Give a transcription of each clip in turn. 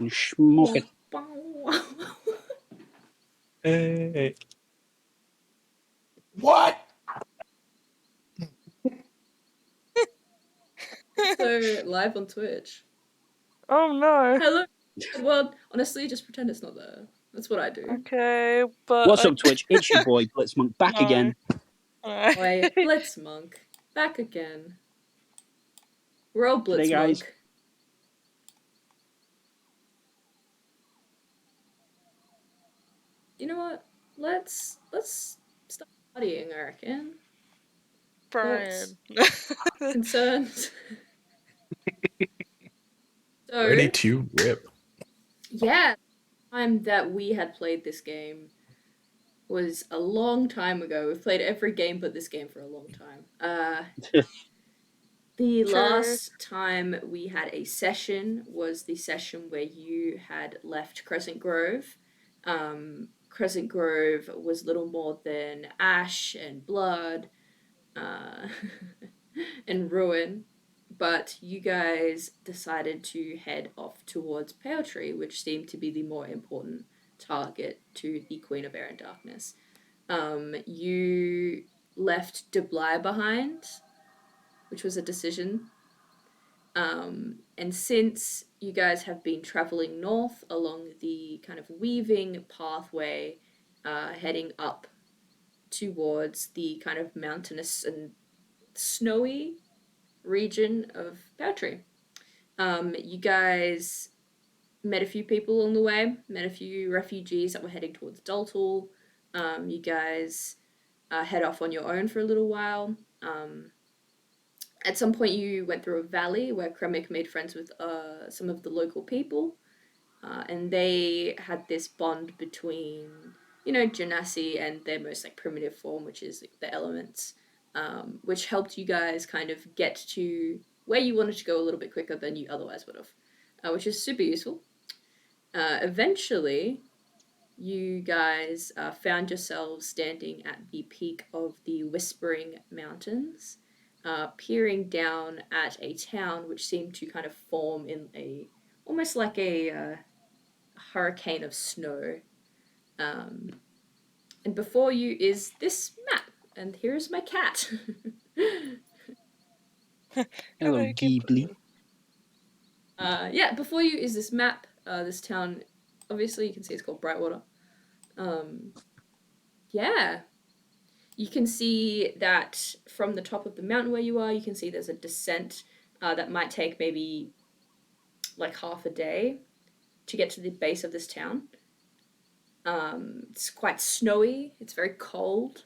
and smoke it. Hey. What? So live on Twitch. Oh no. Hello, world. Honestly, just pretend it's not there. That's what I do. Okay, but What's up, Twitch? It's your boy Blitzmonk back No. again. Oi, Blitzmonk, back again. We're all Today, guys. Blitzmonk. You know what? Let's start partying, I reckon. Brian. Concerns. So, Ready to rip. yeah, the time that we had played this game was a long time ago. We've played every game but this game for a long time. The True. last time we had a session was the session where you had left Crescent Grove. Crescent Grove was little more than ash and blood and ruin, but you guys decided to head off towards Paletree, which seemed to be the more important target to the Queen of Air and Darkness. You left Debly behind, which was a decision. And since you guys have been traveling north along the kind of weaving pathway, heading up towards the kind of mountainous and snowy region of Paletree, you guys met a few people along the way, met a few refugees that were heading towards Daltal. You guys head off on your own for a little while. At some point, you went through a valley where Kremik made friends with some of the local people, and they had this bond between, Genasi and their most primitive form, which is the elements, which helped you guys kind of get to where you wanted to go a little bit quicker than you otherwise would have, which is super useful. Eventually, you guys found yourselves standing at the peak of the Whispering Mountains, peering down at a town which seemed to kind of form in almost like a hurricane of snow. And before you is this map, and here's my cat. Hello, Ghibli. Yeah, before you is this map. This town, obviously, you can see it's called Brightwater. Yeah. You can see that from the top of the mountain where you are, you can see there's a descent that might take maybe like half a day to get to the base of this town. It's quite snowy, it's very cold,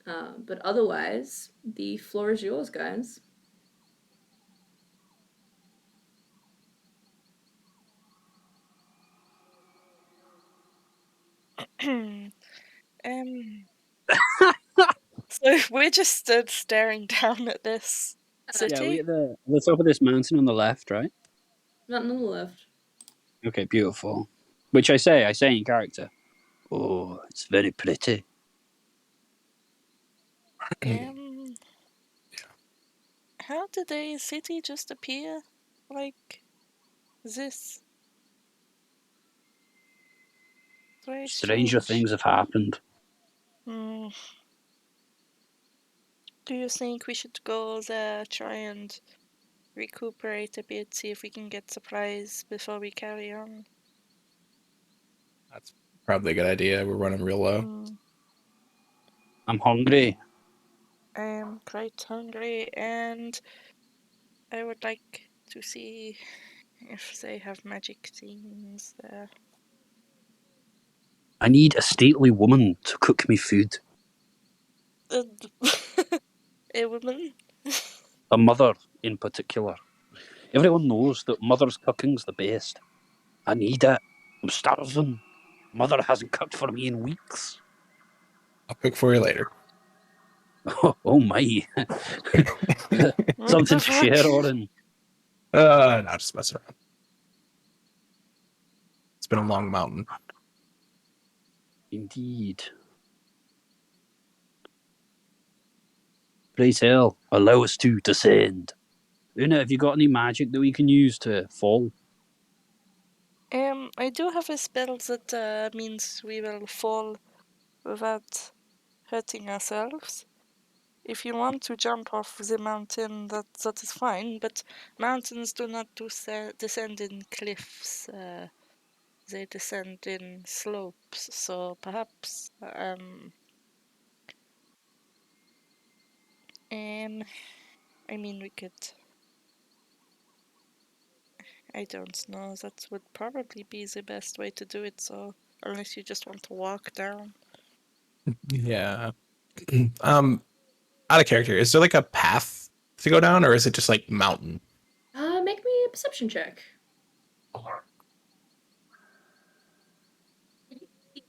but otherwise, the floor is yours, guys. So we just stood staring down at this city? Yeah, we at the top of this mountain on the left, right? Nothing on the left. Okay, beautiful. Which I say in character. Oh, it's very pretty. How did a city just appear like this? Very Stranger strange. things have happened. Do you think we should go there, try and recuperate a bit, see if we can get supplies before we carry on? That's probably a good idea. We're running real low. I'm hungry. I am quite hungry, and I would like to see if they have magic things there. I need a stately woman to cook me food. A woman? A mother, in particular. Everyone knows that mother's cooking's the best. I need it. I'm starving. Mother hasn't cooked for me in weeks. I'll cook for you later. Oh my. Something to share, Oren. No, just mess around. It's been a long mountain. Indeed. Praise hell, allow us to descend. Una, have you got any magic that we can use to fall? I do have a spell that means we will fall without hurting ourselves. If you want to jump off the mountain, that is fine, but mountains do not descend in cliffs. They descend in slopes, so perhaps I mean, we could. I don't know. That would probably be the best way to do it. So, unless you just want to walk down. Yeah. Out of character, is there like a path to go down, or is it just like mountain? Make me a perception check.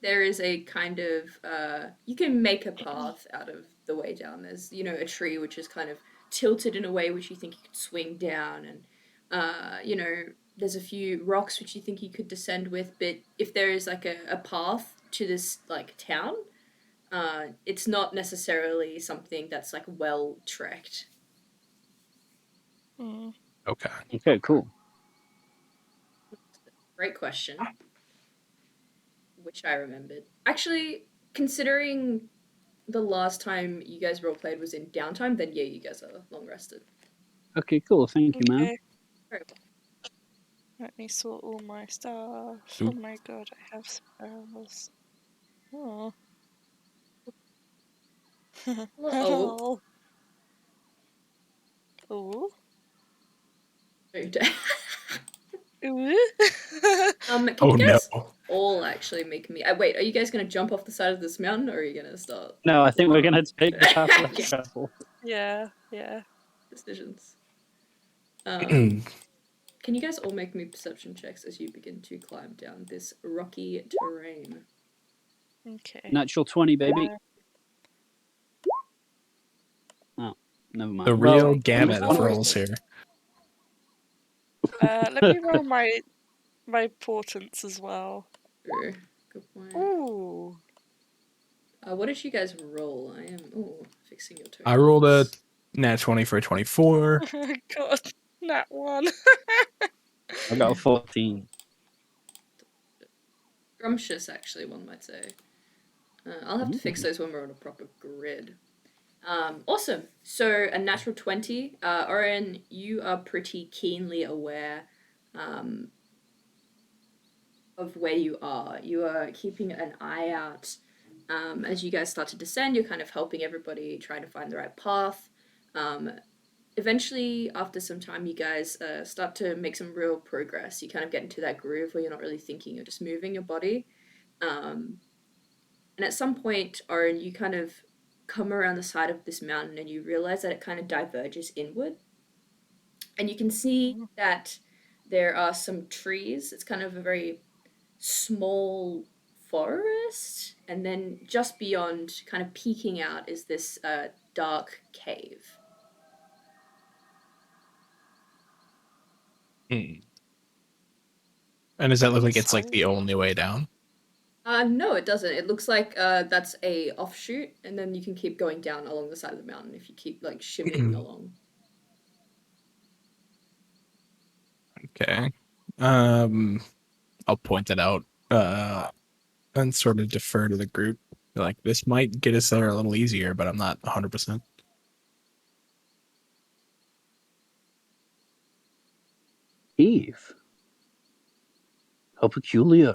There is a kind of you can make a path out of the way down. There's a tree which is kind of tilted in a way which you think you could swing down, and there's a few rocks which you think you could descend with. But if there is like a path to this like town, it's not necessarily something that's like well trekked. Okay. Okay, cool. Great question. Which I remembered. Actually, considering the last time you guys roleplayed was in downtime, then yeah, you guys are long rested. Okay, cool. Thank you, ma'am. Okay, Very well. let me sort all my stuff. Oop. Oh my god, I have spells. Oh. Oh. Oh. Very dead. Ooh. Can Oh you no. guys all actually make me? Wait, are you guys gonna jump off the side of this mountain, or are you gonna start? No, I think we're gonna take the path less Yeah. travel. Yeah. Decisions. Can you guys all make me perception checks as you begin to climb down this rocky terrain? Okay. Natural 20, baby. Oh, never mind. The Well, real gamut of Oh. rolls here. Let me roll my portents as well. True. Good point. Ooh. What did you guys roll? I am fixing your tokens. I rolled a nat 20 for a 24. God, that one. I got a 14. Scrumptious, actually, one might say. I'll have to fix those when we're on a proper grid. Awesome. So a natural 20. Orion, you are pretty keenly aware of where you are. You are keeping an eye out. As you guys start to descend, you're kind of helping everybody try to find the right path. Eventually, after some time, you guys start to make some real progress. You kind of get into that groove where you're not really thinking, you're just moving your body. And at some point, Oren, you kind of come around the side of this mountain and you realize that it kind of diverges inward. And you can see that there are some trees. It's kind of a very small forest. And then just beyond, kind of peeking out, is this dark cave. And does that look like it's like the only way down? No, it doesn't. It looks like that's a offshoot, and then you can keep going down along the side of the mountain if you keep like shimmying along. Okay. I'll point it out and sort of defer to the group. Like, this might get us there a little easier, but I'm not 100%. Cave? How peculiar.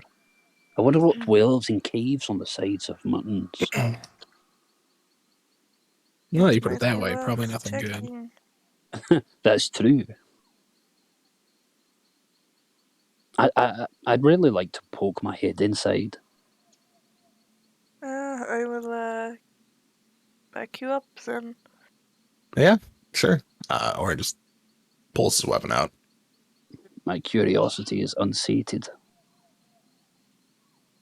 I wonder what dwells in caves on the sides of mountains. Well, you put it that way, probably nothing good. That's true. I'd really like to poke my head inside. I will back you up then. Yeah, sure. Or just pulls his weapon out. My curiosity is unsated.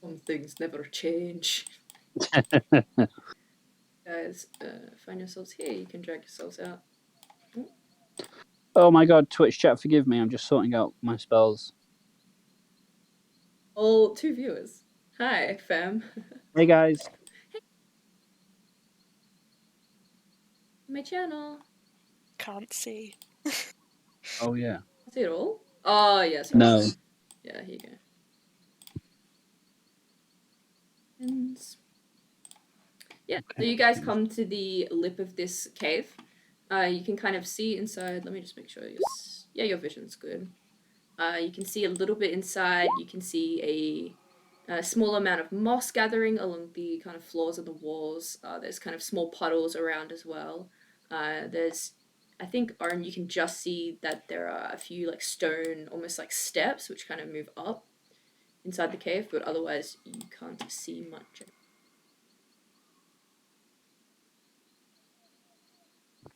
Some things never change. Guys, find yourselves here. You can drag yourselves out. Oh my god, Twitch chat, forgive me. I'm just sorting out my spells. All 2 viewers. Hi, fam. Hey guys. My channel. Can't see. Oh yeah. See it all? Oh, yes. No. Yeah, here you go. questions? Yeah, so you guys come to the lip of this cave. You can kind of see inside. Let me just make sure your vision's good. You can see a little bit inside. You can see a small amount of moss gathering along the kind of floors and the walls. There's kind of small puddles around as well. I think, Oren, you can just see that there are a few like stone, almost like steps, which kind of move up inside the cave, but otherwise you can't see much.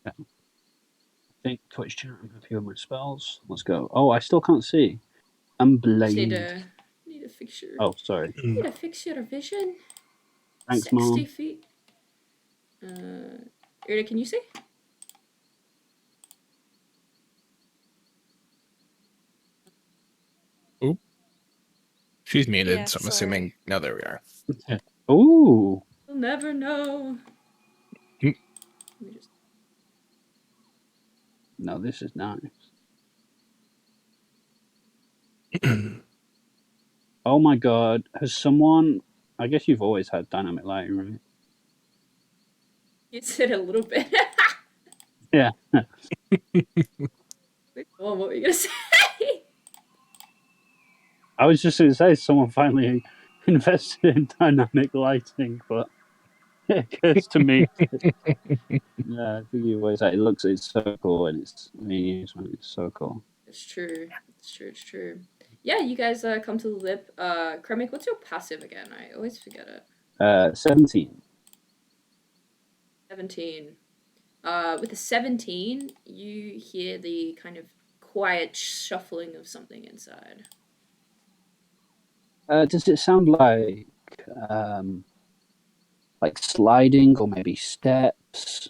I think Twitch chat and a few of my spells. Let's go. Oh, I still can't see. I'm Just blind. need to fix your. Oh, sorry. Need to fix your vision. Thanks, 60 Mom. feet. Una, can you see? Oop. She's muted, Yeah, so I'm sorry. assuming. No, there we are. Ooh. We'll never know. Hmm. Let me just. No, this is nice. Oh my god. Has someone... I guess you've always had dynamic lighting, right? You said a little bit. Yeah. Wait, what were you gonna say? I was just going to say someone finally invested in dynamic lighting, but it occurs to me. Yeah, I think you always say it's so cool, and it's so cool. It's true. It's true. Yeah, you guys come to the lip. Kremik, what's your passive again? I always forget it. 17. 17. With a 17, you hear the kind of quiet shuffling of something inside. Does it sound like sliding or maybe steps?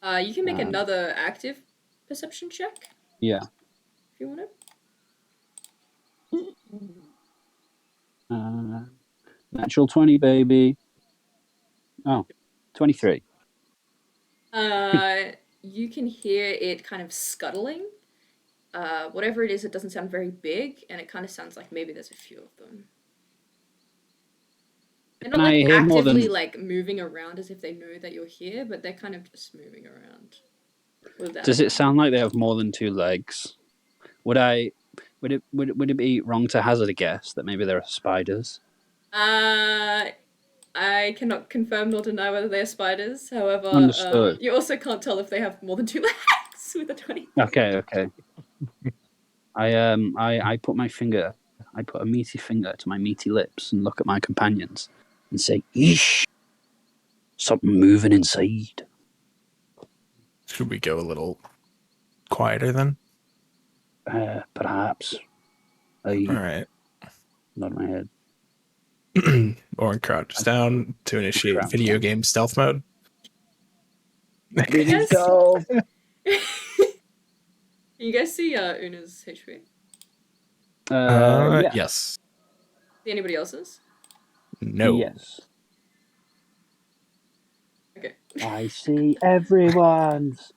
You can make another active perception check Yeah. if you want it. Natural 20, baby. Oh, 23. You can hear it kind of scuttling. Whatever it is, it doesn't sound very big, and it kind of sounds like maybe there's a few of them. They're not Can I like hear more actively than- like moving around as if they know that you're here, but they're kind of just moving around. Does it sound like they have more than 2 legs? Would it be wrong to hazard a guess that maybe there are spiders? I cannot confirm nor deny whether they are spiders. However, Understood. you also can't tell if they have more than 2 legs with a 20. Okay. I put a meaty finger to my meaty lips and look at my companions and say, "Yeesh, something moving inside." Should we go a little quieter then? Perhaps. All right. Nod my head. Orin crouches down to initiate Crouch video down. game stealth mode. Yes. Go. You guys see Una's HP? Yeah. Yes. See anybody else's? No. Yes. Okay. I see everyone's.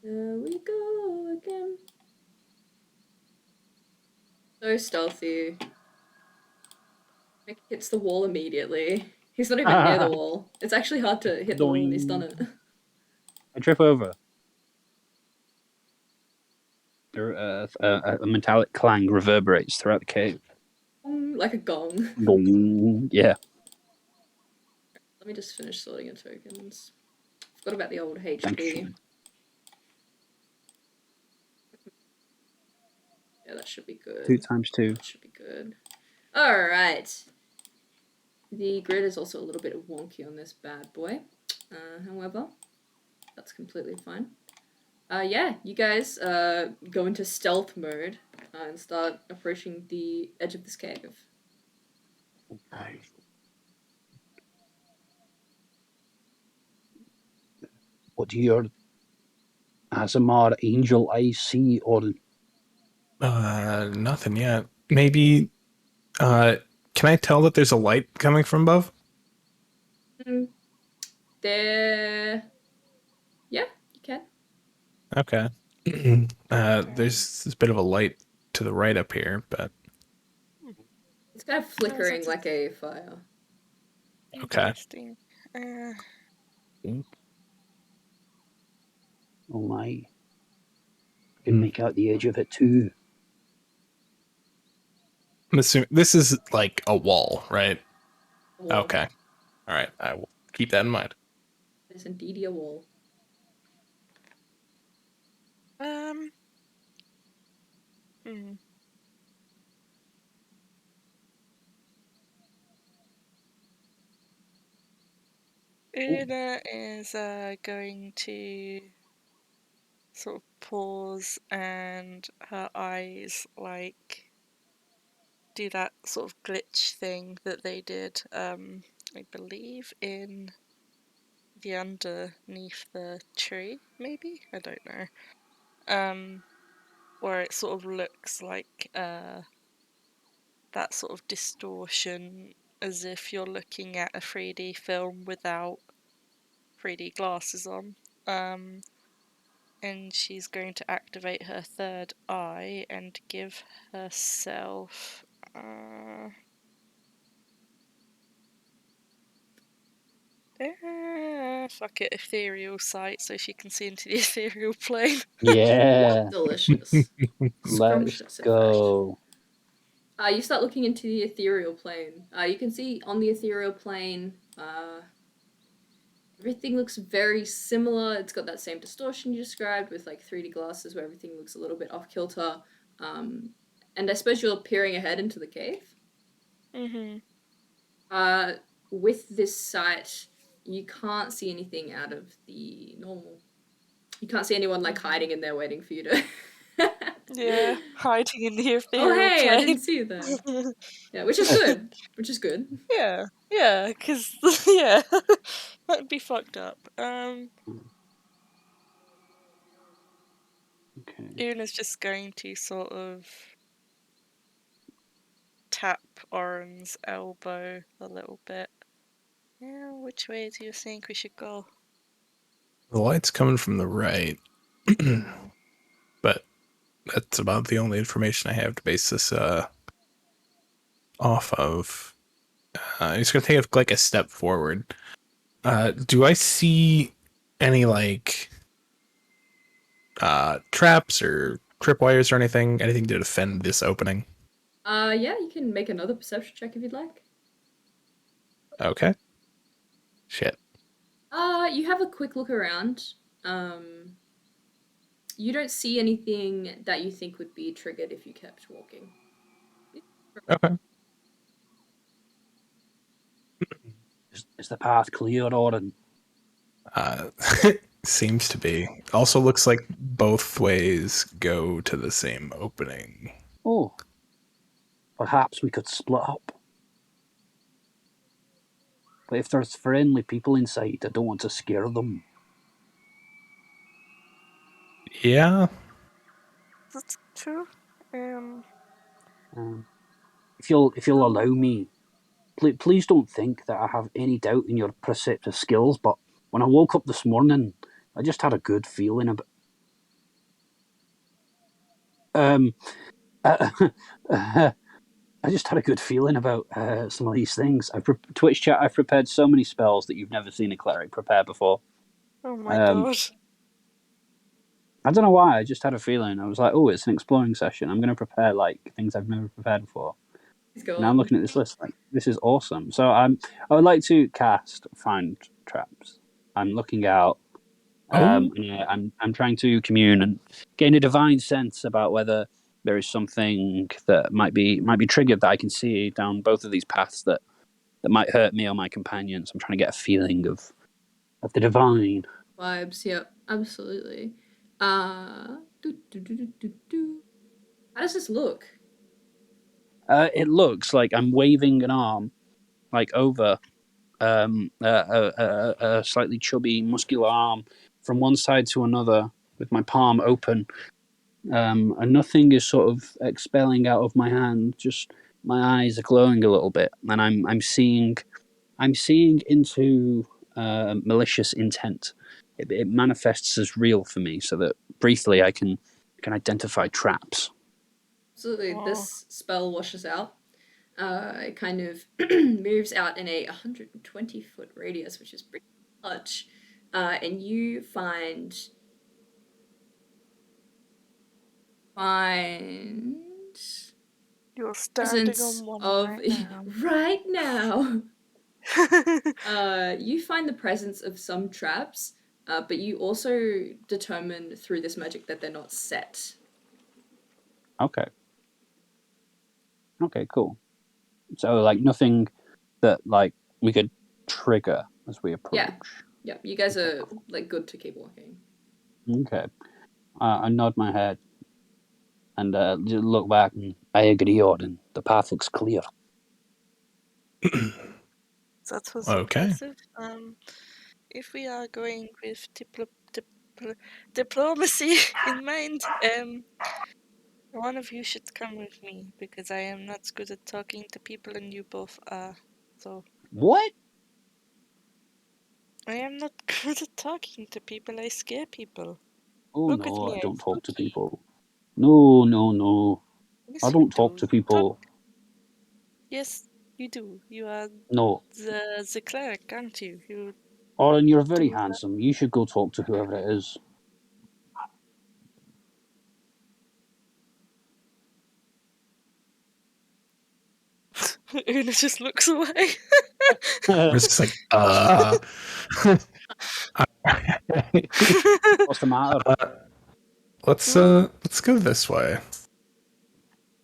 There we go again. So stealthy. Nick hits the wall immediately. He's not even near the wall. It's actually hard to hit the wall when he's done it. I trip over. A metallic clang reverberates throughout the cave. Like a gong. Boom. Yeah. Let me just finish sorting your tokens. Forgot about the old HP. Thank you. Yeah, that should be good. 2 times 2. That should be good. Alright. The grid is also a little bit wonky on this bad boy. However, that's completely fine. Yeah, you guys go into stealth mode and start approaching the edge of this cave. What do your Azamar angel eyes see, or Nothing yet. Maybe. Can I tell that there's a light coming from above? There. Yeah, you can. Okay. There's this bit of a light to the right up here, but It's kind of flickering like a fire. okay. Interesting. Oh my. I can make out the edge of it too. I'm assuming this is like a wall, right? Wall. Okay. All right. I will keep that in mind. It's indeed a wall. Hmm. Una is going to sort of pause, and her eyes like do that sort of glitch thing that they did, I believe in the underneath the tree, maybe? I don't know. Where it sort of looks like that sort of distortion as if you're looking at a 3D film without 3D glasses on. And she's going to activate her third eye and give herself fuck it, ethereal sight, so she can see into the ethereal plane. Yeah. Delicious. Let's Scrumptious, in fact. go. You start looking into the ethereal plane. You can see on the ethereal plane, everything looks very similar. It's got that same distortion you described with like 3D glasses where everything looks a little bit off kilter. And I suppose you're peering ahead into the cave. With this sight, you can't see anything out of the normal. You can't see anyone like hiding in there waiting for you to. Yeah, hiding in the ethereal Oh hey, plane. I didn't see you there. Yeah, which is good. Which is good. Yeah, because yeah, that'd be fucked up. Okay. Una's just going to sort of tap Oren's elbow a little bit. Yeah, which way do you think we should go? The light's coming from the right, but that's about the only information I have to base this off of. I'm just gonna take like a step forward. Do I see any like traps or tripwires or anything to defend this opening? Yeah, you can make another perception check if you'd like. Okay. Shit. You have a quick look around. You don't see anything that you think would be triggered if you kept walking. Okay. Is the path clear, Oren? Seems to be. Also looks like both ways go to the same opening. Oh. Perhaps we could split up. But if there's friendly people inside, I don't want to scare them. Yeah. That's true. If you'll allow me, please don't think that I have any doubt in your perceptive skills, but when I woke up this morning, I just had a good feeling about. I just had a good feeling about some of these things. Twitch chat, I've prepared so many spells that you've never seen a cleric prepare before. Oh my god. I don't know why, I just had a feeling. I was like, oh, it's an exploring session. I'm going to prepare like things I've never prepared before. Now I'm looking at this list, like, this is awesome. So I would like to cast Find Traps. I'm looking out. Yeah, I'm trying to commune and gain a divine sense about whether there is something that might be triggered that I can see down both of these paths that might hurt me or my companions. I'm trying to get a feeling of the divine vibes. Yep, absolutely. How does this look? It looks like I'm waving an arm, like over a slightly chubby, muscular arm from one side to another with my palm open. And nothing is sort of expelling out of my hand. Just my eyes are glowing a little bit, and I'm seeing into malicious intent it manifests as real for me, so that briefly I can identify traps. Absolutely, Oh. this spell washes out. It kind of moves out in a 120-foot radius, which is pretty much. And you find You're standing presence on one of right right now. now. You find the presence of some traps, but you also determine through this magic that they're not set. Okay. Okay, cool. So like nothing that like we could trigger as we approach. Yeah, you guys are like good to keep walking. Okay. I nod my head and just look back, and I agree, Auden. The path looks clear. That was Okay. impressive. If we are going with diplomacy in mind, one of you should come with me because I am not good at talking to people, and you both are. So What? I am not good at talking to people. I scare people. Oh Look at no, me, I I'm don't talk to spooky. people. No. Yes, I you don't talk do. to people. Yes, you do. You are No. the cleric, aren't you? You Auden, you're very do handsome. You should go talk to whoever it is. Una just looks away. It's just like, What's the matter? let's go this way.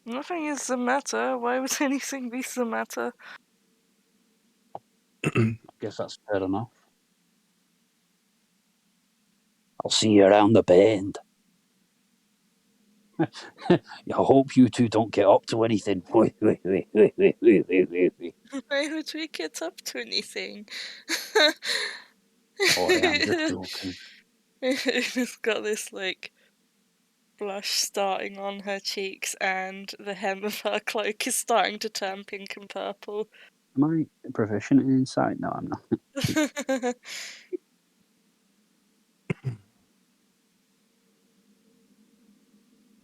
Nothing is the matter. Why would anything be the matter? I guess that's fair enough. I'll see you around the bend. I hope you two don't get up to anything. Why would we get up to anything? Oh, I am just joking. Una's got this like blush starting on her cheeks, and the hem of her cloak is starting to turn pink and purple. Am I proficient in insight? No, I'm not.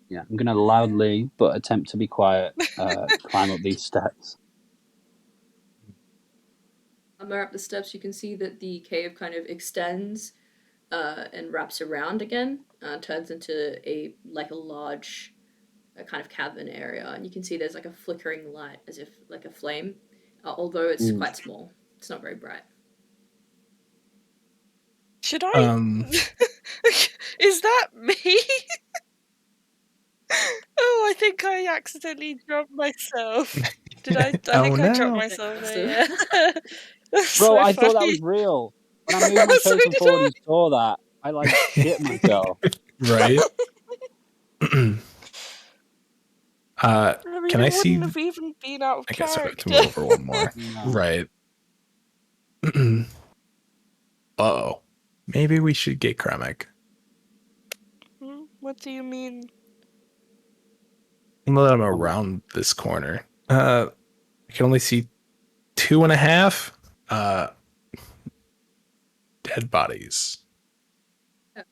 Yeah, I'm going to loudly but attempt to be quiet climb up these steps. Up the steps, you can see that the cave kind of extends and wraps around again, turns into a large kind of cavern area, and you can see there's like a flickering light as if like a flame, although it's quite small. It's not very bright. Should I? Is that me? Oh, I think I accidentally dropped myself. Did I? I think I dropped no. myself. Must There, have. yeah. That's Bro, so I thought that funny. was real. When I moved my So person did forward I. and saw that, I like shit myself. Right. I mean, Can it I wouldn't see? have even been out of I guess I have to character. move over one more. No. Right. Uh-oh. Maybe we should get Kremek. What do you mean? I'm gonna let him around this corner. I can only see 2.5 dead bodies. You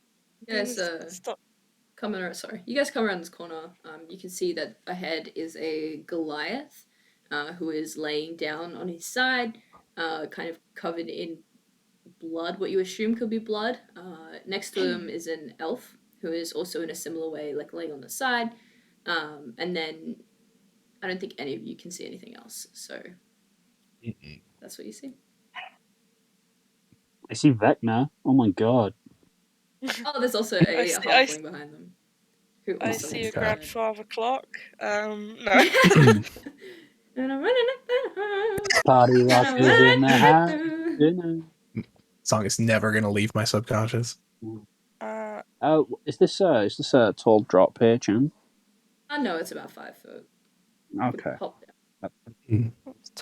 guys Stop. You guys come around this corner. You can see that ahead is a Goliath, who is laying down on his side, kind of covered in blood, what you assume could be blood. Next to him is an elf who is also in a similar way, like laying on the side. And then I don't think any of you can see anything else. So that's what you see. I see Vecna. Oh my god. Oh, there's also a halfling behind them. Who I also see has a died. grandfather clock. No. Party rockers in the house. Song is never gonna leave my subconscious. Oh, is this a tall drop here, Chan? I know it's about 5 foot. Okay. Pop down.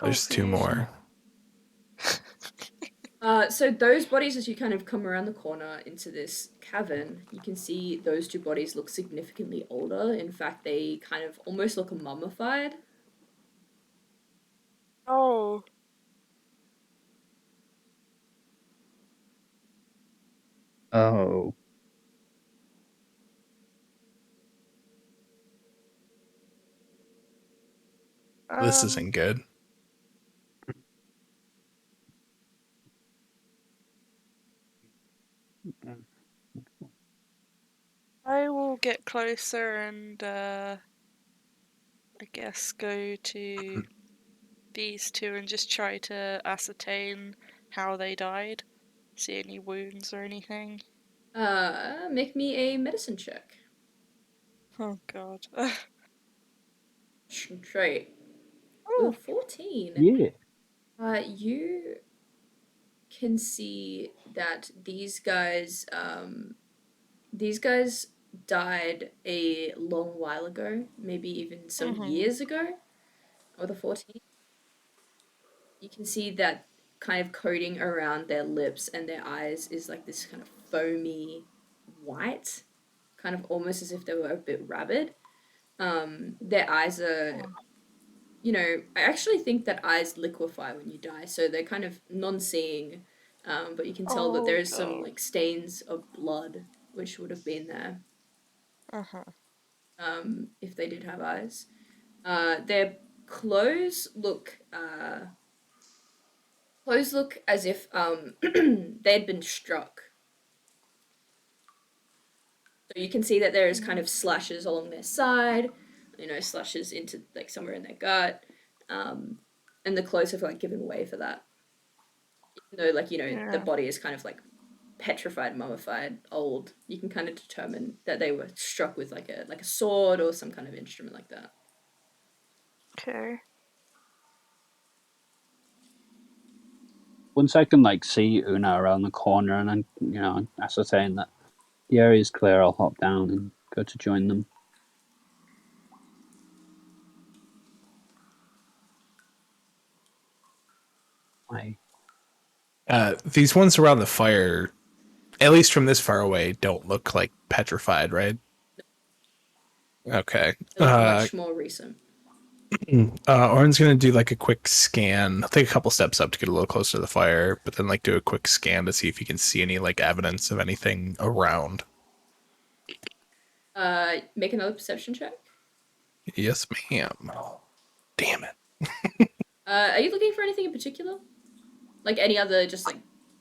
There's 2 more. So those bodies, as you kind of come around the corner into this cavern, you can see those 2 bodies look significantly older. In fact, they kind of almost look mummified. Oh. Oh. This isn't good. I will get closer and I guess go to these two and just try to ascertain how they died. See any wounds or anything. Make me a medicine check. Oh god. Straight. Oh, Ooh, 14. Yeah. You can see that these guys died a long while ago, maybe even some years ago. Or the 14. You can see that kind of coating around their lips and their eyes is like this kind of foamy white, kind of almost as if they were a bit rabid. Their eyes are, I actually think that eyes liquefy when you die, so they're kind of non-seeing, but you can tell that there is some god. like stains of blood which would have been there if they did have eyes. Their clothes look as if they'd been struck. So you can see that there is kind of slashes along their side, slashes into like somewhere in their gut, and the clothes have like given way for that. Even though the Yeah. body is kind of like petrified, mummified, old, you can kind of determine that they were struck with like a sword or some kind of instrument like that. Okay. Once I can like see Una around the corner and then ascertain that the area is clear, I'll hop down and go to join them. These ones around the fire, at least from this far away, don't look like petrified, right? Okay. They look much more recent. Orin's gonna do like a quick scan. I'll take a couple steps up to get a little closer to the fire, but then like do a quick scan to see if he can see any like evidence of anything around. Make another perception check. Yes, ma'am. Damn it. Are you looking for anything in particular? Like any other just like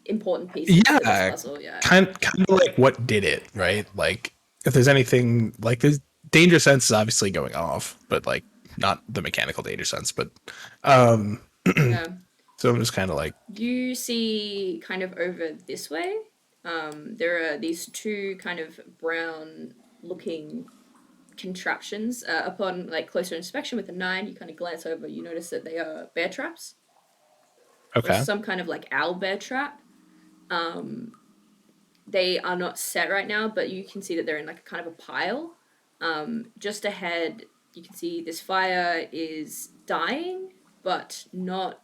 important pieces to this Yeah, puzzle? Yeah. kind of like what did it, right? Like if there's anything like there's danger sense is obviously going off, but like not the mechanical danger sense, but um Yeah. so I'm just kind of like You see kind of over this way, there are these two kind of brown looking contraptions. Upon like closer inspection with a 9, you kind of glance over, you notice that they are bear traps. Or okay. some kind of like owl bear trap. They are not set right now, but you can see that they're in like a kind of a pile. Just ahead, you can see this fire is dying, but not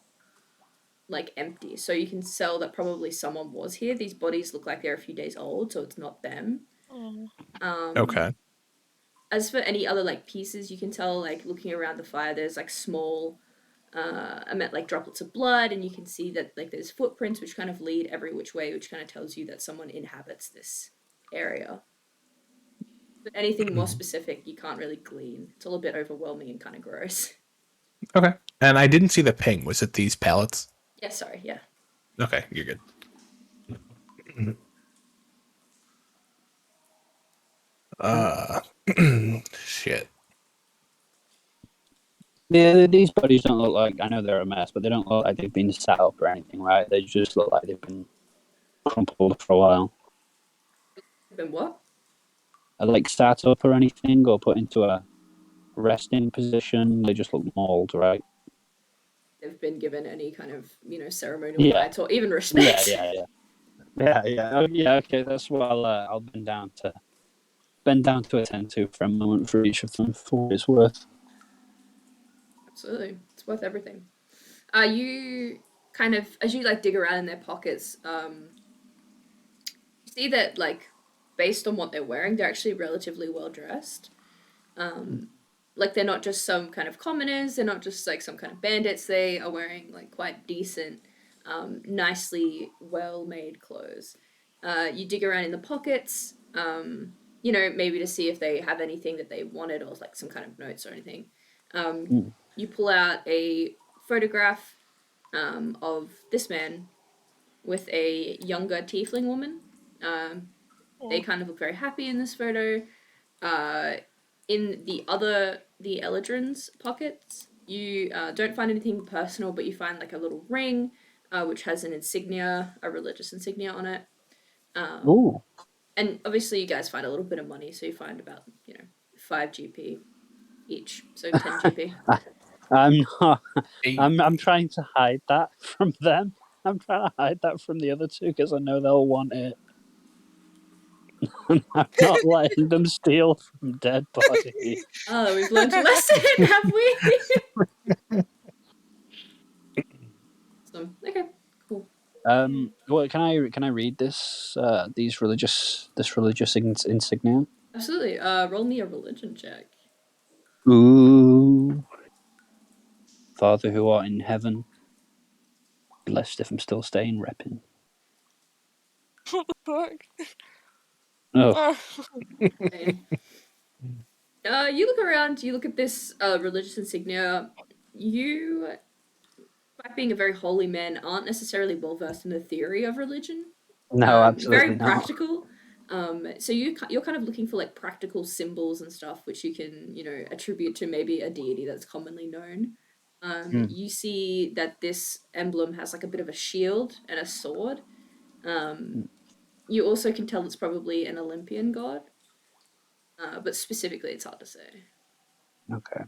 like empty. So you can tell that probably someone was here. These bodies look like they're a few days old, so it's not them. Okay. As for any other like pieces, you can tell like looking around the fire, there's like small I meant like droplets of blood, and you can see that like there's footprints which kind of lead every which way, which kind of tells you that someone inhabits this area. But anything more specific, you can't really glean. It's all a bit overwhelming and kind of gross. Okay. And I didn't see the ping. Was it these pallets? Yeah, sorry, yeah. Okay, you're good. Shit. Yeah, these bodies don't look like, I know they're a mess, but they don't look like they've been set up or anything, right? They just look like they've been crumpled for a while. Been what? Like sat up or anything, or put into a resting position. They just look mauled, right? They've been given any kind of ceremonial Yeah. rites or even respect. Yeah. Okay, that's what I'll bend down to attend to for a moment for each of them for what it's worth. Absolutely, it's worth everything. You kind of as you like dig around in their pockets, you see that like based on what they're wearing, they're actually relatively well dressed. Like they're not just some kind of commoners, they're not just like some kind of bandits. They are wearing like quite decent, nicely well made clothes. You dig around in the pockets, maybe to see if they have anything that they wanted or like some kind of notes or anything. You pull out a photograph of this man with a younger tiefling woman. They kind of look very happy in this photo. In the Eladrin's pockets, you don't find anything personal, but you find like a little ring, which has an insignia, a religious insignia on it. Ooh. And obviously, you guys find a little bit of money, so you find about 5 GP each, so 10 GP. I'm not. Hey, I'm trying to hide that from them. I'm trying to hide that from the other two because I know they'll want it. I'm not letting them steal from dead bodies. Oh, we've learned a lesson, have we? So, okay, cool. Well, can I read this? This religious insignia. Absolutely. Roll me a religion check. Ooh, Father who art in heaven, blessed if I'm still staying repping. What the fuck? Oh, You look around, you look at this religious insignia. You, by being a very holy man, aren't necessarily well versed in the theory of religion. no, absolutely Very not. practical. So you're kind of looking for like practical symbols and stuff which you can attribute to maybe a deity that's commonly known. You see that this emblem has like a bit of a shield and a sword. You also can tell it's probably an Olympian god, but specifically it's hard to say. Okay.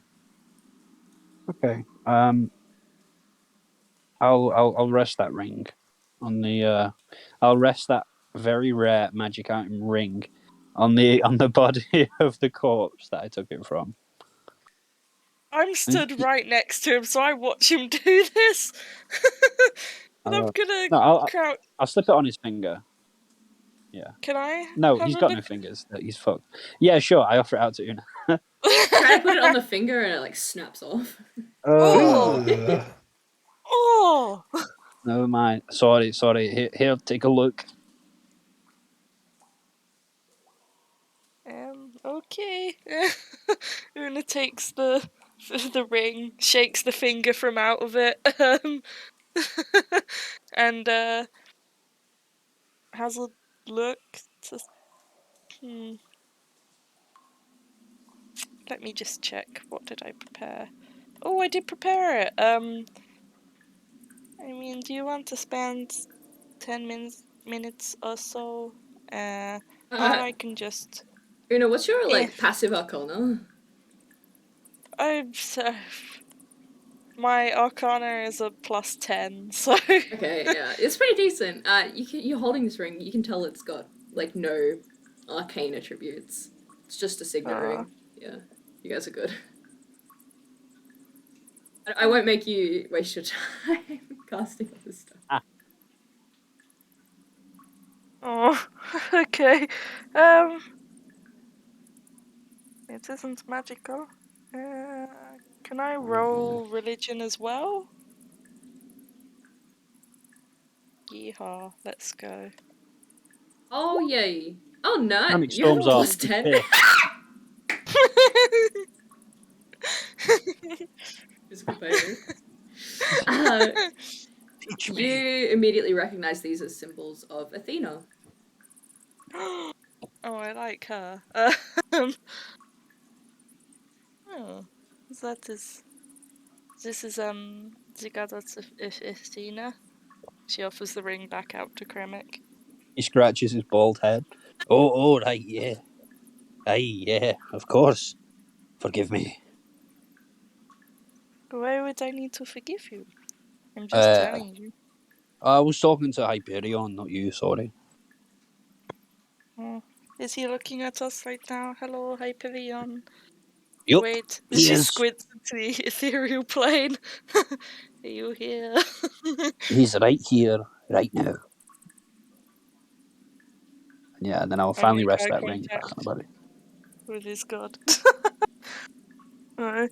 I'll rest that ring on the. I'll rest that very rare magic item ring on the body of the corpse that I took it from. I'm stood right next to him, so I watch him do this. And I'm gonna No, crouch. I'll slip it on his finger. Yeah. Can I? No, have he's a got look? no fingers. He's fucked. Yeah, sure. I offer it out to Una. Try to put it on the finger and it like snaps off. Oh! ugh. Oh! Never mind. Sorry. Here, take a look. Okay. Una takes the ring, shakes the finger from out of it, and has a look. Let me just check. What did I prepare? Oh, I did prepare it. I mean, do you want to spend 10 minutes or so? Or I can just. Una, what's your like passive arcana? I'm so. My arcana is a +10, so. Okay, yeah, it's pretty decent. You're holding this ring. You can tell it's got like no arcane attributes. It's just a signet ring. Yeah, you guys are good. I won't make you waste your time casting all this stuff. Oh, okay. It isn't magical. Can I roll religion as well? Yeehaw, let's go. Oh yay! Oh no, Ceramic you have a storms off. +10. Physical pain. Teach You immediately recognize these as symbols of Athena. Oh, I like her. Oh, that is. This is the goddess of Athena. She offers the ring back out to Kremek. He scratches his bald head. Oh, right, yeah. Aye, yeah, of course. Forgive me. Why would I need to forgive you? I'm just telling you. I was talking to Hyperion, not you, sorry. Oh, is he looking at us right now? Hello, Hyperion. Yup, Wait, he she is. squints into the ethereal plane. Are you here? He's right here, right now. Yeah, and then I'll I finally make rest eye that ring back contact on the body. with his god. Alright,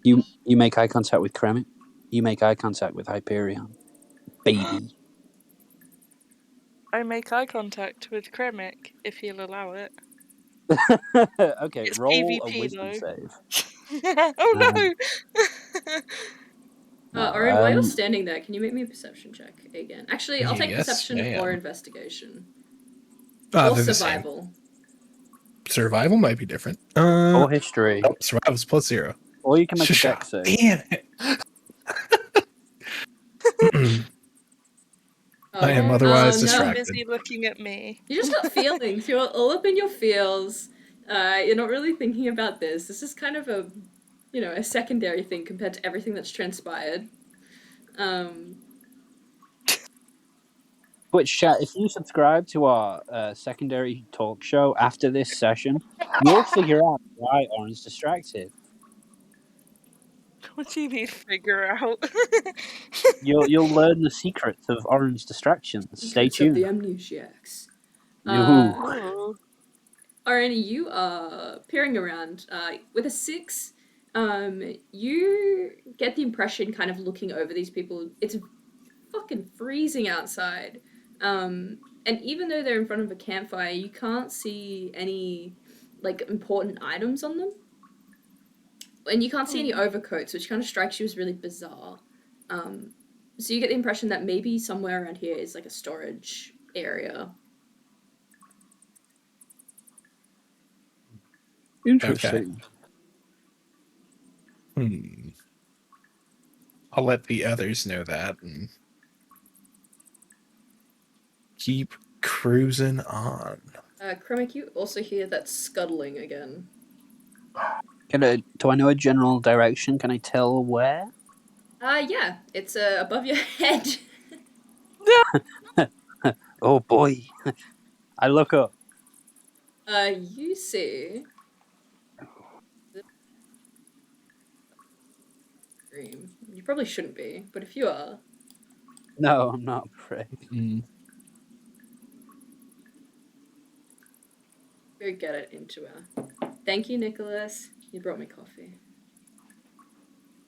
You make eye contact with Kremet. You make eye contact with Hyperion. Baby. I make eye contact with Kremik, if he'll allow it. Okay, It's roll a PvP wisdom though. save. Oh no! No, Orin, while you're standing there, can you make me a perception check again? Actually, I'll take Yes, perception or ma'am. investigation. They're Or the same. survival. Survival might be different. Or history. Nope, survival's +0. Or you can make a Shusha. dex save. Damn it. I am otherwise no. distracted. Busy looking at me. You just got feelings. You're all up in your feels. You're not really thinking about this. This is kind of a, a secondary thing compared to everything that's transpired. Which, chat, if you subscribe to our secondary talk show after this session, you'll figure out why Oren's distracted. What do you mean figure out? You'll learn the secrets of Oren's distractions. Stay Secrets of the tuned. Amnesiacs. Ooh. Ooh. Oren, you are peering around. With a 6, you get the impression, kind of looking over these people, it's fucking freezing outside. And even though they're in front of a campfire, you can't see any, important items on them. And you can't see any overcoats, which kind of strikes you as really bizarre. So you get the impression that maybe somewhere around here is, a storage area. Interesting. I'll let the others know that and keep cruising on. Kremik, you also hear that scuttling again. Do I know a general direction? Can I tell where? Yeah, it's above your head. Oh boy. I look up. You see... You probably shouldn't be, but if you are... No, I'm not afraid. Go get it into her. Thank you, Nicholas. You brought me coffee.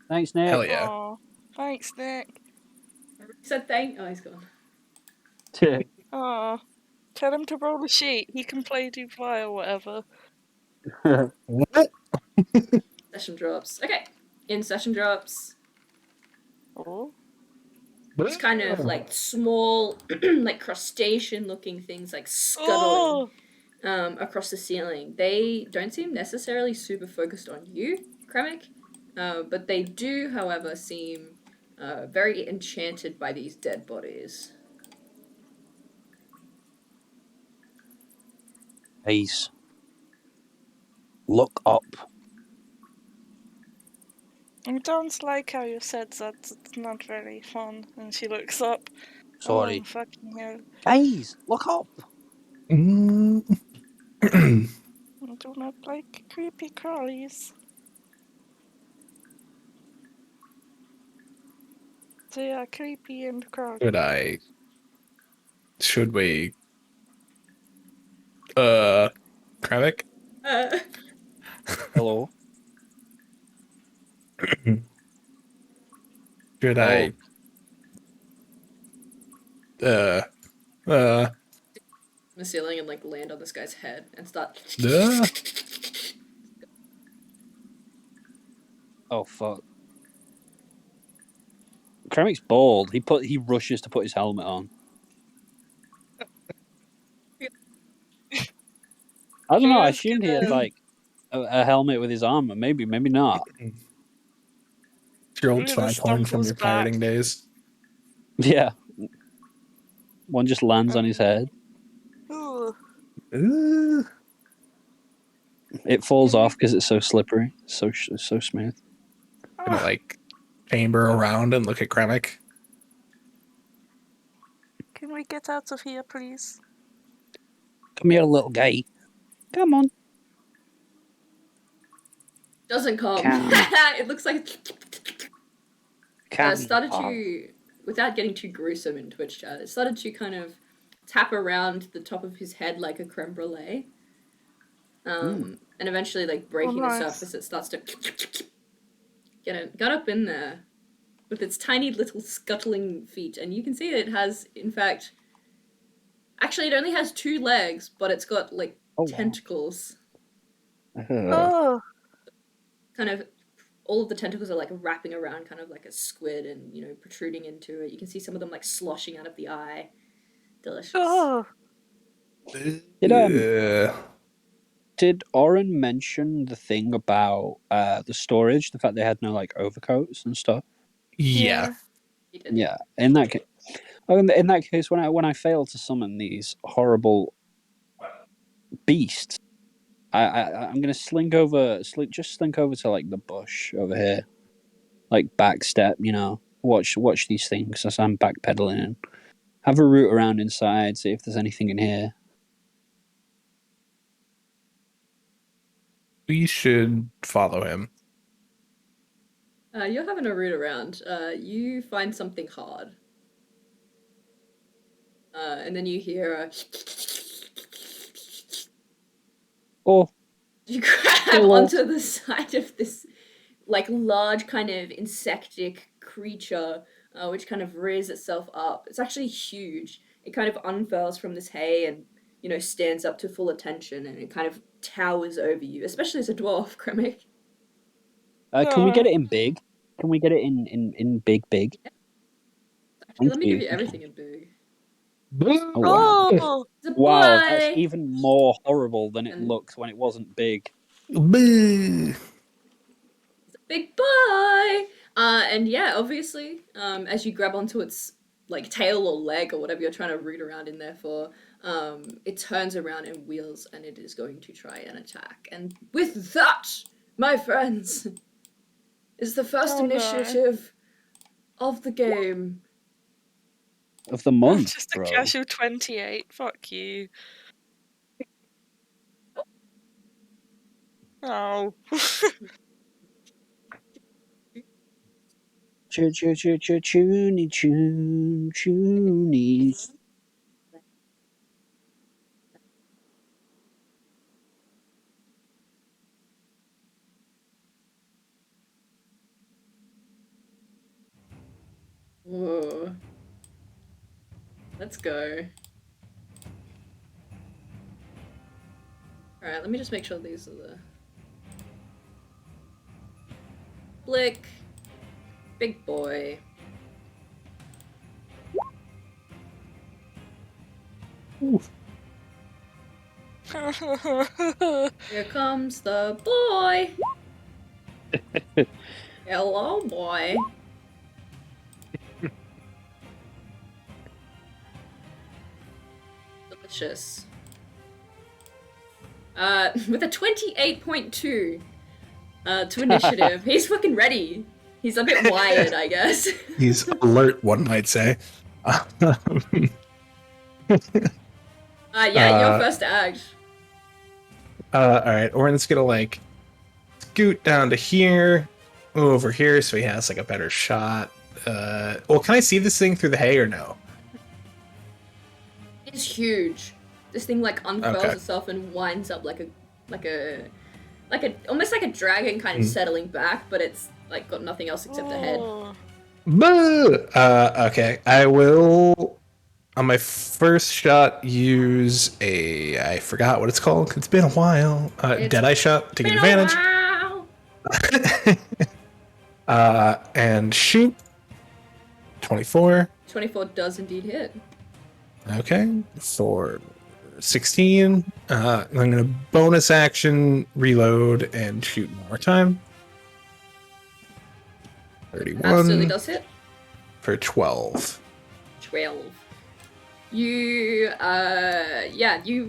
Thanks, Nick. Hell yeah. Aw, thanks, Nick. I said thank... Oh, he's gone. Aw, tell him to roll the sheet. He can play Dubai or whatever. What? Session drops. Okay. In session drops. Oh. It's kind of small, crustacean-looking things scuttling across the ceiling. They don't seem necessarily super focused on you, Kremik, but they do, however, seem very enchanted by these dead bodies. Ace. Look up. I don't like how you said that. It's not very fun. And she looks up. Sorry. Oh, fucking hell. Guys, look up. I do not like creepy crawlies. They are creepy and crawly. Should we Kravik? Hello. Should I The ceiling and land on this guy's head and start. Oh fuck. Kremik's bald. He rushes to put his helmet on. I don't know. I assumed he had a helmet with his armor. Maybe not. your old tripod from your pirating days? Yeah. One just lands on his head. Ooh. It falls off because it's so slippery. So smooth. Gonna chamber around and look at Kravik. Can we get out of here, please? Come here, little guy. Come on. Doesn't come. It looks like started to, without getting too gruesome in Twitch chat, it started to kind of tap around the top of his head like a creme brulee. And eventually, breaking the surface, it starts to got up in there with its tiny little scuttling feet, and you can see that it has, in fact, Actually, it only has 2 legs, but it's got like Oh, wow. tentacles. Oh, Kind of, all of the tentacles are like wrapping around, kind of like a squid, and protruding into it. You can see some of them like sloshing out of the eye. Delicious. oh. Did Oren mention the thing about the storage? The fact they had no like overcoats and stuff. Yeah. He did. Yeah. In that case, when I fail to summon these horrible beasts, I'm gonna slink over to like the bush over here, like backstep. Watch these things as I'm backpedaling and have a root around inside, see if there's anything in here. We should follow him. You're having a root around. You find something hard. And then you hear a... Oh, You grab onto the side of this, like, large kind of insectic creature, which kind of rears itself up. It's actually huge. It kind of unfurls from this hay and, stands up to full attention, and it kind of towers over you, especially as a dwarf, Kremik. can we get it in big? Can we get it in big? Actually, let me give you everything in big. Oh, wow. Oh, It's a Wow, boy! that's even more horrible than it looked when it wasn't big. Boo. It's a big boy! And yeah, obviously, as you grab onto its like tail or leg or whatever you're trying to root around in there for, it turns around and wheels, and it is going to try and attack. And with that, my friends, is the first initiative of the game. Of the month, just a bro. casual 28. Fuck you. Oh. Choonies. Whoa. Let's go. Alright, let me just make sure these are the... Blick. Big boy. Here comes the boy. Hello, boy. Delicious. With a 28.2 to initiative, he's fucking ready. He's a bit wired, I guess. He's alert, one might say. Your first act. All right, Oren's gonna like scoot down to here, over here, so he has like a better shot. Well, can I see this thing through the hay or no? It's huge. This thing like unfurls Okay. itself and winds up like a almost like a dragon kind of settling back, but it's like got nothing else except a head. Oh. Boo! Okay, I will on my first shot use I forgot what it's called. It's been a while. Deadeye shot to get advantage. And shoot. 24. 24 does indeed hit. Okay, for 16. I'm gonna bonus action, reload, and shoot one more time. 31. Absolutely does hit. For 12. 12. You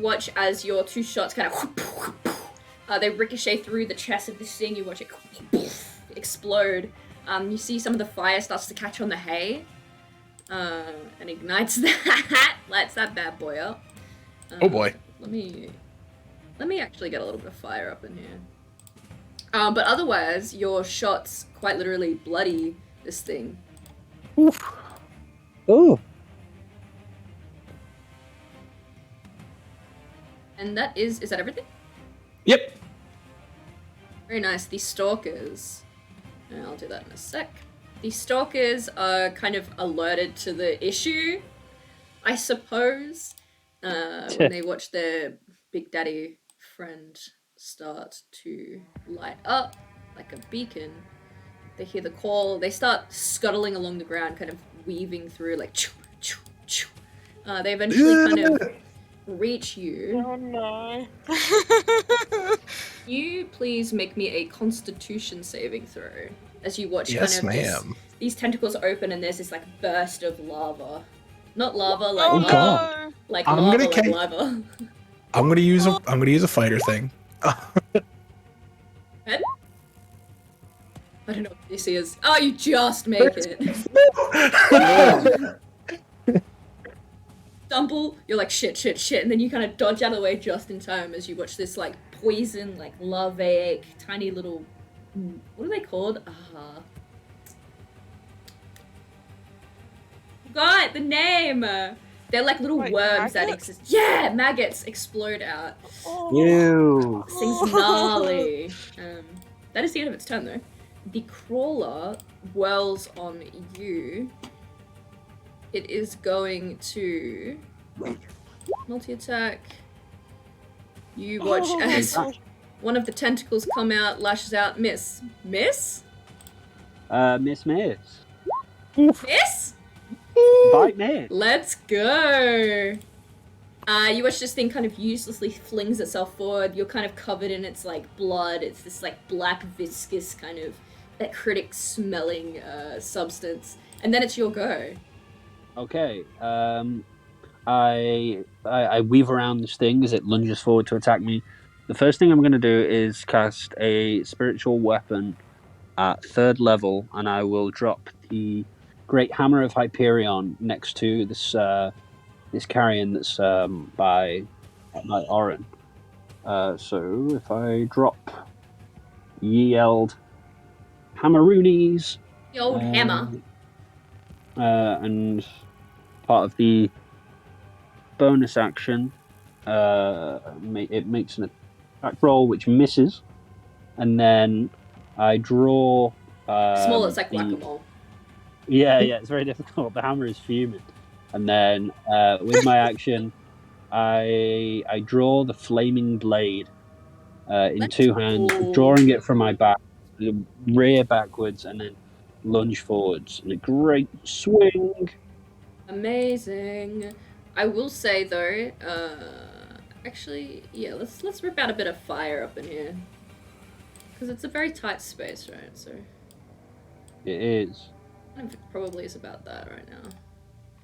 watch as your 2 shots kind of they ricochet through the chest of this thing. You watch it explode. You see some of the fire starts to catch on the hay, and ignites that, lights that bad boy up. Oh boy. Let me actually get a little bit of fire up in here. But otherwise, your shots quite literally bloody this thing. Oof. Oh. And that is that everything? Yep. Very nice. The stalkers. I'll do that in a sec. The stalkers are kind of alerted to the issue, I suppose. when they watch their Big Daddy friend start to light up like a beacon. They hear the call. They start scuttling along the ground, kind of weaving through, like. Choo, choo, choo. They eventually kind of reach you. Oh no. You please make me a Constitution saving throw as you watch Yes, kind of ma'am. these tentacles open and there's this like burst of lava. Not lava, like Oh lava, God. like I'm lava, gonna like ca- lava. I'm gonna use a fighter thing. Pen? I don't know what this is. Oh, you just make it. Stumble, you're like shit, and then you kind of dodge out of the way just in time as you watch this like poison, like larvaic, tiny little. What are they called? Forgot the name. They're like little Wait, worms that maggots? exist. Yeah, maggots explode out. Oh. Ew. This thing's gnarly. That is the end of its turn though. The crawler whirls on you. It is going to multi-attack. You watch as one of the tentacles come out, lashes out, miss. Miss? Miss. Miss? Bite me. Let's go! You watch this thing kind of uselessly flings itself forward. You're kind of covered in its like blood. It's this like black viscous kind of acritic smelling substance. And then it's your go. Okay. I weave around this thing as it lunges forward to attack me. The first thing I'm going to do is cast a spiritual weapon at 3rd level, and I will drop the Great Hammer of Hyperion next to this this carrion that's by Orin. So if I drop Ye Eld Hammeroonies, The old hammer. and part of the bonus action, it makes an attack roll which misses, and then I draw. Small, it's like whack-a-mole. Yeah, it's very difficult. The hammer is fuming, and then with my action, I draw the flaming blade in Let's 2 hands, go. drawing it from my back, rear backwards, and then lunge forwards in a great swing. Amazing. I will say though, actually, yeah, let's rip out a bit of fire up in here. Because it's a very tight space, right? So It is. kind of probably is about that right now.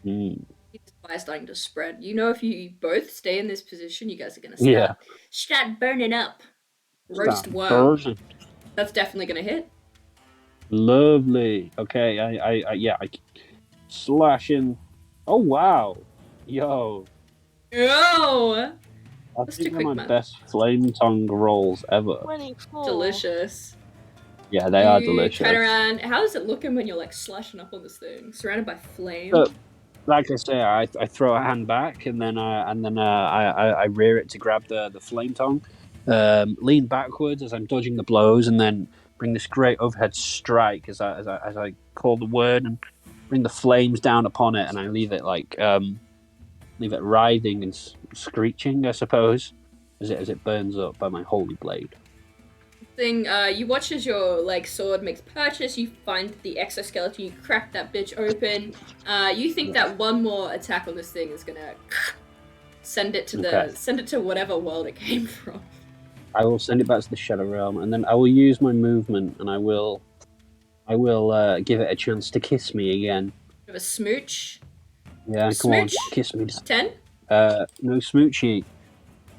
Mm. It's fire starting to spread. You know, if you both stay in this position, you guys are gonna start burning up. Roast Start worm. bursting. That's definitely gonna hit. Lovely. Okay, I slashing. Oh wow, yo! Oh, I Let's do think they're quick my math. best flame tongue rolls ever. 24. delicious. Yeah, they are You delicious. Turn around. How is it looking when you're like slashing up on this thing, surrounded by flame? So, like I say, I throw a hand back and then I rear it to grab the flame tongue, lean backwards as I'm dodging the blows, and then bring this great overhead strike as I call the word and bring the flames down upon it, and I leave it writhing and screeching, I suppose, as it burns up by my holy blade. Thing, you watch as your like sword makes purchase. You find the exoskeleton. You crack that bitch open. You think that one more attack on this thing is gonna send it to whatever world it came from. I will send it back to the Shadow Realm, and then I will use my movement, and I will give it a chance to kiss me again. Have a smooch. Yeah, come on, Smooch? kiss me. 10 No smoochy.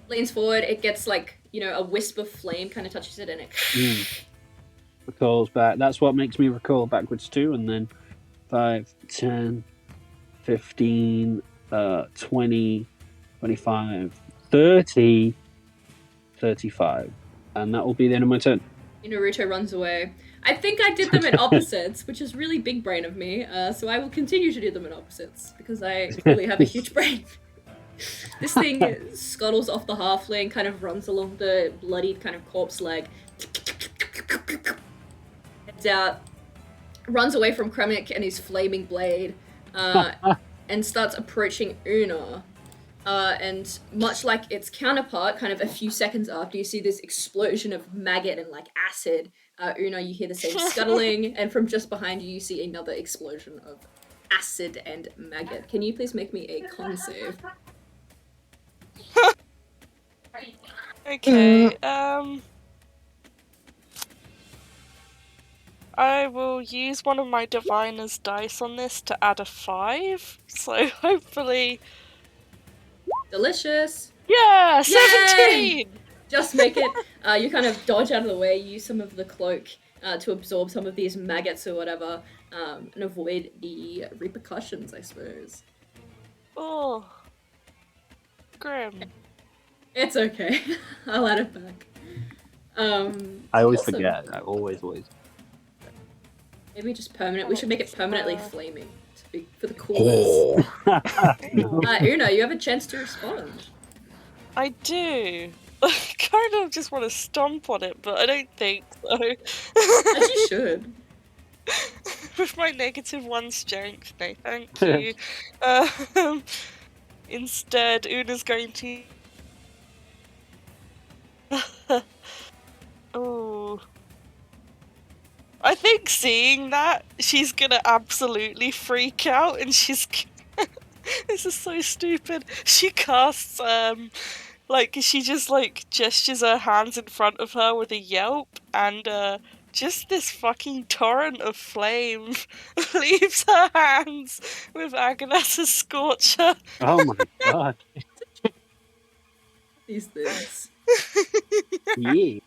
leans forward. It gets like a wisp of flame kind of touches it, and it. Recalls back. That's what makes me recoil backwards too, and then 5, 10, 15, 20, 25, 30, 35. And that will be the end of my turn. Naruto runs away. I think I did them in opposites, which is really big brain of me. So I will continue to do them in opposites because I clearly have a huge brain. This thing scuttles off the halfling, kind of runs along the bloodied kind of corpse leg, heads out, runs away from Kremik and his flaming blade, and starts approaching Una. And much like its counterpart, kind of a few seconds after, you see this explosion of maggot and like acid. Una, you hear the same scuttling, and from just behind you, you see another explosion of acid and maggot. Can you please make me a con save? Okay, I will use one of my diviner's dice on this to add a 5, so hopefully... Delicious! Yeah! Yay! 17! Just make it. You kind of dodge out of the way, use some of the cloak to absorb some of these maggots or whatever, and avoid the repercussions, I suppose. Oh. Grim. It's okay. I'll add it back. I always awesome. forget. I always. Maybe just permanent. We should make it permanently flaming for the coolness. Oh. Una, you have a chance to respond. I do. I kind of just want to stomp on it, but I don't think so. As you should. With my -1 strength, no thank you. Instead, Una's going to... Oh. I think seeing that, she's gonna absolutely freak out, and she's... This is so stupid. She casts, like, she just, like, gestures her hands in front of her with a yelp, and, just this fucking torrent of flame leaves her hands with Agnata's scorcher. Oh my god. These things. Yeah.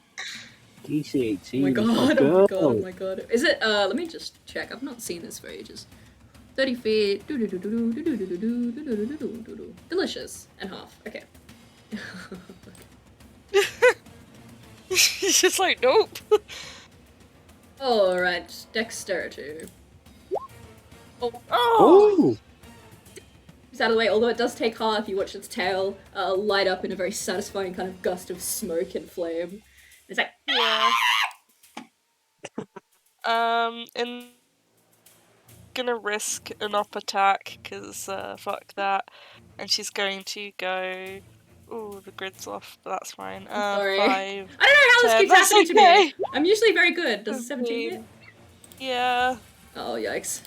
DC18. Oh my god, oh my god, oh my god. Is it, let me just check. I've not seen this for ages. 30 feet. Delicious. And half. Okay. She's just like, nope. Alright, dexterity. Oh! Ooh! It's out of the way, although it does take half, you watch its tail light up in a very satisfying kind of gust of smoke and flame. It's like, Yeah. And gonna risk an up attack, because fuck that. And she's going to go... Ooh, the grid's off, but that's fine. sorry. 5. I don't know how this 10. keeps That's happening to okay. me. I'm usually very good. Does a 17 hit? Yeah. Oh, yikes.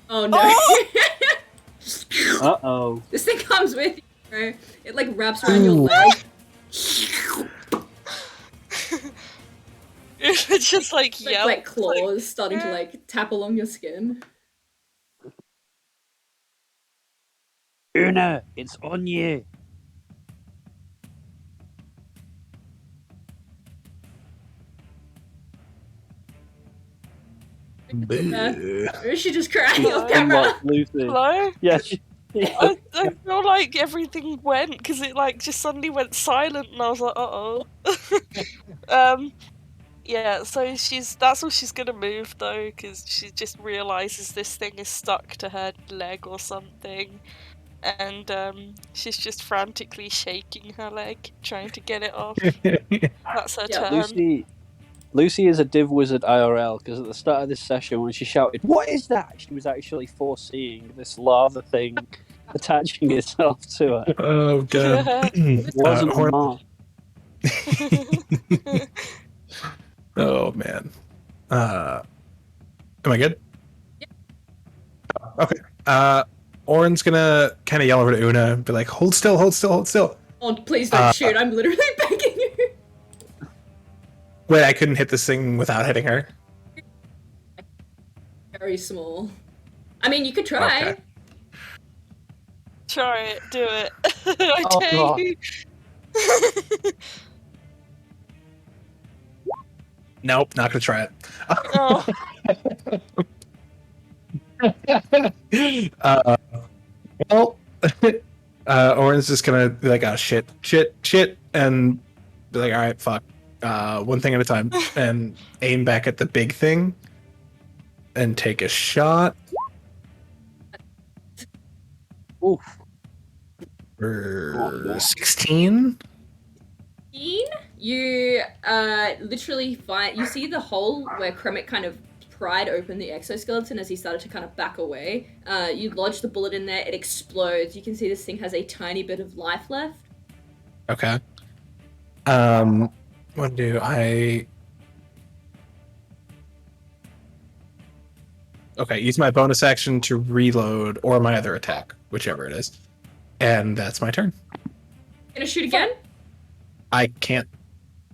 Oh no. Uh-oh. This thing comes with you, bro. It like wraps around your leg. It's just like It's like yelp. wet claws starting to like tap along your skin. Una, it's on you. Or is she just crying Hello? off camera? Unlock Lucy. Hello? Yeah, I feel like everything went, because it like just suddenly went silent, and I was like, uh-oh. Yeah, so that's all she's gonna move though, because she just realizes this thing is stuck to her leg or something, and she's just frantically shaking her leg, trying to get it off. That's her Yeah, turn. Lucy is a div wizard IRL, because at the start of this session when she shouted, "What is that?" she was actually foreseeing this lava thing attaching itself to her. Oh god. It wasn't a Horn- mark. Oh man. Am I good? Yeah. Okay. Orin's gonna kind of yell over to Una and be like, hold still, hold still, hold still. Oh, please don't shoot. I'm literally begging you. Wait, I couldn't hit this thing without hitting her. Very small. I mean, you could try. Okay. Try it, do it. I Oh, dare God. you. Nope, not gonna try it. Oh. Well, Orin's just gonna be like, oh shit, and be like, all right, fuck. One thing at a time, and aim back at the big thing, and take a shot. Oof. For 16. You literally find, you see the hole where Kremik kind of pried open the exoskeleton as he started to kind of back away. You lodge the bullet in there, it explodes. You can see this thing has a tiny bit of life left. Okay. What do I... Okay, use my bonus action to reload, or my other attack, whichever it is. And that's my turn. Gonna shoot again? I can't.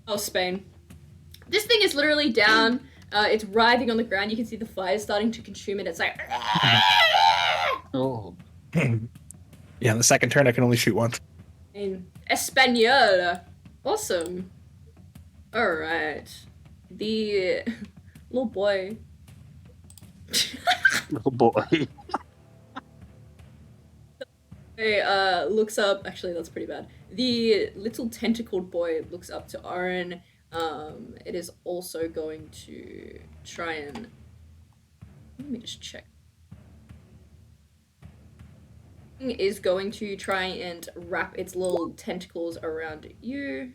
Oh, Spain. This thing is literally down. It's writhing on the ground. You can see the fire starting to consume it. It's like... Oh. Yeah, on the second turn, I can only shoot once. In Espanol. Awesome. Alright. The little boy... Little boy. looks up. Actually, that's pretty bad. The little tentacled boy looks up to Oren. It is also going to try and... Let me just check. Is going to try and wrap its little tentacles around you.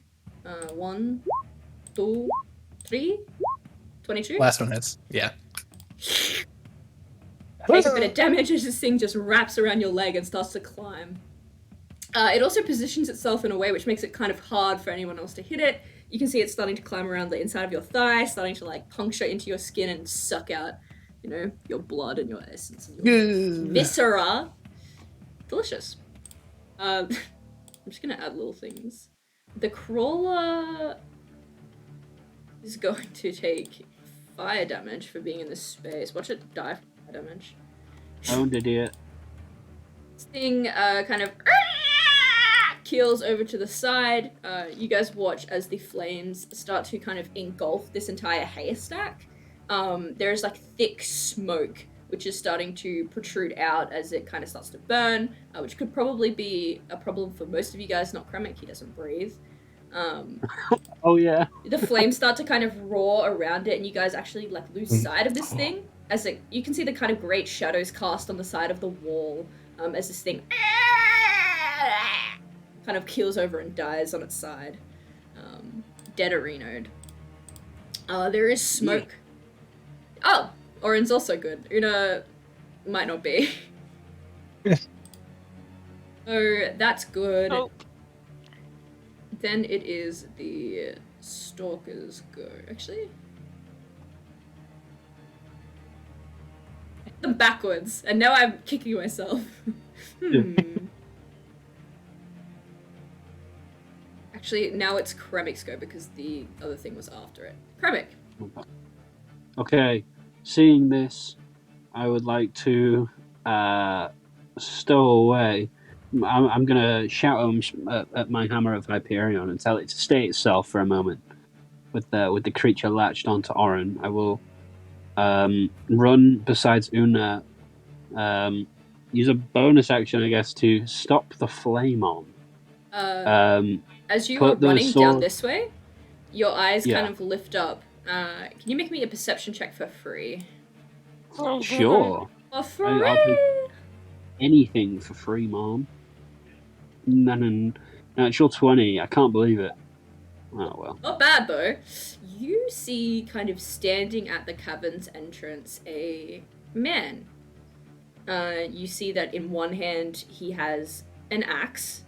1, 2, 3. 22? Last one hits. Yeah. Take a bit of damage as this thing just wraps around your leg and starts to climb. It also positions itself in a way which makes it kind of hard for anyone else to hit it. You can see it starting to climb around the inside of your thigh, starting to like puncture into your skin and suck out, you know, your blood and your essence and your viscera. Delicious. I'm just gonna add little things. The crawler is going to take fire damage for being in this space. Watch it die from fire damage. Owned idiot. This thing kind of keels over to the side. You guys watch as the flames start to kind of engulf this entire haystack. There's like thick smoke which is starting to protrude out as it kind of starts to burn, which could probably be a problem for most of you guys, not Kremik, he doesn't breathe. Oh yeah. The flames start to kind of roar around it, and you guys actually like lose sight of this thing, as you can see the kind of great shadows cast on the side of the wall, as this thing kind of keels over and dies on its side. Dead-arenoed. There is smoke. Oh! Oren's also good. Una might not be. So that's good. Oh. Then it is the stalker's go. Actually, them backwards, and now I'm kicking myself. Actually, now it's Kremik's go because the other thing was after it. Kremik. Okay. Seeing this, I would like to stow away. I'm gonna shout at my hammer of Hyperion and tell it to stay itself for a moment. With the creature latched onto Oren, I will run besides Una. Use a bonus action, I guess, to stop the flame on. As you are running down this way, your eyes kind of lift up. Can you make me a perception check for free? Sure. For free? I'll take anything for free, Mom. Natural 20. I can't believe it. Oh, well. Not bad, though. You see, kind of standing at the cavern's entrance, a man. You see that in one hand he has an axe,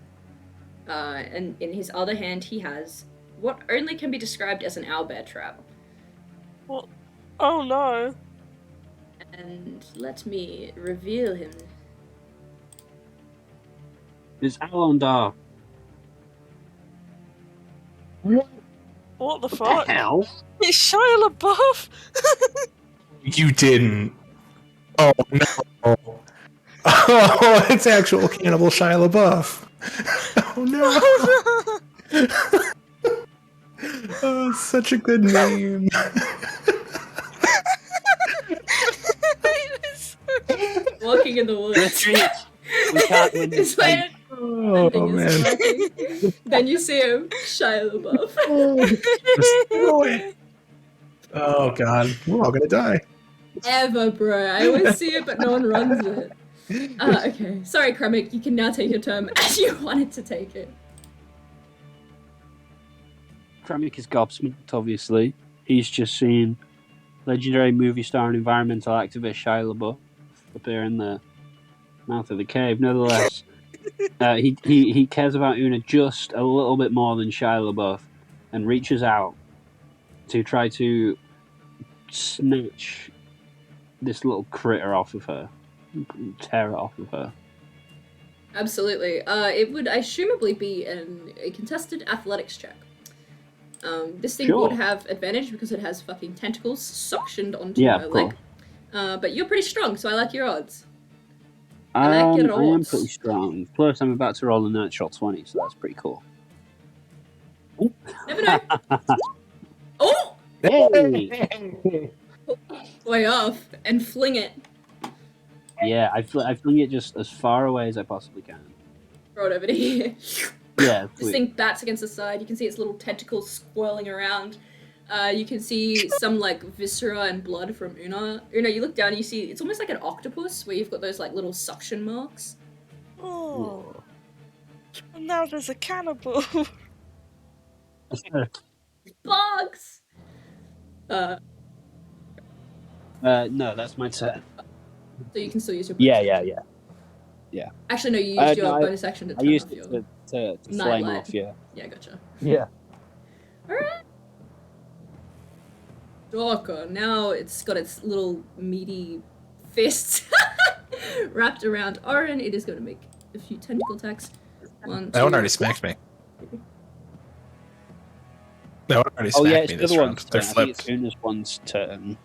and in his other hand he has what only can be described as an owlbear trap. Well, oh no. And let me reveal him. It's Alondar. What the fuck? The hell? It's Shia Labeouf! You didn't. Oh no. Oh, it's actual cannibal Shia LaBeouf. Oh no. Oh, it's such a good name. Walking in the woods. Retreat. We can't win this It's like, Oh man. then you see him, Shia LaBeouf. Oh god, we're all gonna die. Ever, bro. I always see it, but no one runs it. Okay. Sorry, Kremik. You can now take your turn as you wanted to take it. Kramik is gobsmacked, obviously. He's just seen legendary movie star and environmental activist Shia Labeouf appear in the mouth of the cave. Nevertheless, he cares about Una just a little bit more than Shia LaBeouf, and reaches out to try to snatch this little critter off of her, tear it off of her. Absolutely. It would assumably be a contested athletics check. This thing Sure. would have advantage because it has fucking tentacles suctioned onto Yeah, her of leg. course. But you're pretty strong, so I like your odds. I like your am odds. pretty strong. Plus, I'm about to roll a natural 20, so that's pretty cool. Never know. Oh! Hey! Way off and fling it. Yeah, I fling it just as far away as I possibly can. Throw it over to here. Yeah, This thing bats against the side. You can see its little tentacles swirling around. You can see some like viscera and blood from Una. Una, you look down and you see it's almost like an octopus where you've got those like little suction marks. Oh. And now there's a cannibal. Bugs! No, that's my turn. So you can still use your bonus action. Yeah. Actually, no, you used your no, bonus action to I turn used off it your... to flame Nightlight. off, yeah. Yeah, gotcha. Yeah. Alright. Dorka, now it's got its little meaty fists wrapped around Orin. It is going to make a few tentacle attacks. That one already smacked me. That one already Oh, smacked yeah, me it's the this other round. one's They're turn. I think flipped. it's Una's one's turn.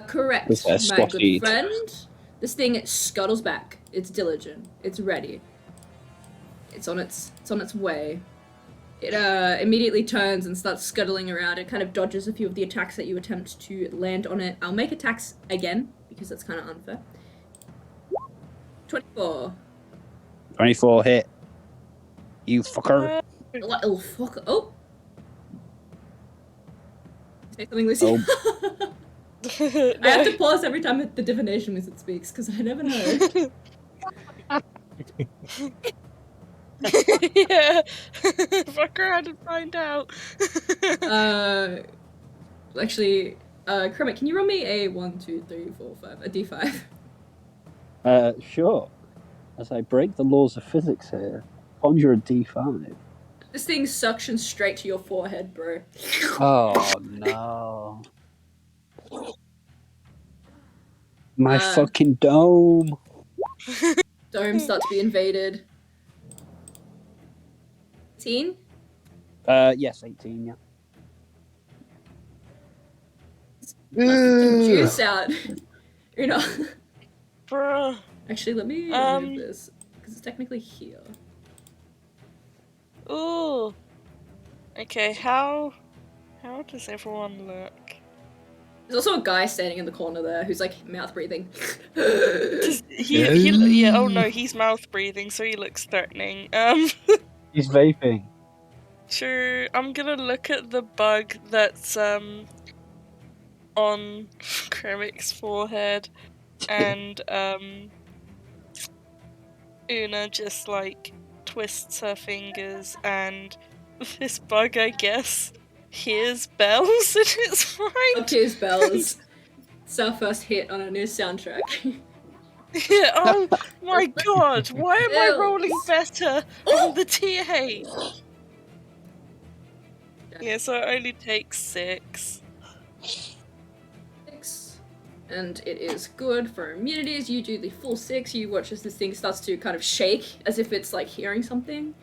Correct, With their my spot good feet. friend. This thing scuttles back. It's diligent. It's ready. It's on its way. It immediately turns and starts scuttling around. It kind of dodges a few of the attacks that you attempt to land on it. I'll make attacks again because that's kind of unfair. 24. 24 hit. You fucker. Little fucker. Oh. Say something, Lucy. Oh. I have to pause every time the divination wizard speaks because I never know. Yeah. Fuck around and find out. Actually, Kermit, can you roll me a 1, 2, 3, 4, 5, a d5? Sure. As I break the laws of physics here, conjure a d5. This thing suctions straight to your forehead, bro. Oh, no. My fucking dome. Domes start to be invaded. 18? Yes, 18, yeah. Juice out. You know. Bruh. Actually, let me remove this because it's technically here. Ooh. Okay, how does everyone look? There's also a guy standing in the corner there who's like mouth breathing. Yeah, oh no, he's mouth breathing, so he looks threatening. He's vaping. Sure, I'm gonna look at the bug that's on Kremik's forehead, and Una just like twists her fingers, and this bug, I guess, hears bells in its mind. Here's bells. It's our first hit on a new soundtrack. Yeah, oh my god, why am I Bells. rolling better on the T8? Yeah, so it only takes 6. 6. And it is good for immunities. You do the full 6. You watch as this thing starts to kind of shake as if it's like hearing something.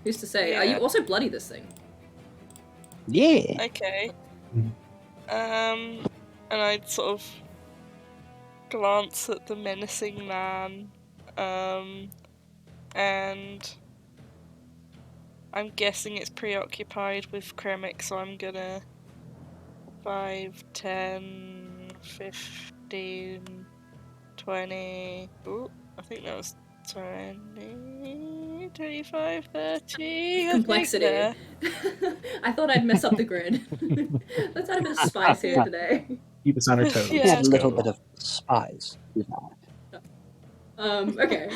Who's to say? Yeah. You also bloody this thing. Yeah. Okay. And I'd sort of glance at the menacing man, and I'm guessing it's preoccupied with Kremik, so I'm gonna 5, 10, 15, 20. Ooh, I think that was 20, 25, 30. Complexity. I I thought I'd mess up the grid. Let's add a bit of spice here today. Keep us on our toes. Yeah. A little bit of spice. Okay.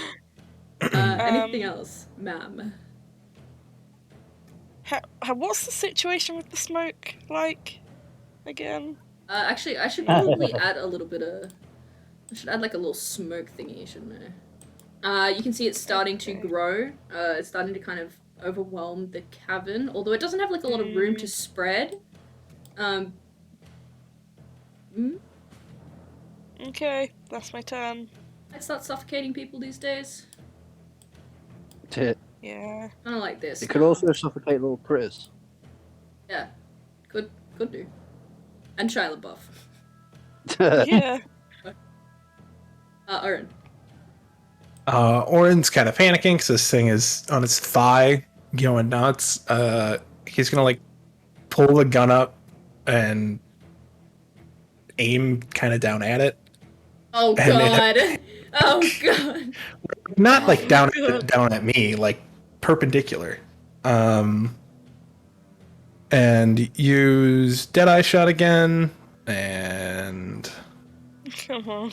Anything else, ma'am? What's the situation with the smoke like again? Actually, I should probably add a little bit of... I should add like a little smoke thingy, shouldn't I? You can see it's starting to grow. It's starting to kind of overwhelm the cavern, although it doesn't have like a lot of room to spread. Okay, that's my turn. I start suffocating people these days. It Yeah. Kind of like this. could also suffocate little critters. Yeah, could do. And Shia Labeouf. Yeah. Oren. Orin's kind of panicking because this thing is on his thigh, going nuts. He's gonna like pull the gun up and aim kind of down at it. Oh god. Oh god. Not like down at me, like perpendicular. And use Deadeye shot again, and Come on.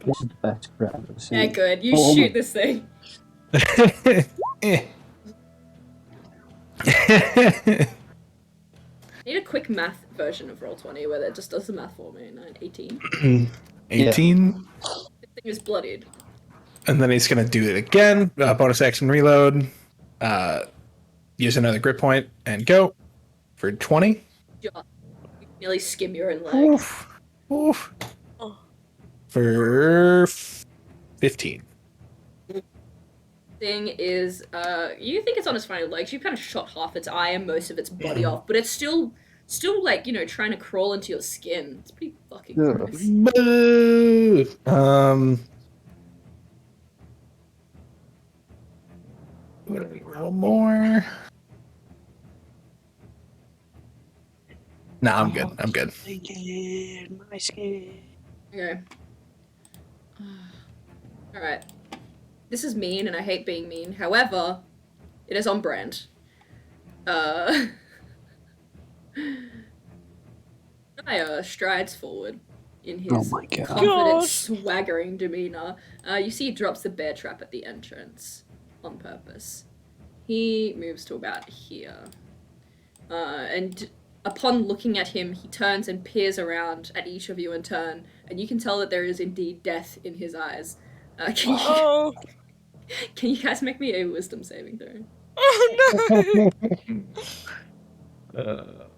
This is the best crap I've ever seen. Yeah, good. You Oh, shoot this thing. Need a quick math version of Roll20 where it just does the math for me. 18. 18. This thing is bloodied. And then he's gonna do it again. Bonus action reload. Use another grip point and go for 20. You nearly skim your own leg. Oof. Oof. Oh. For 15. Thing is, you think it's on its final legs. You kind of shot half its eye and most of its body off, but it's still like, you know, trying to crawl into your skin. It's pretty fucking Yeah. gross. Boo! Roll more. Nah, I'm good. I'm good. My skin. Okay. Alright. This is mean, and I hate being mean. However, it is on brand. Shia strides forward in his Oh my God. confident, swaggering demeanor. You see he drops the bear trap at the entrance on purpose. He moves to about here. And upon looking at him, he turns and peers around at each of you in turn, and you can tell that there is indeed death in his eyes. Oh. Can you guys make me a wisdom saving throw? Oh no.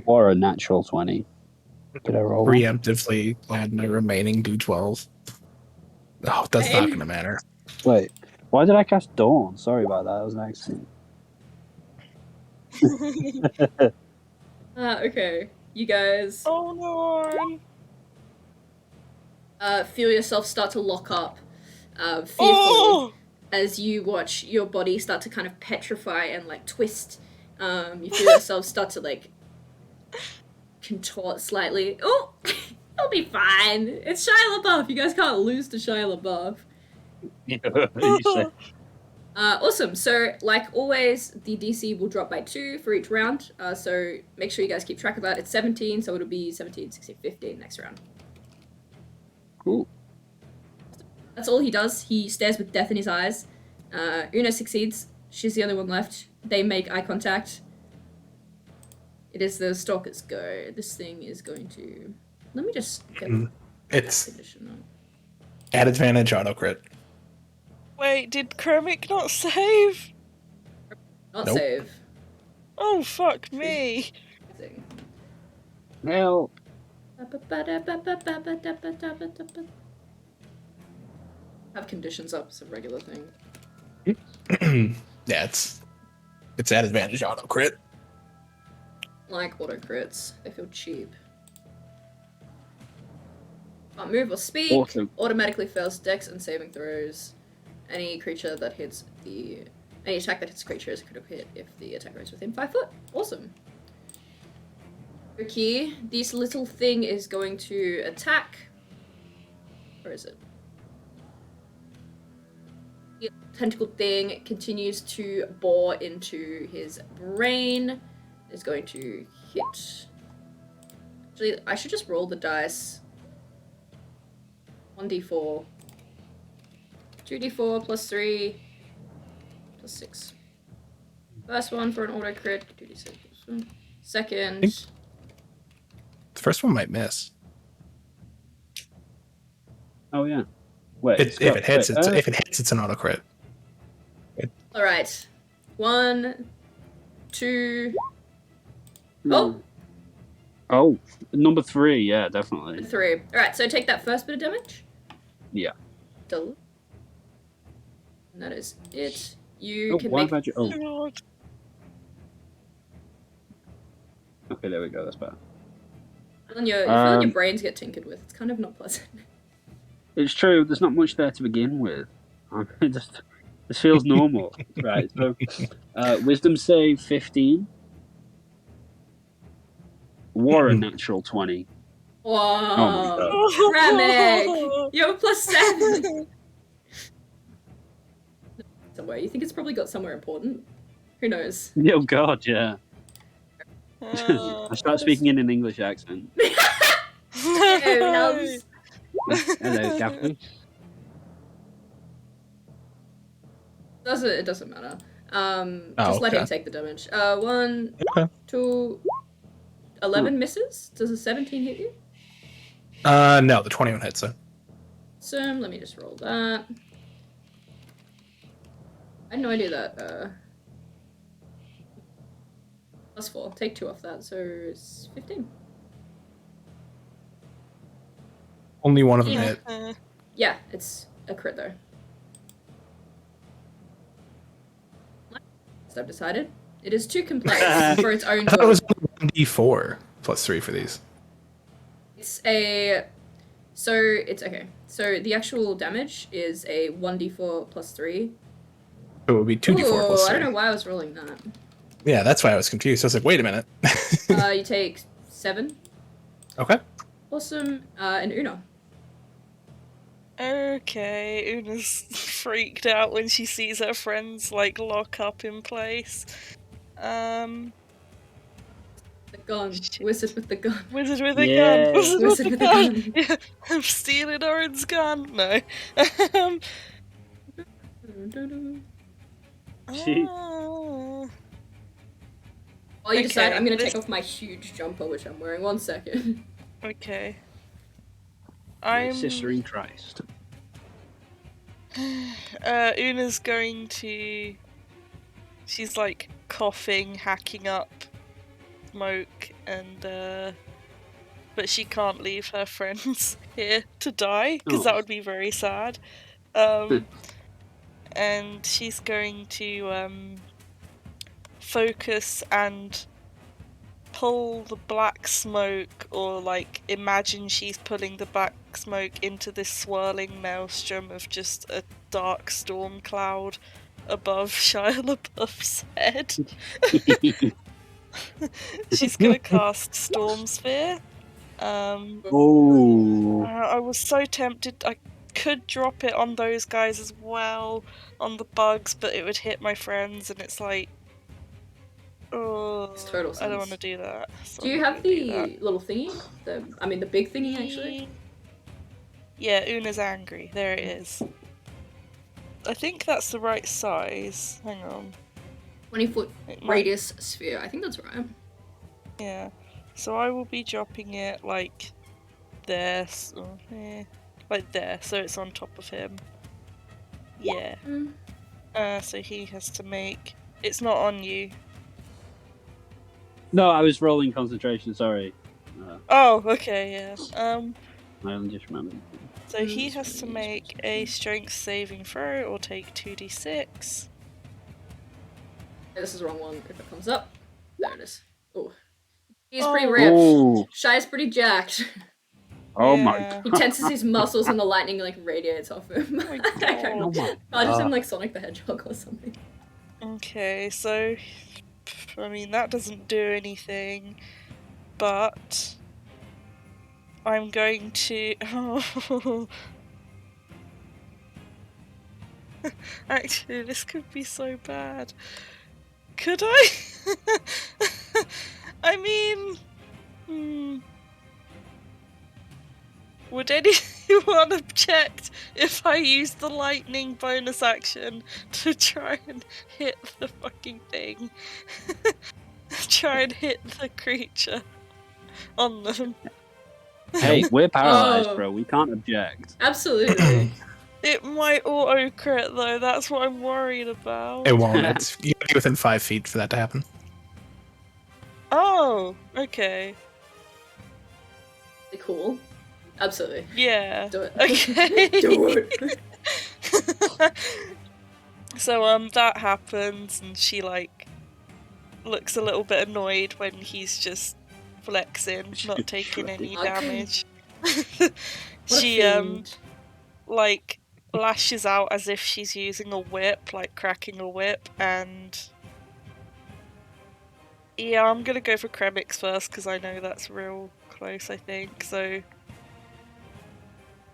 Or a natural 20. Did I roll one? Preemptively add my remaining d12. Oh, that's not going to matter. Wait, why did I cast Dawn? Sorry about that. That was an accident. Okay. You guys Oh no. feel yourself start to lock up fearfully as you watch your body start to kind of petrify and like twist. You feel yourself start to like contort slightly. Oh, it'll be fine. It's Shia Labeouf. You guys can't lose to Shia Labeouf. You say. Awesome. So, like always, the DC will drop by 2 for each round. So make sure you guys keep track of that. It's 17, so it'll be 17, 16, 15 next round. Cool. That's all he does. He stares with death in his eyes. Una succeeds. She's the only one left. They make eye contact. It is the stalker's go. This thing is going to... Let me just get It's condition on. at advantage auto crit. Wait, did Kermit not save? Not Nope. save. Oh fuck me. Thing. Now, Have conditions up. It's a regular thing. Yeah, it's at advantage auto crit. Like auto crits. They feel cheap. Can't move or speak. Awesome. Automatically fails dex and saving throws. Any creature that hits the... Any attack that hits a creature is a critical hit if the attacker is within 5 foot. Awesome. Okay, this little thing is going to attack. Where is it? The tentacle thing continues to bore into his brain. Is going to hit. Actually, I should just roll the dice. 1d4. 2d4 plus 3 plus 6. First one for an auto crit. 2d6 plus 1. Second. The first one might miss. Oh yeah. Wait. If it hits, it's an auto crit. All right. 1, 2. Hmm. Oh, Oh, number 3. Yeah, definitely. 3. All right. So take that first bit of damage. Yeah. And that is it. You Oh, can why make. have I oh, God. okay, there we go. That's better. You're feeling your brains get tinkered with. It's kind of not pleasant. It's true. There's not much there to begin with. This feels normal, right? So, wisdom save 15. War a natural 20. Wow. Oh my god. Ramek! You have a +7! Somewhere. You think it's probably got somewhere important? Who knows? Oh god, yeah. I start speaking in an English accent. No. Hello, Gaffney. It doesn't matter. Just let him take the damage. 1, 2, 11 misses? Does a 17 hit you? No, the 21 hits it. So let me just roll that. I had no idea that. +4. Take 2 off that, so it's 15. Only one of them hit. Yeah, it's a crit though. So I've decided it is too complex for its own. I thought it was 1d4 +3 for these. It's a. So it's okay. So the actual damage is a 1d4 +3. So it would be 2d4 +3. I don't know why I was rolling that. Yeah, that's why I was confused. I was like, wait a minute. You take 7. Okay. Awesome. And Una. Okay, Una's freaked out when she sees her friends like lock up in place. The gun. Wizard with the gun. Wizard with a Yeah. gun. Wizard Wizard with a gun. Yeah, I'm stealing Orin's gun. No. While you decide, Okay, I'm gonna take off my huge jumper, which I'm wearing. 1 second. Okay. My sister in Christ. Una's going to. She's like coughing, hacking up smoke, and but she can't leave her friends here to die because that would be very sad. And she's going to focus and pull the black smoke, or like imagine she's pulling the black smoke into this swirling maelstrom of just a dark storm cloud above Shia Labeouf's head. She's gonna cast Storm Sphere. Oh. I was so tempted. I could drop it on those guys as well, on the bugs, but it would hit my friends, and it's like, oh, Makes total I don't sense. want to do that. So Do you I'm not have gonna do the that. little thingy? The big thingy actually? Yeah, Una's angry. There it is. I think that's the right size. Hang on. 20-foot It might- radius sphere. I think that's right. Yeah. So I will be dropping it like there. Like there, so it's on top of him. Yeah. So he has to make. It's not on you. No, I was rolling concentration. Sorry. Oh, okay, yeah. I only just remembered. So he has to make a strength saving throw or take 2d6. Yeah, this is the wrong one. If it comes up, there it is. Oh, he's pretty ripped. Oh. Shy's pretty jacked. Oh my Yeah. He tenses his muscles and the lightning like radiates off him. Oh my I don't know. God. I just him like Sonic the Hedgehog or something. Okay, so I mean that doesn't do anything, but I'm going to. Actually, this could be so bad. Could I? I mean, would anyone object if I used the lightning bonus action to try and hit the fucking thing? Try and hit the creature. on them. Hey, we're paralyzed, Oh. bro. We can't object. Absolutely. It might auto crit though. That's what I'm worried about. It won't. It's you gotta be within 5 feet for that to happen. Oh, okay. Cool. Absolutely. Yeah. Do it. Okay. Do it. So that happens, and she like looks a little bit annoyed when he's just flexing, not taking any Okay. damage. What a She fiend. like lashes out as if she's using a whip, like cracking a whip, and yeah, I'm gonna go for Kremix first because I know that's real close, I think. So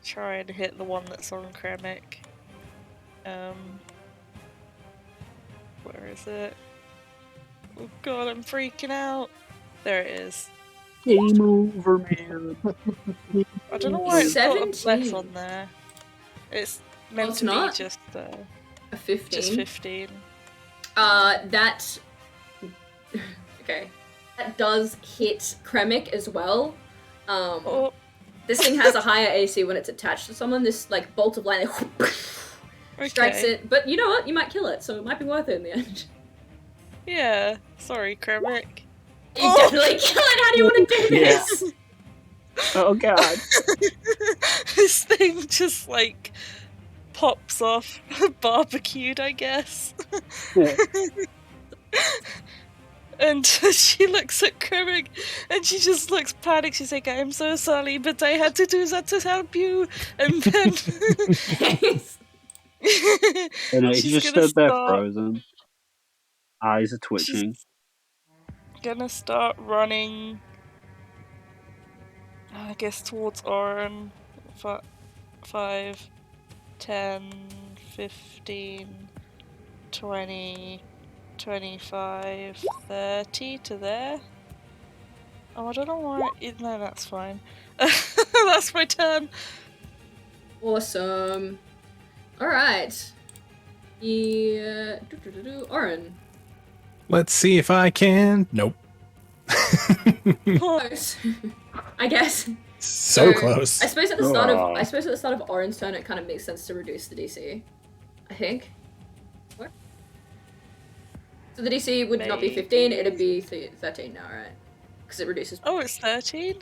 try and hit the one that's on Kremik. Where is it? Oh god, I'm freaking out. There it is. Game over, man. I don't know why it's got a less 17. on there. It's meant it's to be not? just A 15. 15. That. Okay. That does hit Kremik as well. Oh, This thing has a higher AC when it's attached to someone. This like bolt of lightning strikes okay. it, but you know what? You might kill it, so it might be worth it in the end. Yeah, sorry, Kremik. You Oh! definitely kill it. How do you want to do Yeah. this? Oh god. This thing just like pops off, barbecued, I guess. Yeah. And she looks at Kremik and she just looks panicked. She's like, I'm so sorry, but I had to do that to help you. And then You know, he she's just gonna stood there start, frozen. Eyes are twitching. she's gonna start running, I guess, towards Oren. 5, 10, 15, 20, 25, 30 to there. Oh, I don't know why. No, that's fine. That's my turn. Awesome. All right. Yeah. Oren. Let's see if I can. Nope. Close. I guess. So close. I suppose at the start Aw. of Oren's turn, it kind of makes sense to reduce the DC. I think. What? So the DC would not be 15; it'd be 13 now, right? Because it reduces, Oh, it's 13?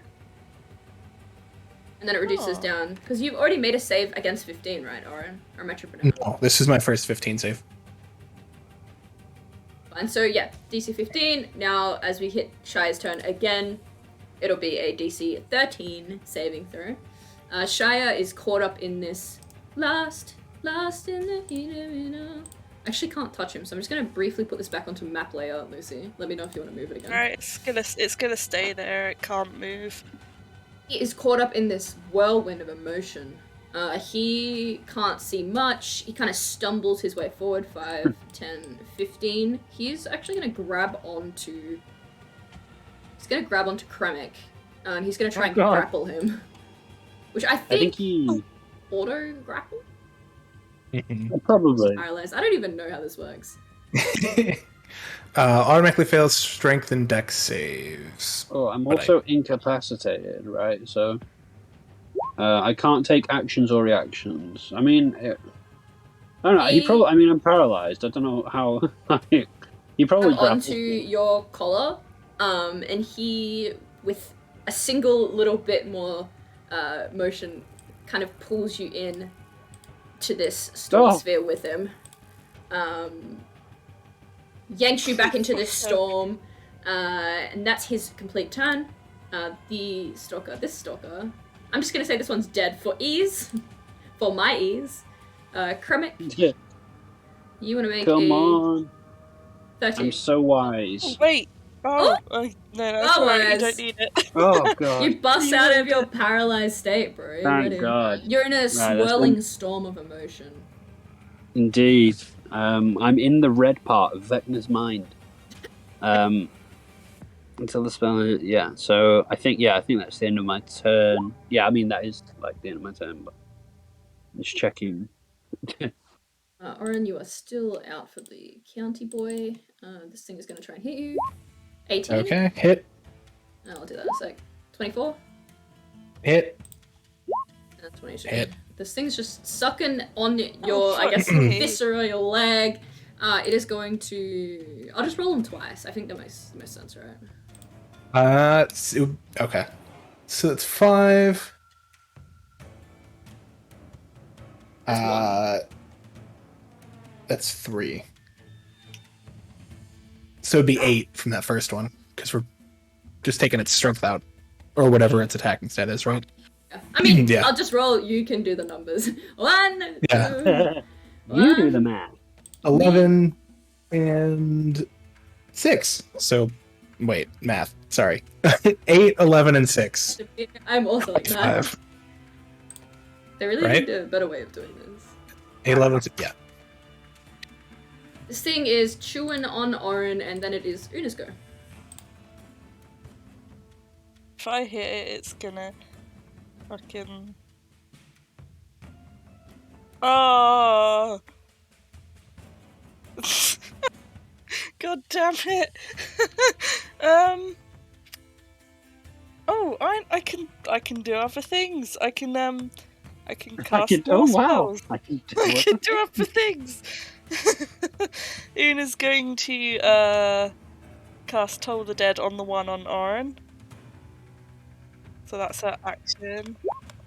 and then it reduces Oh. down. Because you've already made a save against 15, right, Oren? Or am I tripping out? No, this is my first 15 save. Fine. So yeah, DC 15. Now, as we hit Shia's turn again, it'll be a DC 13 saving throw. Shia is caught up in this lost in the heat of it all. I actually can't touch him, so I'm just gonna briefly put this back onto map layer, Lucy. Let me know if you want to move it again. Alright, it's gonna stay there. It can't move. He is caught up in this whirlwind of emotion. He can't see much. He kind of stumbles his way forward. 5, 10, 15. He's actually going to grab onto... He's going to grab onto Kremik. And he's going to try and God. grapple him. Which I I think... think he Auto-grapple? probably. Paralyzed. I don't even know how this works. Automatically fails strength and dex saves. Oh, I'm But also incapacitated, right? So I can't take actions or reactions. I mean, I don't know. He probably. I mean, I'm paralyzed. I don't know how. He probably Grab onto grappled me. your collar, and he, with a single little bit more motion, kind of pulls you in to this storm sphere with him. Yanks you back into this storm, and that's his complete turn. This stalker, I'm just gonna say this one's dead for ease, for my ease. Kremik, Yeah, you wanna make come a on. 13. I'm so wise. Oh, wait! No, that's Oh, alright, you wise. don't need it. Oh god. You bust out of your paralyzed state, bro. You're Thank ready. God. You're in a that's swirling one- storm of emotion. Indeed. I'm in the red part of Vecna's mind. Until the spell. Yeah. So I think that's the end of my turn. Yeah, I mean that is like the end of my turn, but I'm just checking. Oren, you are still out for the county boy. This thing is going to try and hit you. 18. Okay, hit. I'll do that in a sec. 24. Hit. And 22. Hit. This thing's just sucking on your, I guess, viscera, your leg. It is going to... I'll just roll them twice. I think that makes the most sense, right? Okay. So it's 5. That's 3. So it'd be 8 from that first one, because we're just taking its strength out. Or whatever its attacking stat is, right? Yeah. I mean, Yeah. I'll just roll. You can do the numbers. 1, Yeah. 2, You do the math. 11 and 6. So, wait, math. Sorry. 8, 11, and 6. I'm also like that. 5. They really Right? need a better way of doing this. 8, 11, 6. Yeah. This thing is chewing on Orin, and then it is Una's go. If I hit it, it's gonna fucking. Oh! God damn it! Oh, I can do other things. I can cast more spells. I can do I it. can do other things. Una's going to cast Toll the Dead on the one on Orin. So that's her action.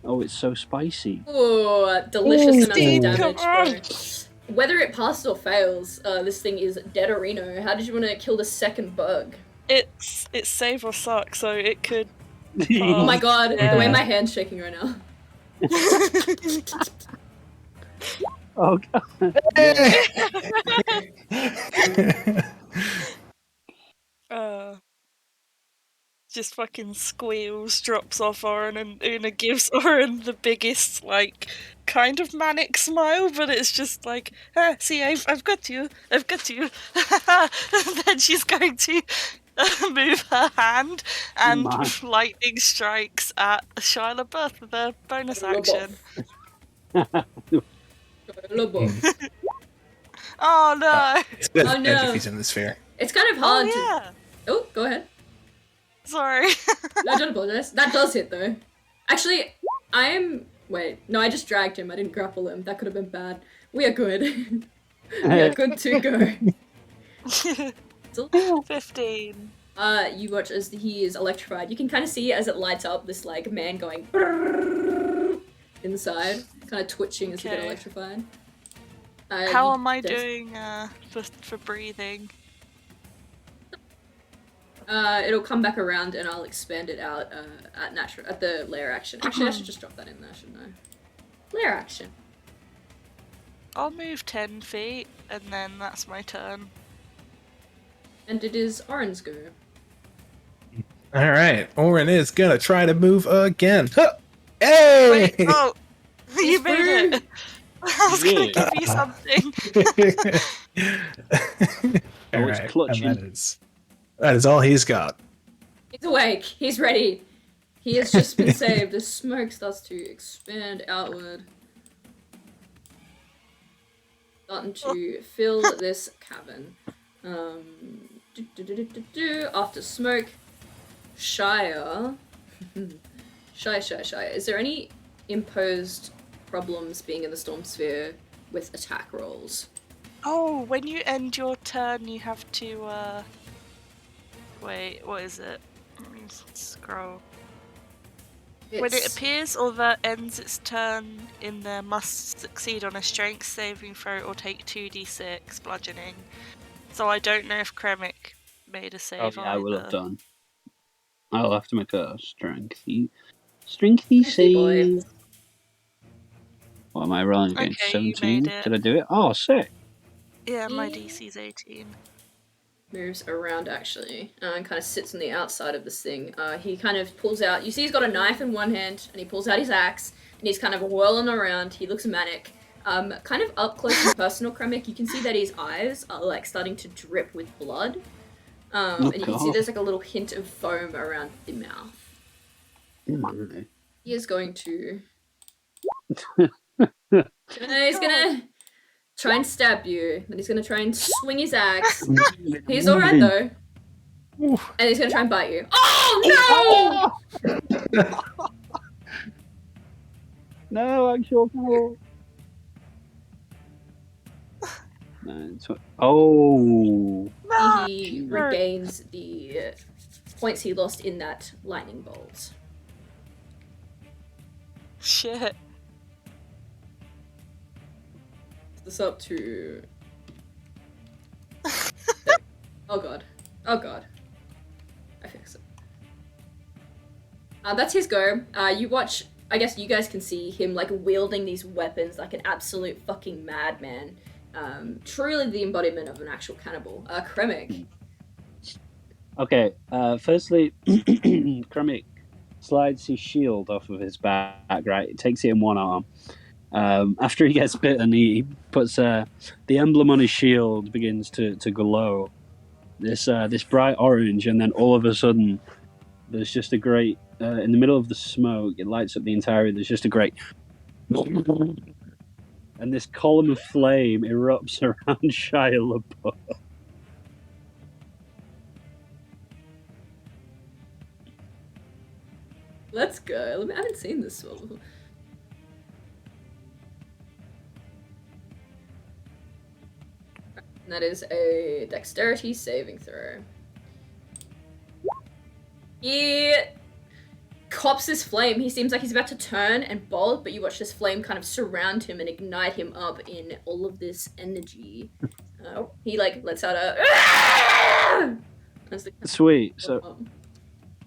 Oh, it's so spicy. Oh, delicious amount Steve, of come damage, bro. Whether it passes or fails, this thing is dead or Reno. How did you want to kill the second bug? It's save or suck, so it could. Oh my god, yeah. the way my hand's shaking right now. Oh god. Just fucking squeals, drops off Orin, and Una gives Orin the biggest, like, kind of manic smile, but it's just like, see, I've got you, and then she's going to move her hand, and lightning strikes at Shia Labeouf with a bonus action. Oh no! It's good Oh, no. if he's in the sphere. It's kind of hard yeah. to... Oh, go ahead. Sorry. No, don't apologize. That does hit, though. Actually, I am... Wait, no, I just dragged him. I didn't grapple him. That could have been bad. We are good. We are good to go. 15. You watch as he is electrified. You can kind of see as it lights up this, like, man going inside. Kind of twitching as he gets Okay. electrified. How am I doing for breathing? It'll come back around and I'll expand it out at the layer action. Actually, I should just drop that in there, shouldn't I? Layer action. I'll move 10 feet, and then that's my turn. And it is Orin's go. Alright, Orin is gonna try to move again. Huh! Hey! Wait, oh! You He's made through. it! I was gonna give you something! Oh, it's Alright, clutching. and that is all he's got. He's awake. He's ready. He has just been saved. The smoke starts to expand outward. Starting to fill this cavern. After smoke, Shia. Shia. Is there any imposed problems being in the storm sphere with attack rolls? Oh, when you end your turn, you have to, wait, what is it? Let me scroll. When it appears or that ends its turn in there, must succeed on a strength saving throw or take 2d6 bludgeoning. So I don't know if Kremik made a Oh save yeah, I will have either. done. I'll have to make a strengthy Strengthy save. boy. What am I rolling against? Okay, you 17? made it. Did I do it? Oh, sick. Yeah, my DC's 18. Moves around actually and kind of sits on the outside of this thing. He kind of pulls out, you see he's got a knife in one hand and he pulls out his axe and he's kind of whirling around. He looks manic. Kind of up close and personal, Kremik, you can see that his eyes are like starting to drip with blood. And you can see there's like a little hint of foam around the mouth. He is going to... he's gonna try and stab you, then he's gonna try and swing his axe. He's alright though. Oof. And he's gonna try and bite you. Oh No, actual power. No, oh. He Jeez. regains the points he lost in that lightning bolt. Shit. This up to. Oh god. Oh god. I fix it. That's his go. You watch. I guess you guys can see him like wielding these weapons like an absolute fucking madman. Truly the embodiment of an actual cannibal. Kremik. Okay, firstly, Kremik slides his shield off of his back, right? It takes it in one arm. After he gets bitten, he puts the emblem on his shield begins to glow. This bright orange, and then all of a sudden, there's just a great, in the middle of the smoke, it lights up the entire area, there's just a great... And this column of flame erupts around Shia Labeouf. Let's go. I haven't seen this one before. And that is a dexterity saving throw. He cops this flame. He seems like he's about to turn and bolt, but you watch this flame kind of surround him and ignite him up in all of this energy. He like lets out a Sweet.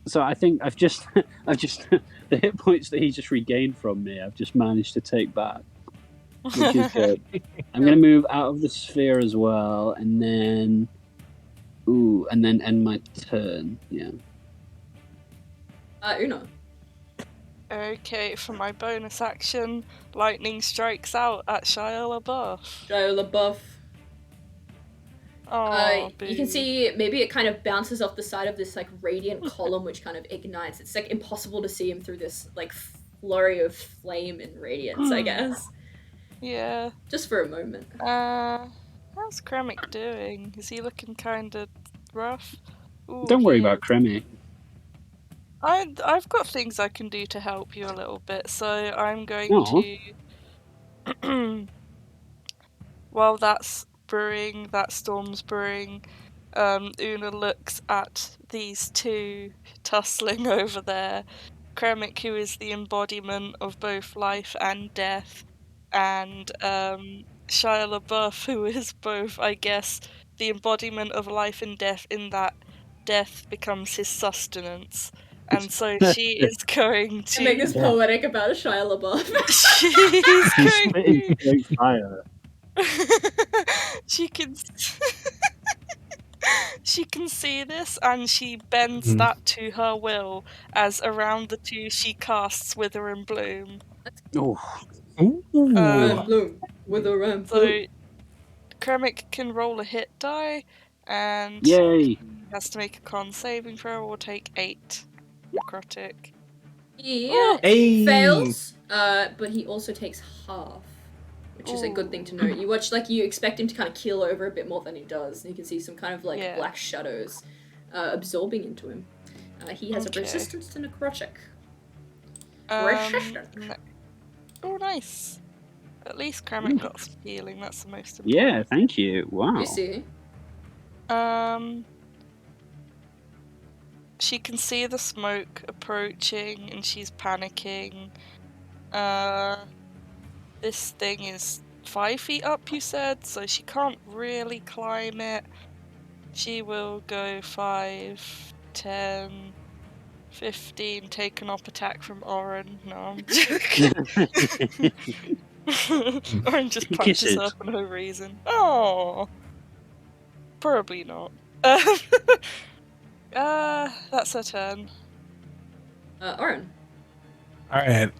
So I think I've just the hit points that he just regained from me, I've just managed to take back, which is good. I'm gonna move out of the sphere as well, and then end my turn. Yeah. Una. Okay, for my bonus action, lightning strikes out at Shia Labeouf. Shia Labeouf. Oh, you can see maybe it kind of bounces off the side of this like radiant column, which kind of ignites. It's like impossible to see him through this like flurry of flame and radiance, I guess. Yeah. Just for a moment. How's Kremik doing? Is he looking kind of rough? Ooh, Don't worry about Kremik. I've got things I can do to help you a little bit, so I'm going to. While that's brewing, that storm's brewing, Una looks at these two tussling over there. Kremik, who is the embodiment of both life and death, and Shia LaBeouf, who is both, I guess, the embodiment of life and death in that death becomes his sustenance. And so she is going to make this poetic about Shia LaBeouf. She's going to fire. She can she can see this, and she bends that to her will as around the two she casts Wither and Bloom. Oh. Bloom. Wither and Bloom. So Kremik can roll a hit die, and Yay! has to make a con saving throw or take 8 necrotic. He Hey! fails, but he also takes half, which is a good thing to know. You watch, like, you expect him to kind of keel over a bit more than he does, and you can see some kind of, like, black shadows absorbing into him. He has a resistance to necrotic. Oh, nice. At least Kremik got some healing, that's the most important. Yeah, thank you. Wow. You see? She can see the smoke approaching and she's panicking. This thing is 5 feet up, you said, so she can't really climb it. She will go 5, 10, 15, take an up attack from Oren. No, I'm joking. Oren just punches her for no reason. Oh, probably not. That's her turn. Oren. Alright.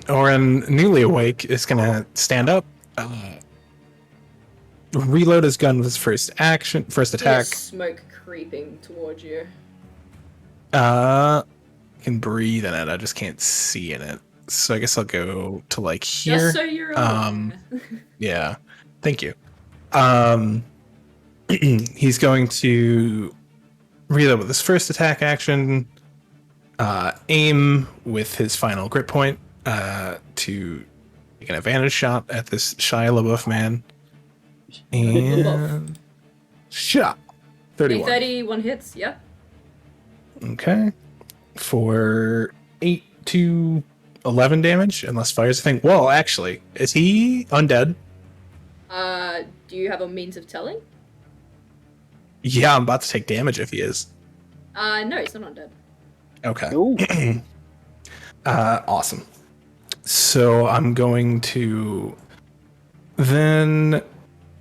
Oren, newly awake, is gonna stand up, reload his gun with his first attack. There's smoke creeping towards you. I can breathe in it, I just can't see in it. So I guess I'll go to like here. Just so you're aware. Yeah. Thank you. He's going to reload with his first attack action. aim with his final grip point to take an advantage shot at this Shia Labeouf man. And shot. 31. 31 hits, yeah. Okay. For 8 to 11 damage, unless fires a thing. Well, actually, is he undead? Do you have a means of telling? Yeah, I'm about to take damage if he is. No, he's not undead. Okay. Ooh. Awesome. So I'm going to then.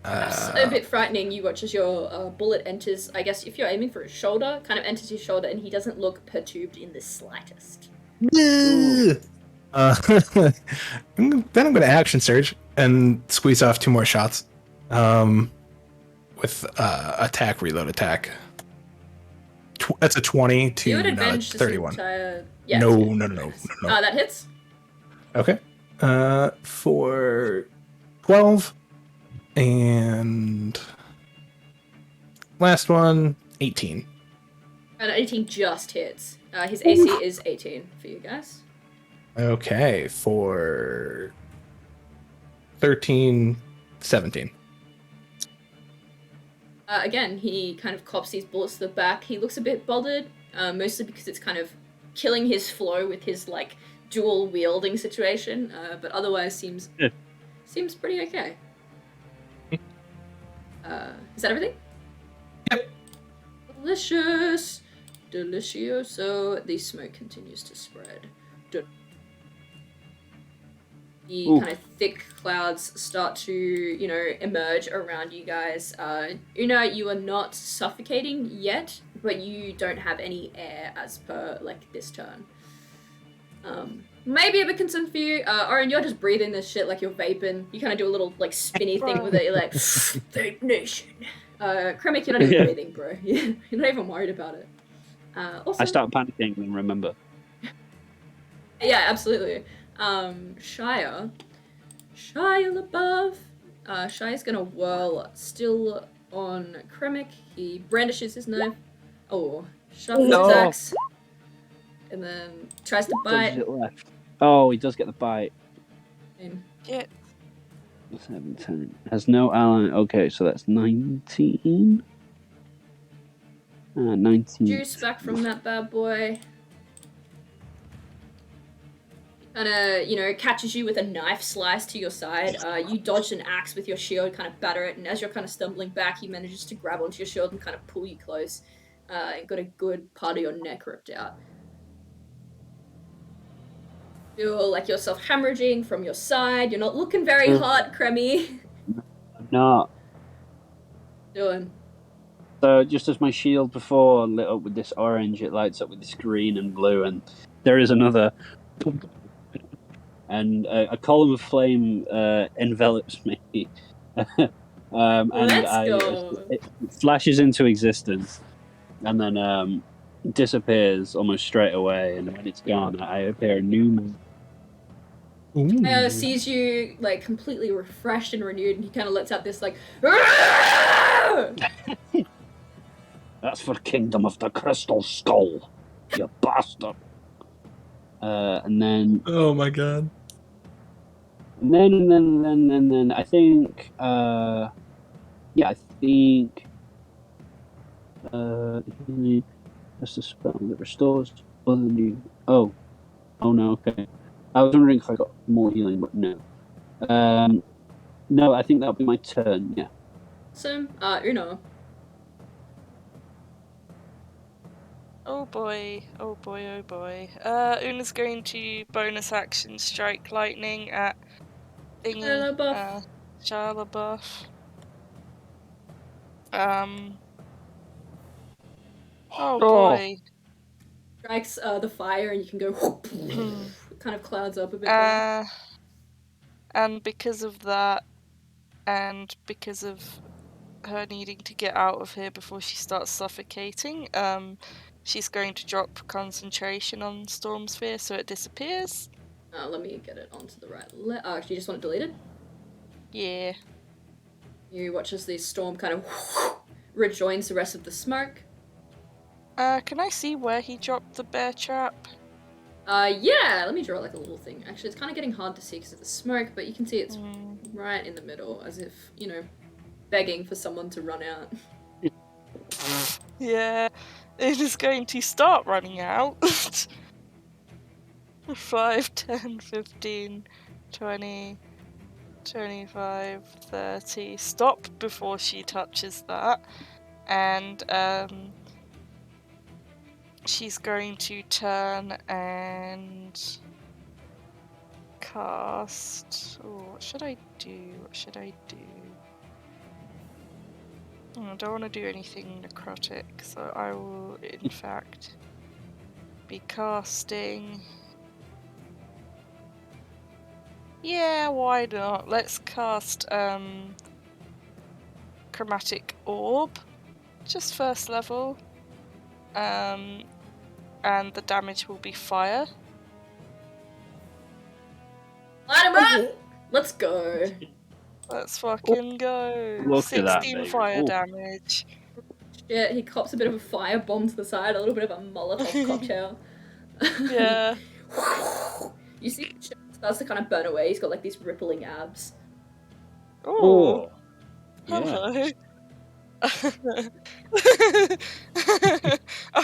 That's a bit frightening. You watch as your bullet enters, I guess if you're aiming for his shoulder, kind of enters his shoulder, and he doesn't look perturbed in the slightest. Then I'm going to action surge and squeeze off 2 more shots with attack, reload, attack. That's a 20 to You would advantage this 31. entire... Yeah, No. that hits. Okay. For 12. And last one, 18. And 18 just hits. His AC is 18 for you guys. Okay, for 13, 17. Again, he kind of cops these bullets to the back. He looks a bit bothered, mostly because it's kind of killing his flow with his like dual wielding situation. But otherwise seems pretty okay. Is that everything? Yep. Delicious. Delicioso. The smoke continues to spread. The kind of thick clouds start to, emerge around you guys. Una, you are not suffocating yet, but you don't have any air as per, this turn. Maybe a bit concerned for you. Oren, you're just breathing this shit like you're vaping. You kind of do a little, spinny thing with it. You're like, Vape Nation. Kremek, you're not even breathing, bro. You're not even worried about it. Also, I start panicking and remember. Yeah, absolutely. Shia Labeouf. Shia's gonna whirl still on Kremek. He brandishes his knife. Oh, sharpens his axe. And then tries to bite. Does it left? Oh, he does get the bite. Yeah. 17. Has no ally. Okay, so that's 19. 19. Juice back from that bad boy. Kind of, catches you with a knife slice to your side. You dodged an axe with your shield, kind of batter it, and as you're kind of stumbling back, he manages to grab onto your shield and kind of pull you close. And got a good part of your neck ripped out. Feel like yourself hemorrhaging from your side. You're not looking very hot, Cremmy. I'm not. Doing. So just as my shield before lit up with this orange, it lights up with this green and blue, and there is another. And a column of flame envelops me. And Let's go. It flashes into existence and then disappears almost straight away. And when it's gone, I appear new. Sees you completely refreshed and renewed, and he kind of lets out this That's for Kingdom of the Crystal Skull, you bastard. And then. Oh my god. And then I think. I think. That's a spell that restores other new. Oh no. Okay. I was wondering if I got more healing, but no. No, I think that'll be my turn. Yeah. So, Una. Oh boy. Una's going to bonus action strike lightning at thingy. Shia Labeouf. Oh boy. Strikes the fire, and you can go. It kind of clouds up a bit. And because of that, and because of her needing to get out of here before she starts suffocating, she's going to drop concentration on Storm Sphere so it disappears. Let me get it onto the right. Actually, you just want it deleted? Yeah. You watch as the storm kind of rejoins the rest of the smoke. Can I see where he dropped the bear trap? Yeah, let me draw like a little thing. Actually, it's kind of getting hard to see because of the smoke, but you can see it's right in the middle, as if, you know, begging for someone to run out. Yeah, it is going to start running out. 5, 10, 15, 20, 25, 30. Stop before she touches that. And she's going to turn and cast. Oh, what should I do? What should I do? I don't want to do anything necrotic, so I will, in fact, be casting. Yeah, why not? Let's cast Chromatic Orb, just first level. And the damage will be fire. Light him up! Let's go. Let's fucking go. Look at that, 16 baby. fire Ooh. damage. Shit, he cops a bit of a fire bomb to the side, a little bit of a Molotov cocktail. Yeah. You see, it starts to kind of burn away. He's got like these rippling abs. Oh. Yeah. Hello. I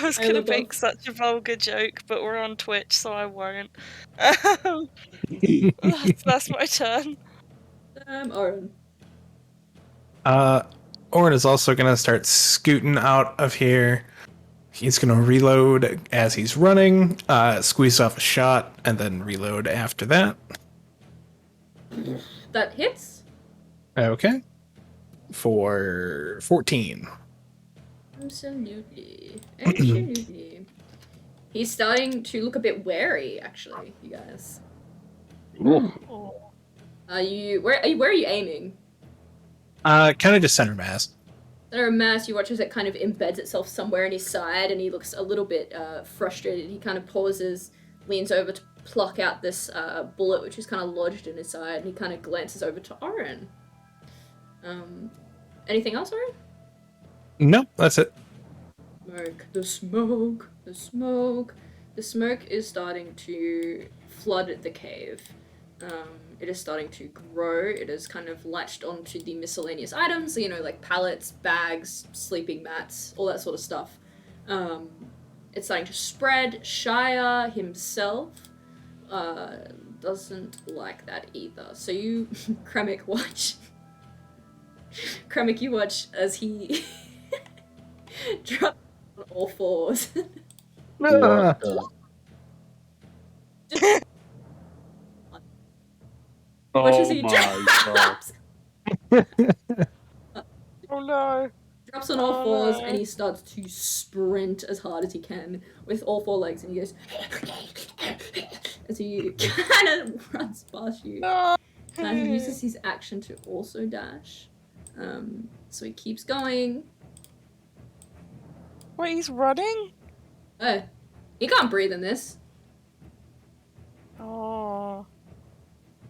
was gonna Shia make Labeouf. such a vulgar joke, but we're on Twitch, so I won't. That's my turn. Oren. Orin is also gonna start scooting out of here. He's gonna reload as he's running, squeeze off a shot, and then reload after that. That hits. Okay. For 14. Absolutely. Absolutely. He's starting to look a bit wary, actually, you guys. Ooh. Oh. Where are you aiming? Kind of just center mass. Center of mass, you watch as it kind of embeds itself somewhere in his side, and he looks a little bit frustrated. He kind of pauses, leans over to pluck out this bullet, which is kind of lodged in his side, and he kind of glances over to Oren. Anything else, Oren? Nope, that's it. Smoke, the smoke, the smoke. The smoke is starting to flood the cave. It is starting to grow. It is kind of latched onto the miscellaneous items, you know, like pallets, bags, sleeping mats, all that sort of stuff. It's starting to spread. Shia himself doesn't like that either. So you, Kremik, watch. Kremik, you watch as he drops on all fours. Ah. Watch as Oh he my god. drops. Oh no. Drops on all fours no. and he starts to sprint as hard as he can with all four legs, and he goes as he kind of runs past you. No. And he uses his action to also dash. So he keeps going. Wait, he's running? Oh, he can't breathe in this. Oh.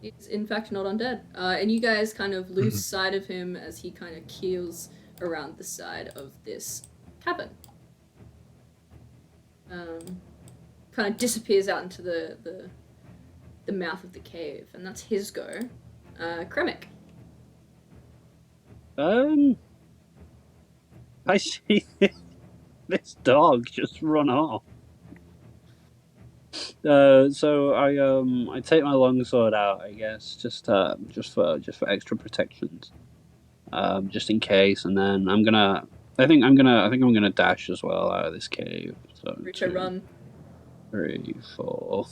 He's in fact not undead. And you guys kind of lose sight of him as he kind of keels around the side of this cavern. Kind of disappears out into the mouth of the cave, and that's his go. Kremik. I see this dog just run off. So I take my longsword out, I guess, just for extra protections, just in case, and then I think I'm gonna dash as well out of this cave. So Reach a run. 3, 4,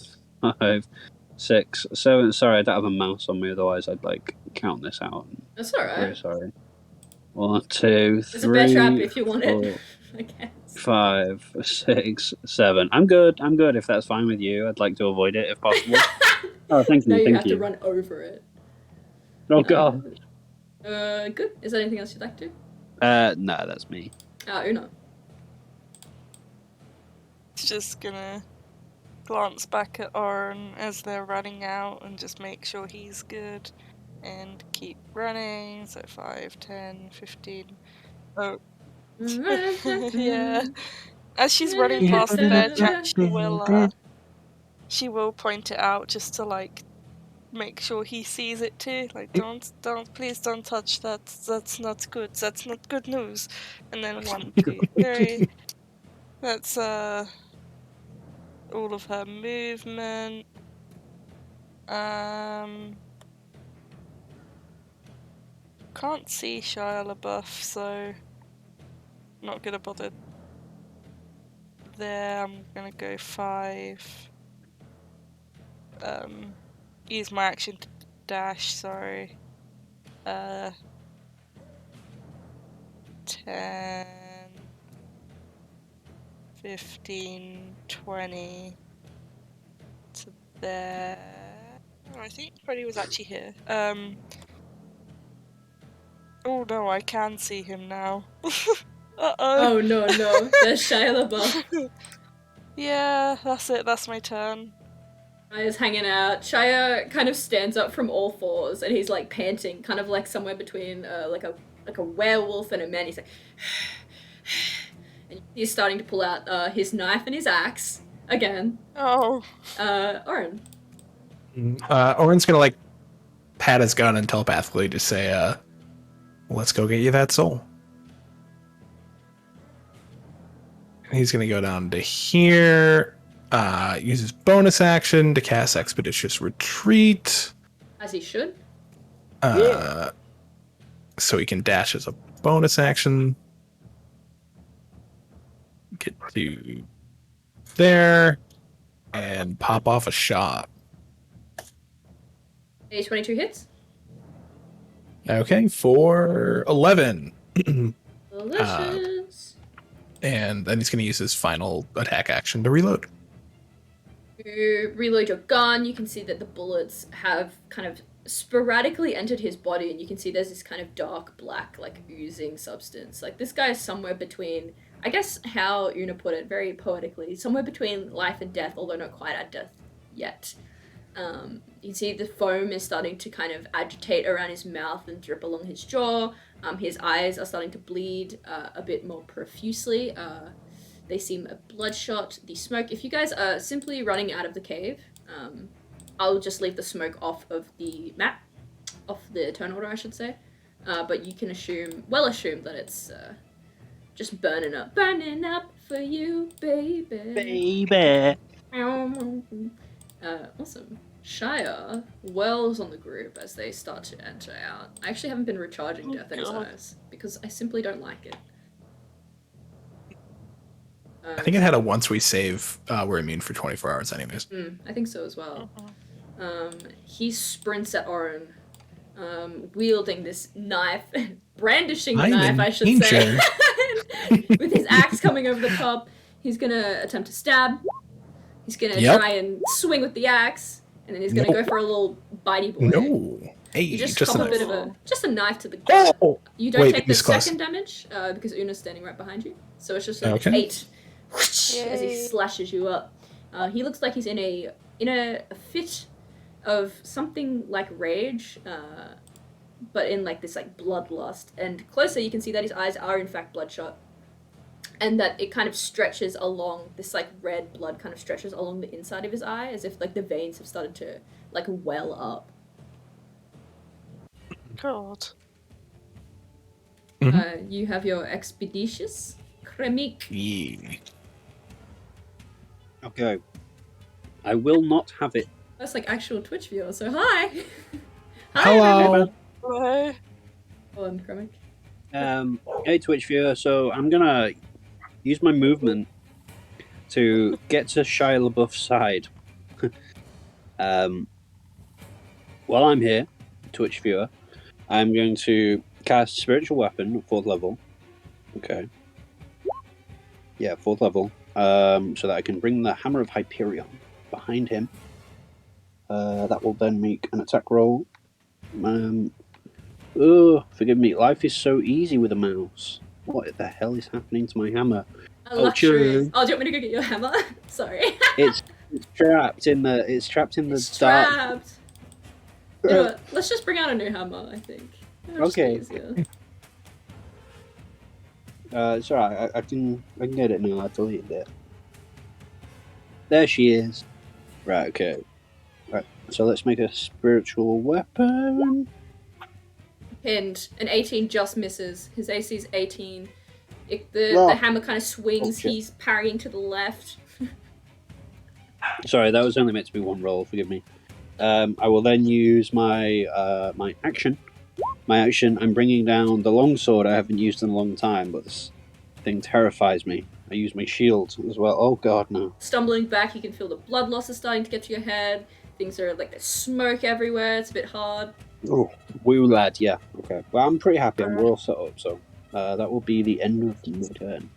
5, 6, 7. Sorry, I don't have a mouse on me. Otherwise, I'd like count this out. That's alright. Very sorry. 1, 2, 3. There's a bear trap if you want 4, it. I guess. 5, 6, 7. I'm good if that's fine with you. I'd like to avoid it if possible. Oh, thank you. No, you thank have you. to run over it. Oh god. Good. Is there anything else you'd like to do? No, that's me. Una. He's just gonna glance back at Oren as they're running out and just make sure he's good. And keep running. So 5, 10, 15. Oh. Yeah. As she's running past the bear trap, she will point it out just to like make sure he sees it too. Like, please don't touch that. That's not good. That's not good news. And then 1, 2, 3. That's all of her movement. Can't see Shia Labeouf, so not gonna bother there. I'm gonna go 5. Use my action to dash, sorry. 10, 15, 20 to there. Oh, I think Freddy was actually here. Oh no, I can see him now. Uh-oh. Oh no, there's Shia LaBeouf. Yeah, that's it, that's my turn. Shia's hanging out. Shia kind of stands up from all fours and he's like panting, kind of like somewhere between like a werewolf and a man. He's like and he's starting to pull out his knife and his axe again. Oh. Oren. Oren's gonna like pat his gun and telepathically just say, let's go get you that soul. And he's gonna go down to here, use his bonus action to cast Expeditious Retreat. As he should. So he can dash as a bonus action. Get to there and pop off a shot. A 22 hits. Okay, for 11. Delicious. And then he's going to use his final attack action to reload. You reload your gun. You can see that the bullets have kind of sporadically entered his body, and you can see there's this kind of dark black, like oozing substance. Like this guy is somewhere between, I guess how Una put it very poetically, somewhere between life and death, although not quite at death yet. You see the foam is starting to kind of agitate around his mouth and drip along his jaw. His eyes are starting to bleed a bit more profusely. They seem bloodshot. The smoke, if you guys are simply running out of the cave, I'll just leave the smoke off of the map, off the turn order, I should say. But you can assume that it's just burning up for you, baby. Baby. Awesome. Shia whirls on the group as they start to enter out. I actually haven't been recharging Death in his eyes because I simply don't like it. I think it had a once we save, we're immune for 24 hours anyways. I think so as well. He sprints at Oren, wielding this knife, brandishing the knife, I should say. With his axe coming over the top, he's gonna attempt to stab. He's gonna try and swing with the axe, and then he's gonna go for a little bitey boy. No. Hey, you just a pop a bit of a knife to the gut. Oh! You don't take the second damage because Una's standing right behind you. So it's just like 8 whoosh, as he slashes you up. He looks like he's in a fit of something like rage, but in like this like bloodlust. And closer you can see that his eyes are in fact bloodshot. And that it kind of stretches along, this like red blood kind of stretches along the inside of his eye, as if like the veins have started to like well up. God. You have your Expeditious Kremik. Yeah. Okay. I will not have it. That's like actual Twitch viewer, so hi! Hi, Hello! everyone. Hello. Oh, I'm Kremik. Hey Twitch viewer, so I'm gonna use my movement to get to Shia LaBeouf's side. While I'm here, Twitch viewer, I'm going to cast Spiritual Weapon at 4th level. Okay. Yeah, 4th level. So that I can bring the Hammer of Hyperion behind him. That will then make an attack roll. Oh, forgive me. Life is so easy with a mouse. What the hell is happening to my hammer? Luxury. Oh, do you want me to go get your hammer? Sorry. It's trapped in the. It's trapped in the It's dark. trapped. You know what? Let's just bring out a new hammer. I think. Okay. It's alright. I can get it now. I deleted it. There she is. Right. Okay. Right. So let's make a spiritual weapon. Pinned. An 18 just misses. His AC is 18. The hammer kind of swings. shit. He's parrying to the left. Sorry, that was only meant to be one roll. Forgive me. I will then use my my action. My action. I'm bringing down the longsword. I haven't used in a long time, but this thing terrifies me. I use my shield as well. Oh god, no! Stumbling back, you can feel the blood loss is starting to get to your head. Things are like there's smoke everywhere. It's a bit hard. Oh, woo lad. Yeah. Okay. Well, I'm pretty happy. We're all set up. So that will be the end of the turn.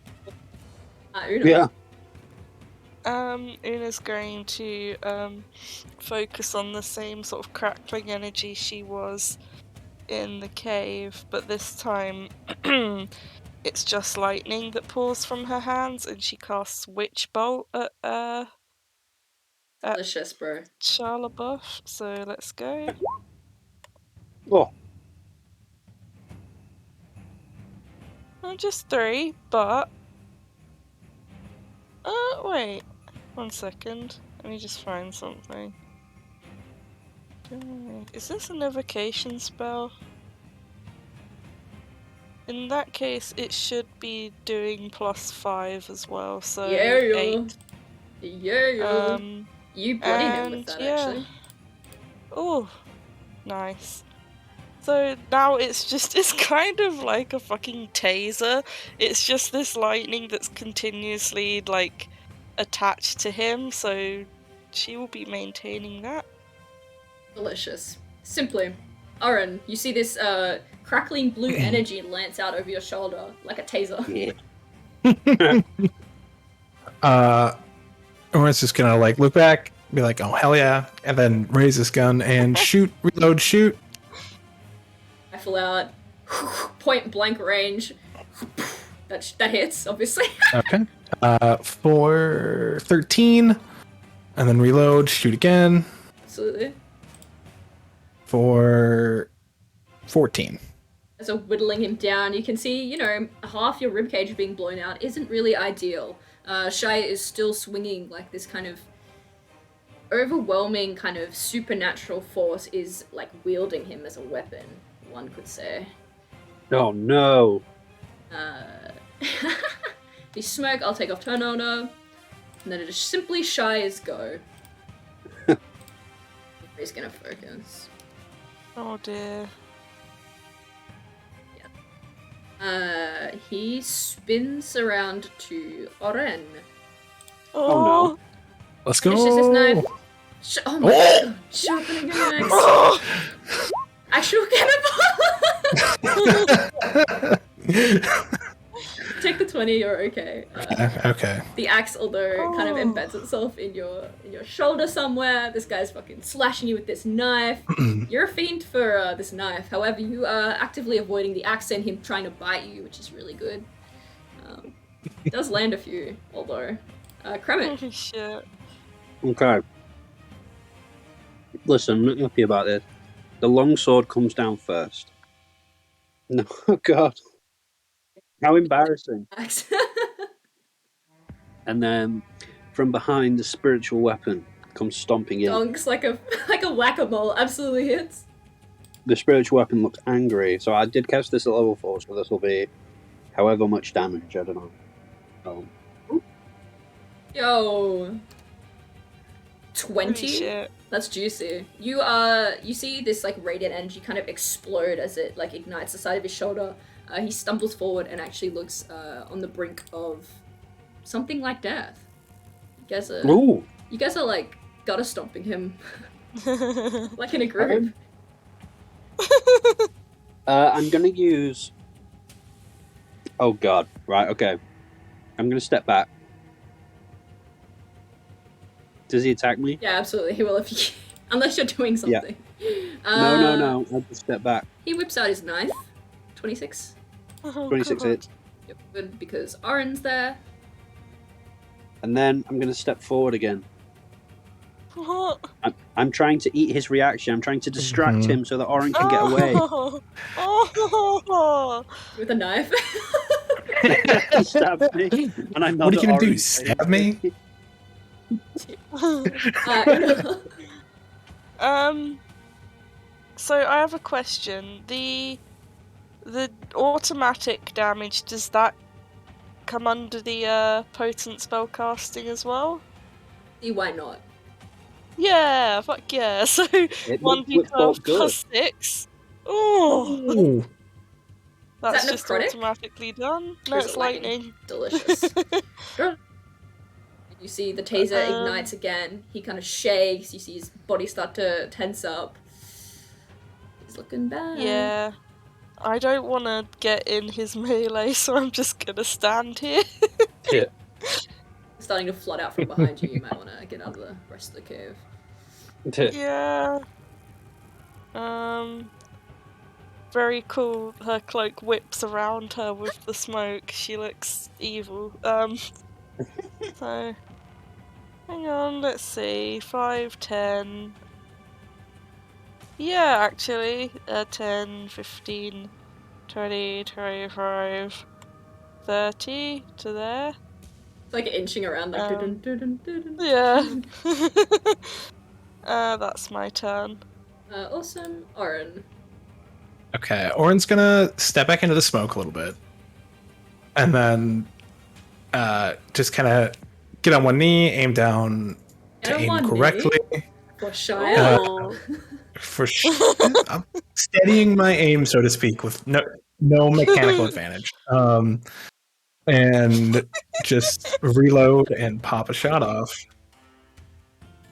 Una. Yeah. Una's going to focus on the same sort of crackling energy she was in the cave, but this time it's just lightning that pours from her hands, and she casts Witch Bolt at Delicious, bro. Shia Labeouf. So let's go. Oh. Just 3, but wait. 1 second. Let me just find something. Is this an evocation spell? In that case, it should be doing +5 as well, so Yeah, 8. Yeah. You bloody him with that, actually. Oh, nice. So now it's kind of like a fucking taser. It's just this lightning that's continuously, like, attached to him, so she will be maintaining that. Delicious. Simply. Oren, you see this crackling blue energy lance out over your shoulder like a taser. Yeah. Oren's just gonna like look back, be like, "Oh hell yeah!" and then raise his gun and shoot, reload, shoot. Rifle out. Point blank range. That hits, obviously. Okay. For 13, and then reload, shoot again Absolutely. for 14. As a whittling him down, you can see, half your ribcage being blown out isn't really ideal. Shia is still swinging like this kind of overwhelming kind of supernatural force is like wielding him as a weapon, one could say. Oh no! The smoke, I'll take off turn order, and then it is simply Shia's go. He's gonna focus. Oh dear. He spins around to Oren. Oh, no. Let's go. Finishes his knife. Oh my god! Sharpening an axe. Actual cannonball. Take the 20. You're okay. Okay. The axe, although kind of embeds itself in your shoulder somewhere, this guy's fucking slashing you with this knife. You're a fiend for this knife. However, you are actively avoiding the axe and him trying to bite you, which is really good. It does land a few, although. Kremet. Holy shit. Okay. Listen, I'm not happy about this. The longsword comes down first. No, oh god. How embarrassing. Axe. And then from behind, the spiritual weapon comes stomping in. Donks like a whack-a-mole. Absolutely hits. The spiritual weapon looks angry. So I did cast this at level 4, so this will be however much damage. I don't know. Yo. Holy 20? shit. That's juicy. You see this like radiant energy kind of explode as it like ignites the side of his shoulder. He stumbles forward and actually looks on the brink of something like death. You guys are like gutter stomping him like in a group. I'm gonna use. Oh god! Right. Okay. I'm gonna step back. Does he attack me? Yeah, absolutely. He will if you, unless you're doing something. No. I'll just step back. He whips out his knife. 26. Oh, 26 God. hits. Yep, good because Oren's there. And then I'm gonna step forward again. What? I'm trying to eat his reaction. I'm trying to distract him so that Oren can get away. Oh. With a knife. Stab me. And I'm not What are you gonna do? orange. Stab me? So I have a question. The automatic damage, does that come under the potent spell casting as well? See, why not? Yeah, fuck yeah. So It one would felt d12 good. plus 6. Oh, Ooh. that's that just necrotic? automatically done. No, Or is it's it lightning? lightning. Delicious. You see the taser ignites again. He kind of shakes. You see his body start to tense up. He's looking bad. Yeah. I don't want to get in his melee, so I'm just gonna stand here. Yeah. Starting to flood out from behind you. You might want to get out of the rest of the cave. Yeah. Very cool. Her cloak whips around her with the smoke. She looks evil. So, hang on, let's see. 5, 10. Yeah, actually. 10, 15, 20, 25, 30 to there. It's like inching around like dun dun dun dun. Yeah. That's my turn. Awesome. Oren. Okay, Orin's gonna step back into the smoke a little bit. And then just kind of get on one knee, aim down to aim correctly. For Shia. I'm steadying my aim, so to speak, with no mechanical advantage. And just reload and pop a shot off.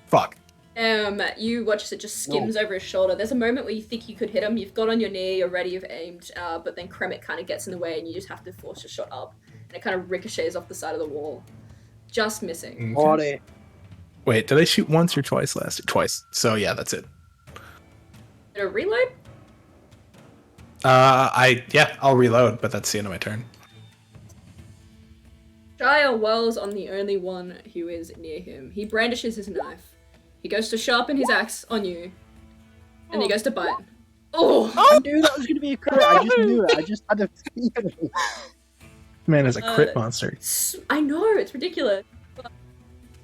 Fuck. You watch as it just skims over his shoulder. There's a moment where you think you could hit him. You've got on your knee, you're ready, you've aimed, but then Kremik kind of gets in the way and you just have to force your shot up. And it kind of ricochets off the side of the wall. Just missing. Okay. Wait, did I shoot once or twice last? Twice. So yeah, that's it. Did a reload? I'll reload, but that's the end of my turn. Shia whirls on the only one who is near him. He brandishes his knife. He goes to sharpen his axe on you. And he goes to bite. Oh! I knew that was going to be a crit. I just knew it. I just had a feeling. Man is a crit monster. I know, it's ridiculous.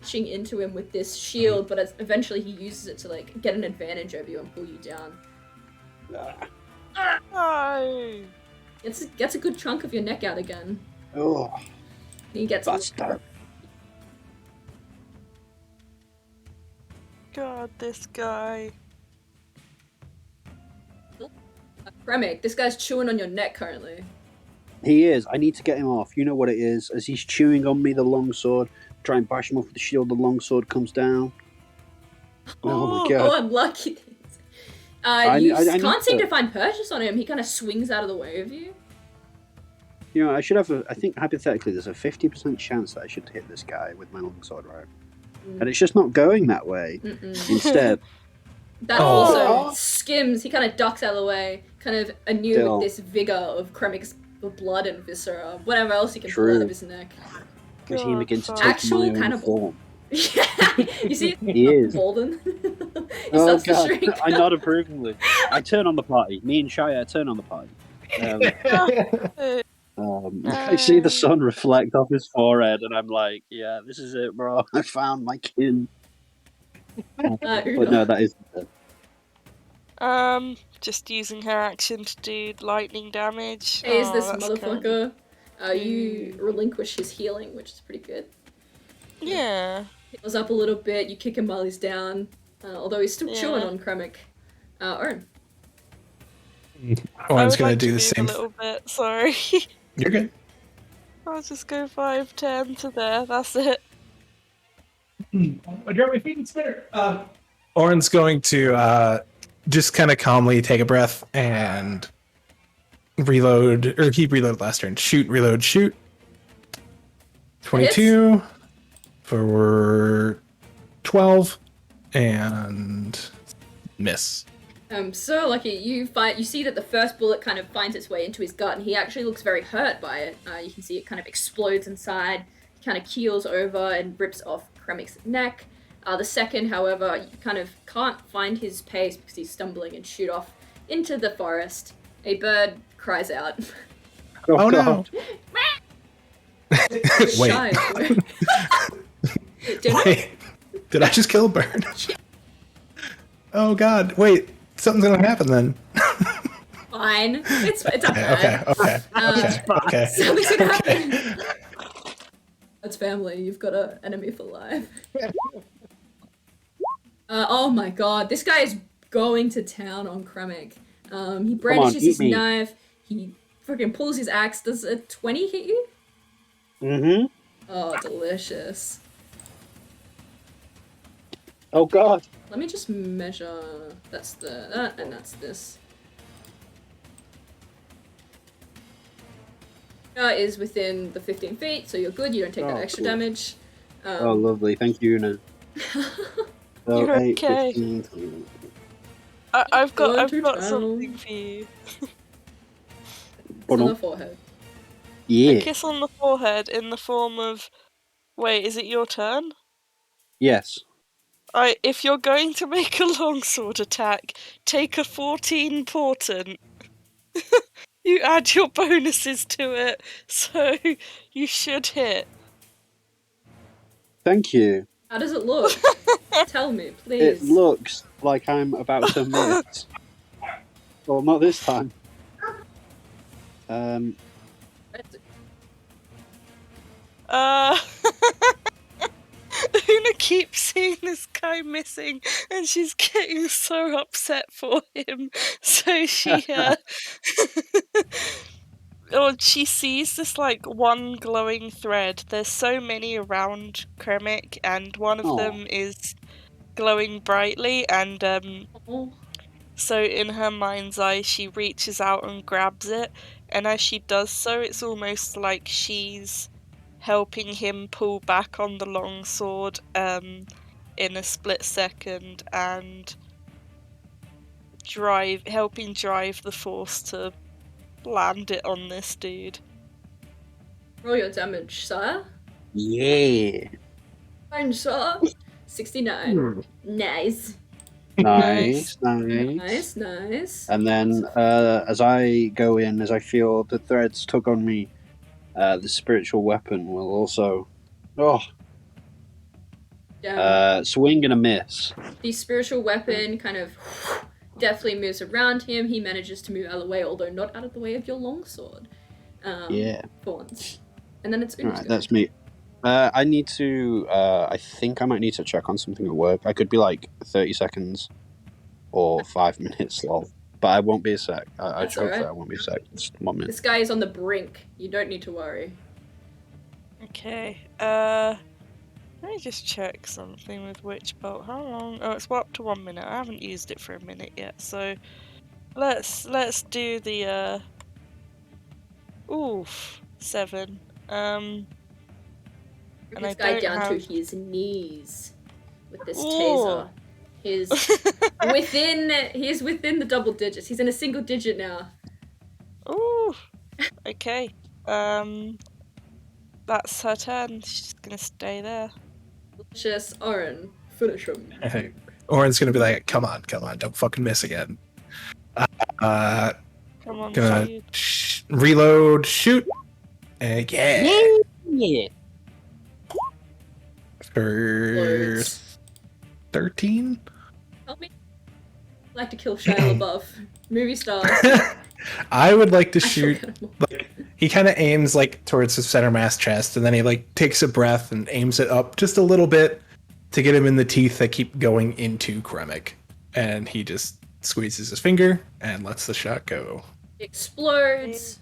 Pushing into him with this shield, but eventually he uses it to like get an advantage over you and pull you down. No. Gets a good chunk of your neck out again. Oh, He gets bastard. God, this guy. Kremik, this guy's chewing on your neck currently. He is. I need to get him off. You know what it is. As he's chewing on me, the longsword, try and bash him off with the shield, the longsword comes down. Oh my god. Oh, unlucky. You can't seem to find purchase on him. He kind of swings out of the way of you. You know, I should have I think hypothetically there's a 50% chance that I should hit this guy with my longsword, right? And it's just not going that way. Instead. That also skims. He kind of ducks out of the way, kind of anew with this vigor of Kremik's blood and viscera, whatever else he can pull out of his neck. As he begins to take my own form. Yeah, you see, he is. Bolden. He Oh starts to god, shrink. I nod approvingly. I turn on the party. Me and Shia turn on the party. I see the sun reflect off his forehead, and I'm like, "Yeah, this is it, bro. I found my kin." But no, that is. Just using her action to do lightning damage. Is this motherfucker? You relinquish his healing, which is pretty good. Yeah. He goes up a little bit. You kick him while he's down, although he's still chewing on Kremik. Oren. Oren's gonna do the same. A little bit. Sorry. You're good. I'll just go 5, 10 to there. That's it. I drop my feet and spinner. Oren's going to just kind of calmly take a breath and reload, or he reloaded last turn. Shoot, reload, shoot. 22 for 12 and miss. So lucky. You see that the first bullet kind of finds its way into his gut, and he actually looks very hurt by it. You can see it kind of explodes inside, kind of keels over and rips off Kremik's neck. The second, however, you kind of can't find his pace because he's stumbling and shoot off into the forest. A bird cries out. Oh no! Wait. Shy, bro. Dinner? Wait. Did I just kill a bird? Oh god. Wait. Something's gonna happen then. Fine. It's not Okay. bad. Okay. Something's gonna happen. That's family. You've got an enemy for life. Oh my god, this guy is going to town on Kremek. He brandishes his eat me. knife. He freaking pulls his axe. Does a 20 hit you? Mm-hmm. Oh, delicious. Oh god. Let me just measure. That's that, and that's this. Is within the 15 feet, so you're good. You don't take that extra cool. damage. Oh, lovely. Thank you, Una. So You're 8, okay. 15. I've got to town. something for you. It's on the forehead. Yeah. A kiss on the forehead in the form of. Wait, is it your turn? Yes. If you're going to make a longsword attack, take a 14 portent. You add your bonuses to it, so you should hit. Thank you. How does it look? Tell me, It please. looks like I'm about to miss. Well, not this time. Una keeps seeing this guy missing, and she's getting so upset for him. So she, she sees this like one glowing thread. There's so many around Kremek, and one of them is glowing brightly, and Oh. so in her mind's eye, she reaches out and grabs it, and as she does so, it's almost like she's helping him pull back on the longsword in a split second and helping drive the force to land it on this dude. Roll your damage, sire. Yeah. Fine, sir. 69. Nice. Nice. And then, as I go in, as I feel the threads tug on me, the spiritual weapon will also, swing and a miss. The spiritual weapon kind of definitely moves around him. He manages to move out of the way, although not out of the way of your longsword. Yeah. For once. And then it's Una's Alright, go. that's me. I need to, I think I might need to check on something at work. I could be like 30 seconds or 5 minutes long, but I won't be a sec. I That's hope alright. that I won't be a sec. Just 1 minute. This guy is on the brink. You don't need to worry. Okay, let me just check something with Witch Bolt. How long? Oh, it's up to 1 minute. I haven't used it for a minute yet, so let's do the oof, 7. Bring And this I guy don't down to have- his knees with this Ooh. taser. He's within the double digits. He's in a single digit now. Ooh. Okay. That's her turn. She's gonna stay there. Delicious. Oren, finish him. Oren's gonna be like, come on, don't fucking miss again. Come on, Gonna shoot. reload, shoot. Yeah. For Loads. 13? Help me. I'd like to kill Shia Labeouf. Movie star. I would like to I shoot. forgot him. Like, he kind of aims like towards his center mass chest, and then he like takes a breath and aims it up just a little bit to get him in the teeth that keep going into Kremek. And he just squeezes his finger and lets the shot go. Explodes.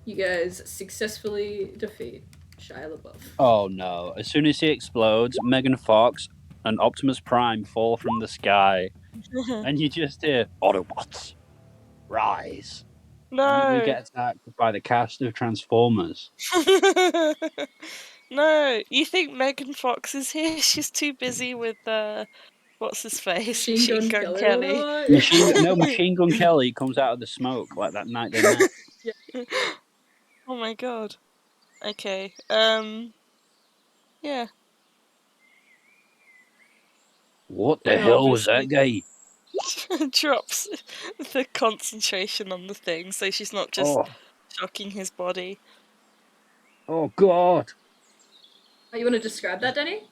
You guys successfully defeat Shia LaBeouf. Oh no. As soon as he explodes, Megan Fox and Optimus Prime fall from the sky, and you just hear, Autobots, rise. No. And we get attacked by the cast of Transformers. No, you think Megan Fox is here? She's too busy with what's his face? Machine Gun Kelly. Machine Gun Kelly comes out of the smoke like that night they met. Oh my god. Okay. Yeah. What the hell was that guy? Drops the concentration on the thing, so she's not just shocking his body. Oh God! Oh, you want to describe that, Denny?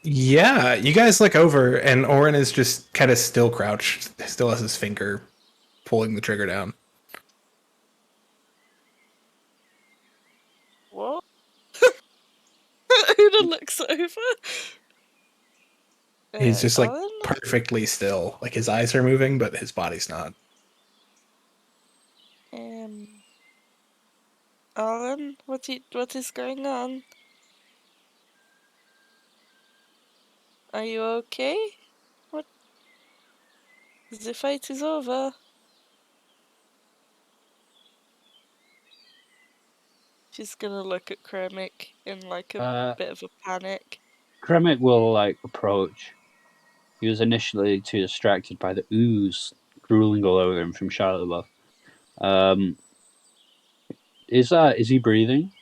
Yeah, you guys look over, and Orin is just kind of still crouched, still has his finger pulling the trigger down. What? Una looks over. He's just like Alan? perfectly still, like his eyes are moving, but his body's not. Alan, what is going on? Are you okay? What? The fight is over. She's gonna look at Kremik in like a bit of a panic. Kremik will like approach. He was initially too distracted by the ooze drooling all over him from Shia Labeouf. Is he breathing?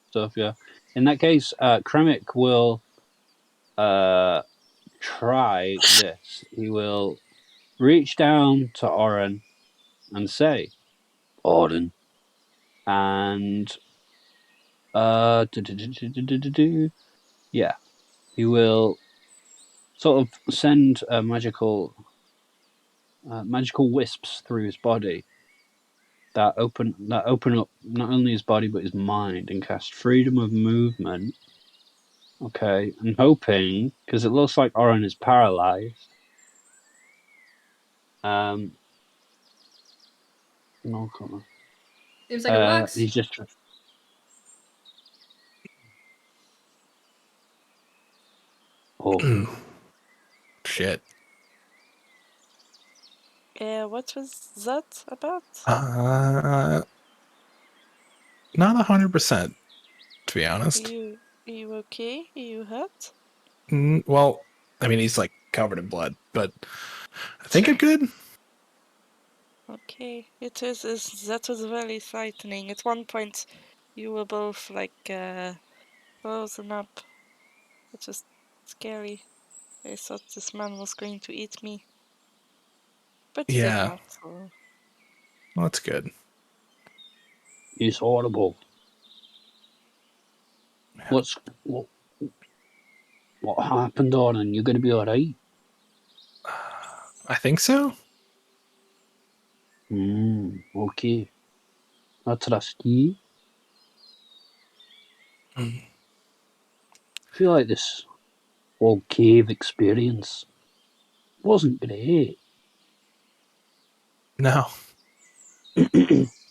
Stuff, yeah. In that case, Kremik will try this. He will reach down to Oren and say, Oren, and yeah, he will sort of send magical wisps through his body that open up not only his body but his mind and cast freedom of movement. Okay, I'm hoping because it looks like Oren is paralyzed. No comment. Seems like it works. He's just. Oh, Shit. What was that about? Not 100%, to be honest. Are you okay? Are you hurt? Well, I mean, he's like covered in blood, but I think I'm good. Okay, that was very frightening. At one point, you were both like frozen up. It was scary. I thought this man was going to eat me, but he did Yeah, not. So. well, that's good. he's horrible. Yeah. What happened, Oren? You're gonna be all right. I think so. Okay. I trust you. Mm. I feel like this whole cave experience wasn't great. No.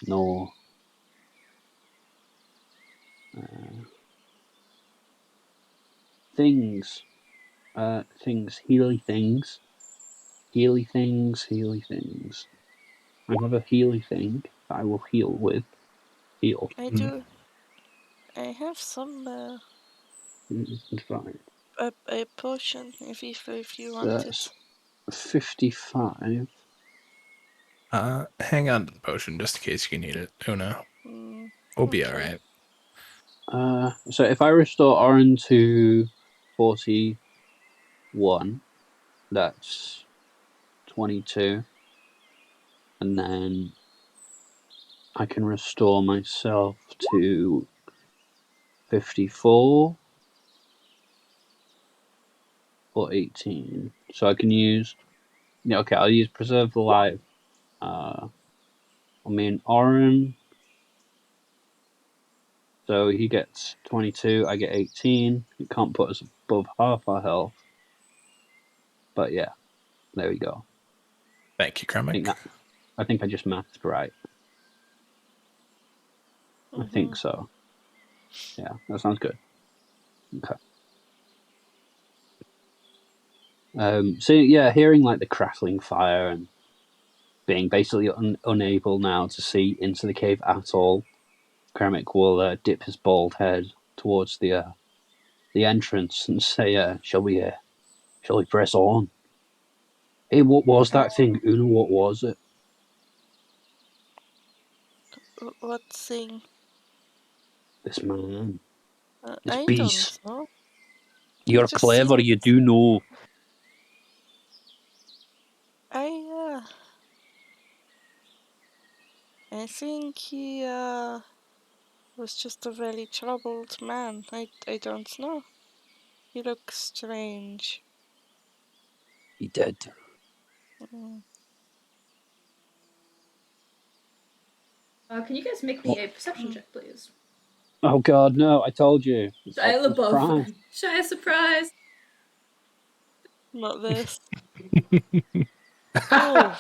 No. Things. Healy things. Healy things. I have a healy thing that I will heal with. Heal. I do. I have some It's fine. a potion if you So want that's it. 55. Hang on to the potion just in case you need it. Oh no. We'll be Okay. alright. So if I restore Oren to 41, that's 22. And then I can restore myself to 54 or 18. So I can use. Yeah, okay, I'll use Preserve the Life. Oren. So he gets 22, I get 18. It can't put us above half our health. But yeah, there we go. Thank you, Kremik. I think I just mathed right. I Mm-hmm. think so. Yeah, that sounds good. Okay. So yeah, hearing like the crackling fire and being basically unable now to see into the cave at all, Kremik will dip his bald head towards the entrance and say, "Shall we press on?" Hey, what was that thing, Una? What was it? What thing? This man, this I don't beast. know. I You're just seen clever. it. You do know. I think he was just a very troubled man. I don't know. He looks strange. He did. Mm. Can you guys make me a perception check, please? Oh God, no! I told you. It's Shia Optimus Prime. Labeouf. Shia, surprise! Not this. Oh,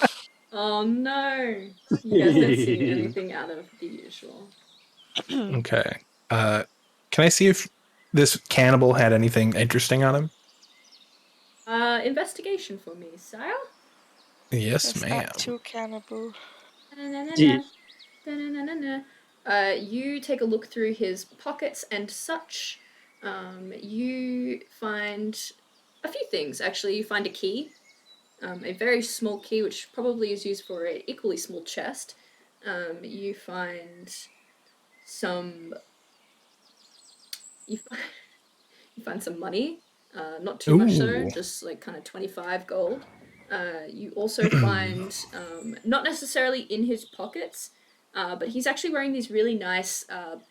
Oh no! You guys don't see anything out of the usual. Okay. Can I see if this cannibal had anything interesting on him? Investigation for me, sire? Yes, it's ma'am. not too cannibal. Yeah. You take a look through his pockets and such. You find a few things, actually. You find a key, a very small key, which probably is used for an equally small chest. You find some... You find some money, not too much so, Ooh. just like kind of 25 gold. You also find, not necessarily in his pockets, but he's actually wearing these really nice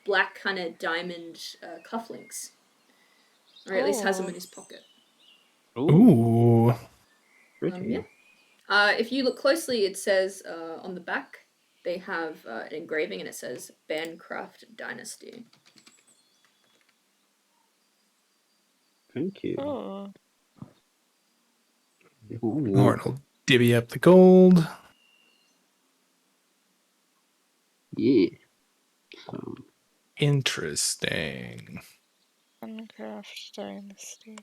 black kind of diamond cufflinks. Or at least has them in his pocket. Ooh. Yeah. If you look closely, it says on the back, they have an engraving and it says Bancroft Dynasty. Thank you. Oh, Ooh. Lauren will divvy up the gold. Yeah. So, Interesting. Minecraft Dynasty.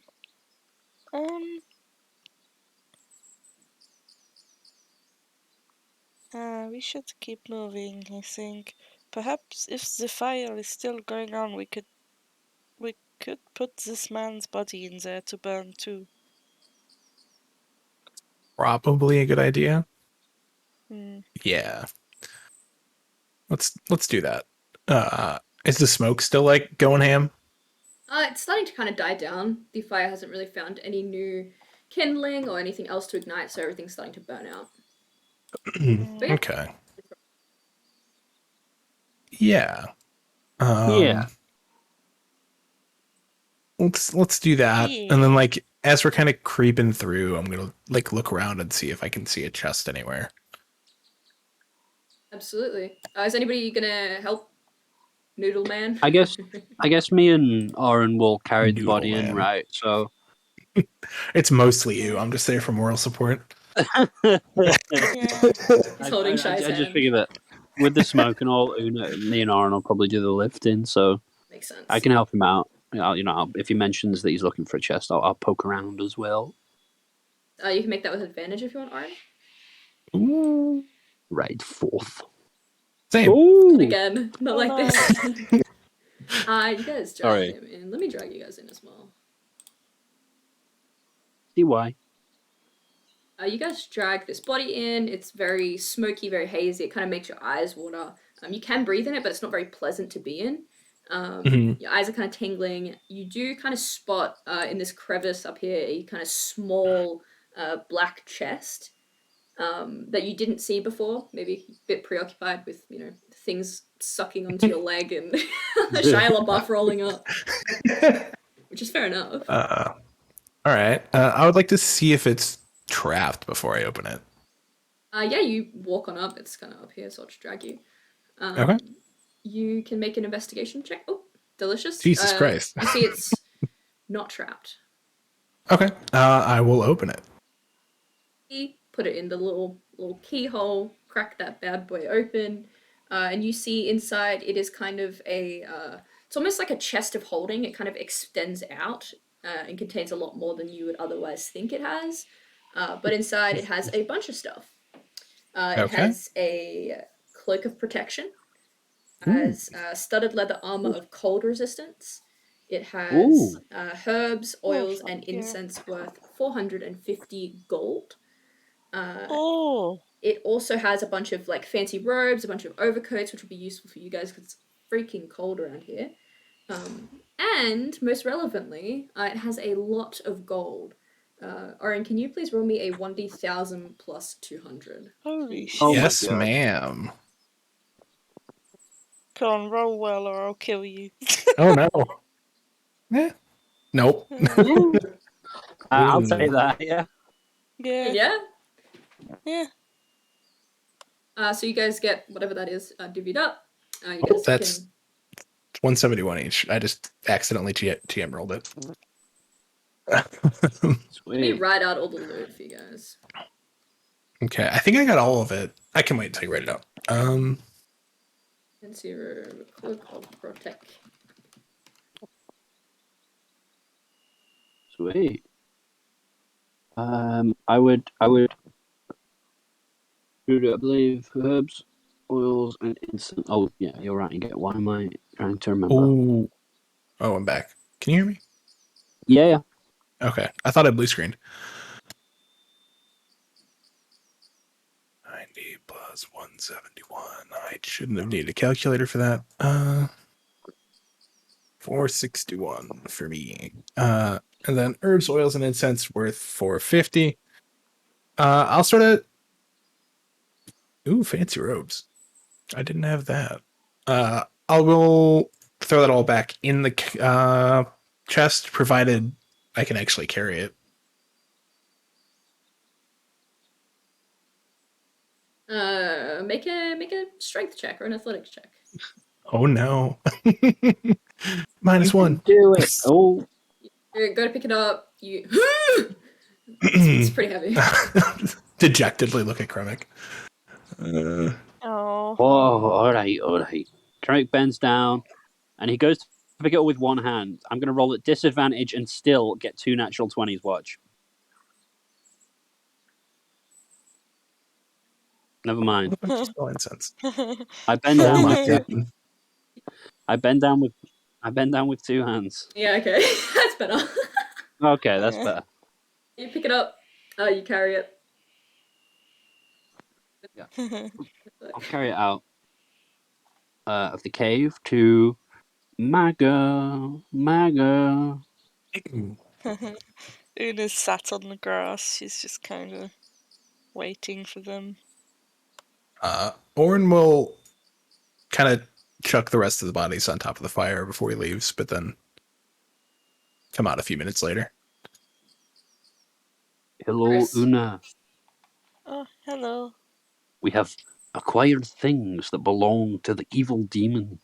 We should keep moving, I think. Perhaps if the fire is still going on, we could put this man's body in there to burn too. Probably a good idea. Hmm. Yeah. Let's do that. Is the smoke still like going ham? It's starting to kind of die down. The fire hasn't really found any new kindling or anything else to ignite, so everything's starting to burn out. But yeah. Okay. Yeah. yeah. Let's do that. Yeah. And then like as we're kind of creeping through, I'm gonna like look around and see if I can see a chest anywhere. Absolutely. Is anybody gonna help Noodle Man? I guess me and Oren will carry the Noodle body in, Man. right? So It's mostly you. I'm just there for moral support. Yeah. He's holding Shai's I just hand. figure that with the smoke and all, me and Oren will probably do the lifting, so Makes sense. I can help him out. If he mentions that he's looking for a chest, I'll poke around as well. You can make that with advantage if you want, Oren. Ooh. Right, fourth. Same. And Ooh, again, not Oh, like no. this. You guys drag Sorry. him in. Let me drag you guys in as well. see why? You guys drag this body in. It's very smoky, very hazy. It kind of makes your eyes water. You can breathe in it, but it's not very pleasant to be in. Your eyes are kind of tingling. You do kind of spot in this crevice up here a kind of small black chest that you didn't see before. Maybe a bit preoccupied with things sucking onto your leg and Shia Labeouf rolling up, which is fair enough. All right. I would like to see if it's trapped before I open it. Yeah, you walk on up. It's kind of up here, so I'll just drag you. Okay. You can make an investigation check. Oh, delicious. Jesus Christ. You see it's not trapped. Okay. I will open it. Put it in the little keyhole, crack that bad boy open, and you see inside it is kind of it's almost like a chest of holding. It kind of extends out and contains a lot more than you would otherwise think it has. But inside it has a bunch of stuff. It has a cloak of protection. It has studded leather armor of cold resistance. It has herbs, oils, fuck and yeah. incense worth 450 gold. Oh, It also has a bunch of like fancy robes, a bunch of overcoats, which will be useful for you guys because it's freaking cold around here. And most relevantly, it has a lot of gold. Oren, can you please roll me a 1d1000 plus 200? holy Oh shit. my Yes, God. ma'am. Come on, roll well or I'll kill you. Oh no. Yeah. Nope. I'll Ooh. take that. Yeah. Yeah. Yeah. Yeah. So you guys get whatever that is divvied up. You Oh, guys that's can 171 each. I just accidentally TM rolled it. let me Sweet. write out all the loot for you guys. Okay, I think I got all of it. I can wait until you write it out. Consider the cloak of protect. Sweet. I would I believe herbs, oils, and incense. Oh yeah, you're right. Again. Why am I trying to remember? Oh, I'm back. Can you hear me? Yeah. Okay, I thought I blue screened. 90 plus 171. I shouldn't have needed a calculator for that. 461 for me. And then herbs, oils, and incense worth 450. I'll sort of. Ooh, fancy robes. I didn't have that. I will throw that all back in the chest, provided I can actually carry it. Make a strength check or an athletics check. Oh no. -1. Do it. Oh. You go to pick it up. You. It's pretty heavy. Dejectedly look at Kremik. Oh. Oh. All right. Drake bends down, and he goes to pick it up with one hand. I'm going to roll at disadvantage and still get 2 natural 20s. Watch. Never mind. Spell incense. I bend Oh down my with god. I bend down with 2 hands. Yeah. Okay. That's better. Okay, that's better. You pick it up. You carry it. I'll carry it out of the cave to my girl. Una's sat on the grass. She's just kind of waiting for them. Orin will kind of chuck the rest of the bodies on top of the fire before he leaves, but then come out a few minutes later. Hello, Chris. Una. Oh, hello. We have acquired things that belong to the evil demon.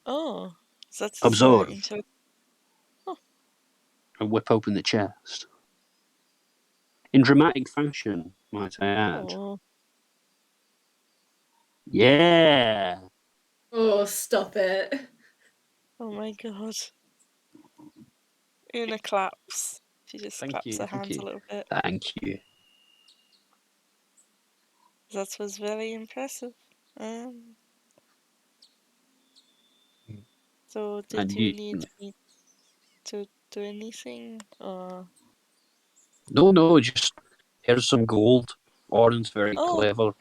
Oh, that's Observe. interesting. I whip open the chest. In dramatic fashion, might I add. Oh. Yeah. Oh, stop it. Oh my god. Una claps. She just Thank claps you, her thank hands you. a little bit. Thank you. That was very impressive. So did And you need me to do anything, or? No, just here's some gold. Orin's very Oh, clever.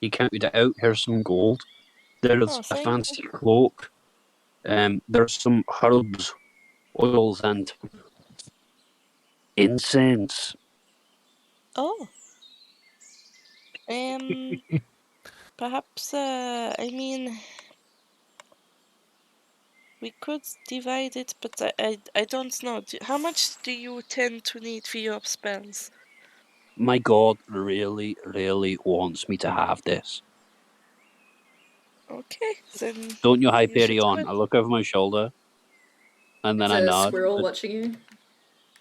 He counted it out. Here's some gold. There's a thank you. fancy cloak. There's some herbs, oils, and incense. Oh. Perhaps, I mean, we could divide it, but I don't know. How much do you tend to need for your spells? My god really, really wants me to have this. Okay, then Don't you, you should do Hyperion? it. I look over my shoulder, and then It's I a nod. squirrel watching you.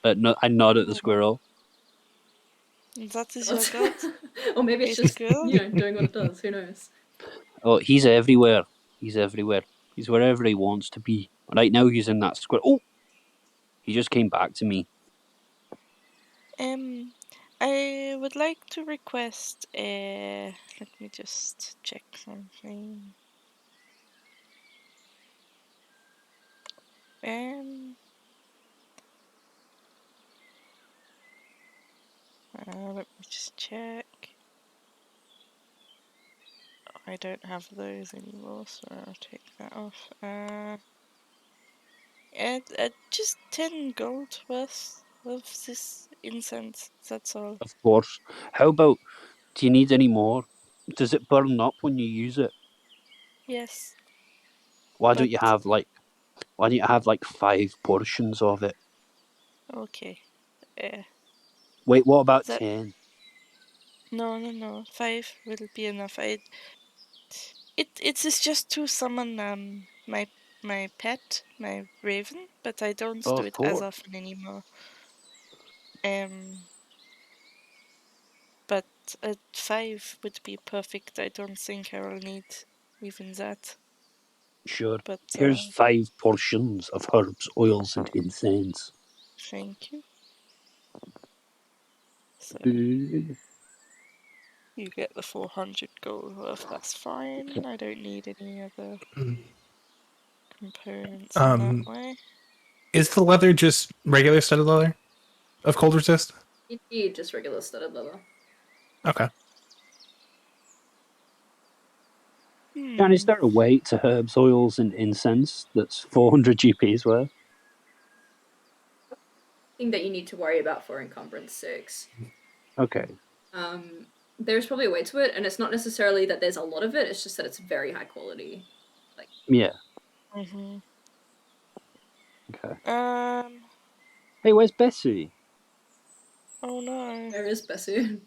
No, I nod at the squirrel. That is your god? Or maybe it's It's just, squirrel? doing what it does. Who knows? Oh, he's everywhere. He's everywhere. He's wherever he wants to be. Right now, he's in that squirrel. Oh! He just came back to me. I would like to request let me just check something. Let me just check. I don't have those anymore, so I'll take that off. Just 10 gold worth of this incense, that's all. Of course. How about, do you need any more? Does it burn up when you use it? Yes. Why don't you But- have like 5 portions of it? Okay. Wait, what about That- 10? No. 5 will be enough. It is just to summon my pet, my raven, but I don't Oh, do of it as course. often anymore. But at 5 would be perfect. I don't think I will need even that. Sure. But Here's 5 portions of herbs, oils, and incense. thank you. So Ooh. you get the 400 gold worth. That's fine. I don't need any other components in that way. Is the leather just regular studded leather of cold resist? You need just regular studded leather. Okay. And is there a weight to herbs, oils, and incense that's 400 GPs worth? Thing that you need to worry about for encumbrance 6. Okay. There's probably a way to it, and it's not necessarily that there's a lot of it, it's just that it's very high quality. Yeah. Mm-hmm. Okay. Hey, where's Bessie? Oh no. There is Bessie.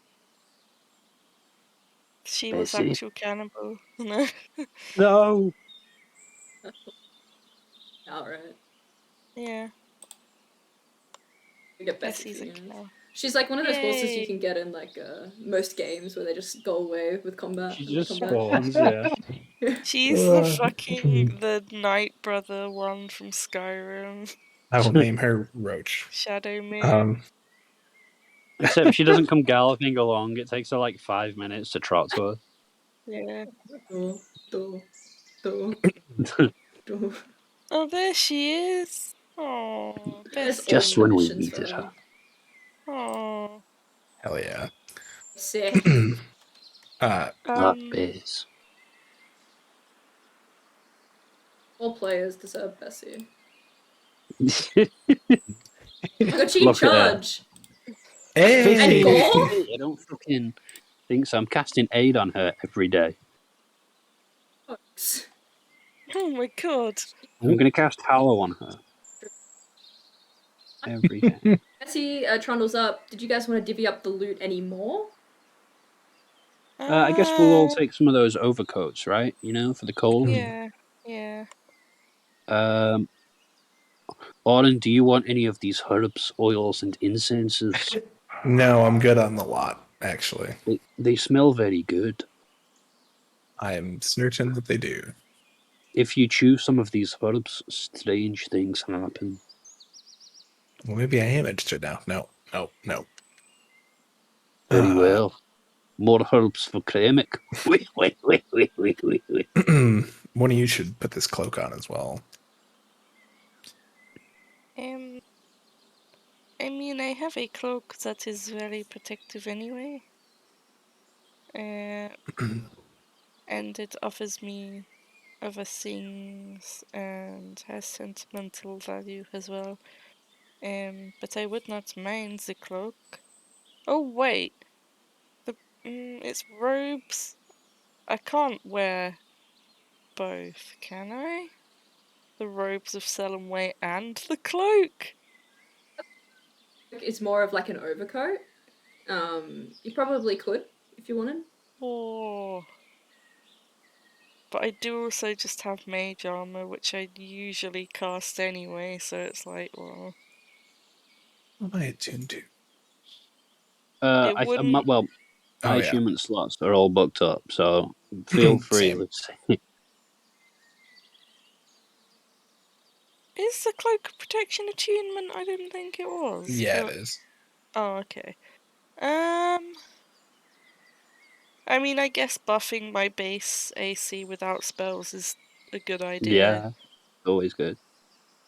She was Bessie? actual cannibal. No. No! Alright. Yeah. We get Bessie Bessie's for a you. cow. She's like one of those horses you Yay. can get in like most games where they just go away with combat. She when they just come back. spawns, yeah. She's the fucking the Night Brother one from Skyrim. I will name her Roach. Shadow Moon. Except she doesn't come galloping along. It takes her like 5 minutes to trot to Yeah. Do. Oh, there she is. Oh, There's Bessie. Just all the when we missions for needed her. her. Oh. Hell yeah. Sick. That is. All players deserve Bessie. Look Oh my god, she can at her. charge! Hey! And gore? I don't fucking think so. I'm casting aid on her every day. Fucks. Oh my god. I'm going to cast Hallow on her every day. Bessie trundles up. Did you guys want to divvy up the loot anymore? I guess we'll all take some of those overcoats, right? You know, for the cold. Yeah. Auden, do you want any of these herbs, oils, and incenses? No, I'm good on the lot, actually. They smell very good. I am certain that they do. If you chew some of these herbs, strange things happen. Well, maybe I am interested now. No. Very well. More herbs for Kremik. One of you should put this cloak on as well. I mean, I have a cloak that is very protective anyway. And it offers me other things and has sentimental value as well. But I would not mind the cloak. Oh wait, it's robes. I can't wear both, can I? The robes of Selenway and the cloak. It's more of like an overcoat. You probably could if you wanted. Oh. But I do also just have mage armor, which I usually cast anyway, so it's like, well... What am I attuned to? My yeah. achievement slots are all booked up, so feel free. Same. Let's see. Is the cloak protection attunement? I didn't think it was. Yeah, but... it is. Oh, okay. I mean, I guess buffing my base AC without spells is a good idea. Yeah, always good.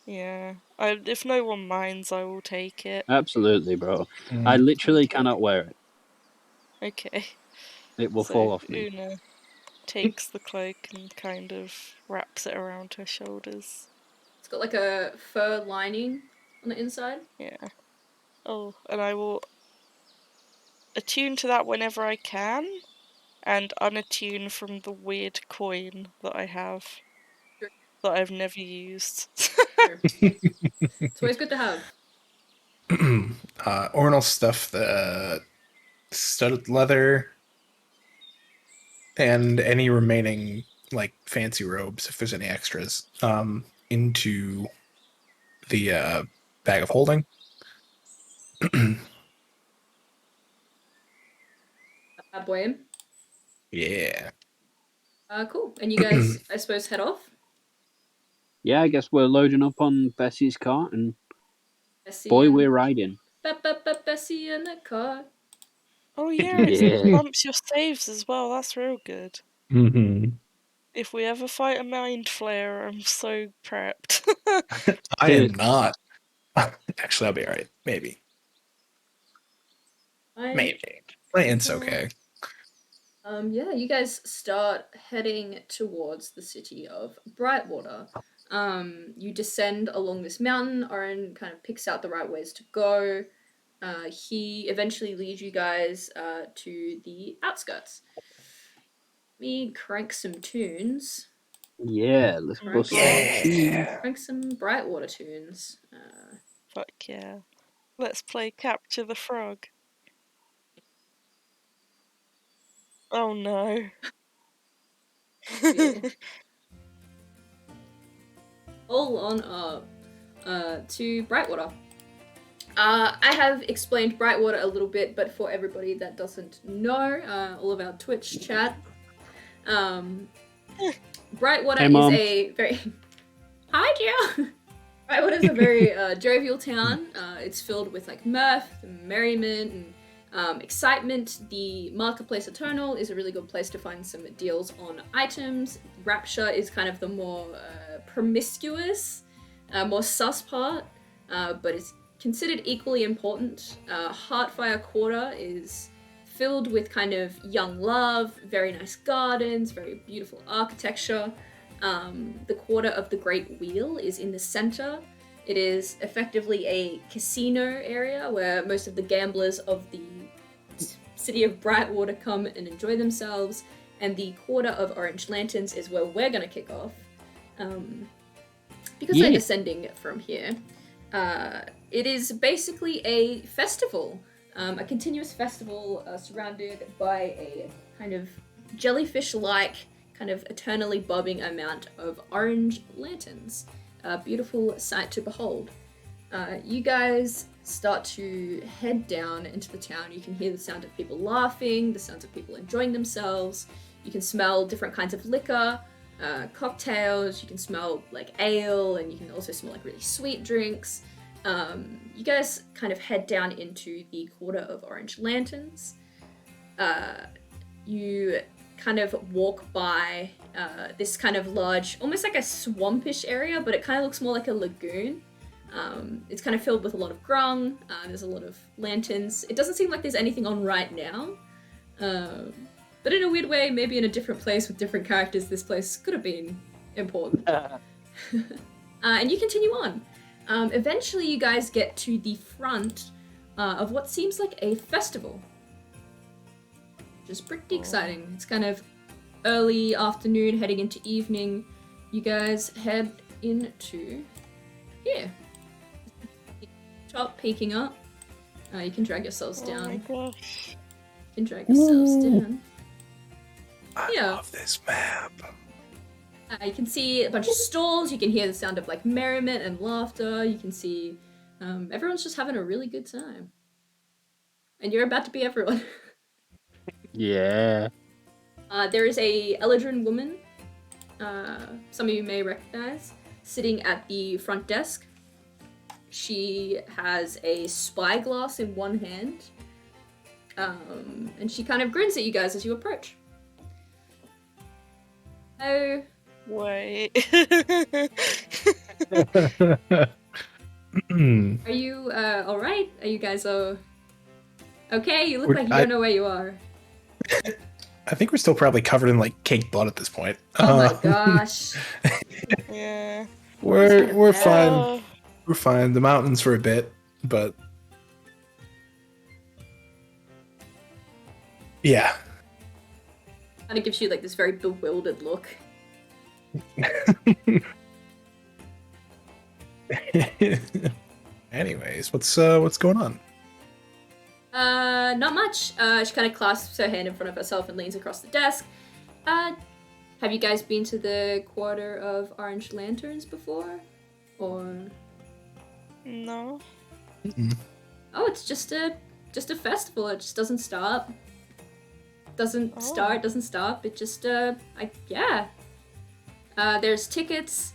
Yeah. If no one minds, I will take it. Absolutely, bro. I literally cannot wear it. Okay. It will So fall off me. Una takes the cloak and kind of wraps it around her shoulders. It's got like a fur lining on the inside. Yeah. Oh, and I will attune to that whenever I can, and unattune from the weird coin that I have. that I've never used. Sure. It's always good to have. Ornal stuff, the studded leather, and any remaining like fancy robes, if there's any extras, into the bag of holding. Boy. Yeah. Cool. And you guys, I suppose, head off. Yeah, I guess we're loading up on Bessie's cart, and Bessie boy, and we're riding. Bessie in the car. Oh yeah, Yeah. it bumps your saves as well. That's real good. Mm-hmm. If we ever fight a mind flayer, I'm so prepped. I am not. Actually, I'll be alright. Maybe. Maybe. It's okay. Yeah, you guys start heading towards the city of Brightwater. You descend along this mountain. Oren kind of picks out the right ways to go. He eventually leads you guys to the outskirts. Let me crank some tunes. Yeah, let's bust Yeah. Crank some Brightwater tunes. Fuck yeah. Let's play Capture the Frog. Oh no. Yeah. All on up to Brightwater. I have explained Brightwater a little bit, but for everybody that doesn't know, all of our Twitch chat, Brightwater Hey, is Mom. a very... Hi, Gia! Brightwater is a very jovial town. It's filled with like mirth and merriment and excitement. The Marketplace Eternal is a really good place to find some deals on items. Rapture is kind of the more promiscuous, more sus part, but it's considered equally important. Heartfire Quarter is filled with kind of young love, very nice gardens, very beautiful architecture. The Quarter of the Great Wheel is in the center. It is effectively a casino area where most of the gamblers of the city of Brightwater come and enjoy themselves. And the Quarter of Orange Lanterns is where we're going to kick off. Because they're descending from here. It is basically a festival, a continuous festival surrounded by a kind of jellyfish-like, kind of eternally bobbing amount of orange lanterns. A beautiful sight to behold. You guys start to head down into the town. You can hear the sound of people laughing, the sounds of people enjoying themselves. You can smell different kinds of liquor, cocktails. You can smell like ale, and you can also smell like really sweet drinks. You guys kind of head down into the Quarter of Orange Lanterns. You kind of walk by this kind of large, almost like a swampish area, but it kind of looks more like a lagoon. It's kind of filled with a lot of grung. There's a lot of lanterns. It doesn't seem like there's anything on right now. But in a weird way, maybe in a different place with different characters, this place could have been important. And you continue on. Eventually, you guys get to the front of what seems like a festival. Which is pretty exciting. It's kind of early afternoon, heading into evening. You guys head into here. Top peeking up. You can drag yourselves down. Oh my gosh. You can drag yourselves down. I love this map. You can see a bunch of stalls. You can hear the sound of like merriment and laughter. You can see everyone's just having a really good time. And you're about to be everyone. Yeah. There is a Eladrin woman, some of you may recognize, sitting at the front desk. She has a spyglass in one hand, and she kind of grins at you guys as you approach. Oh. Wait. Are you alright? Are you guys okay? You look like you don't know where you are. I think we're still probably covered in like cake blood at this point. Oh my gosh. Yeah. We're fine. Oh. We're fine. The mountains for a bit, but yeah. Kind of gives you like this very bewildered look. Anyways, what's going on? Not much. She kind of clasps her hand in front of herself and leans across the desk. Have you guys been to the Quarter of Orange Lanterns before? Or No. oh, it's just a festival. It just doesn't stop. Doesn't start. Doesn't stop. It just yeah. There's tickets.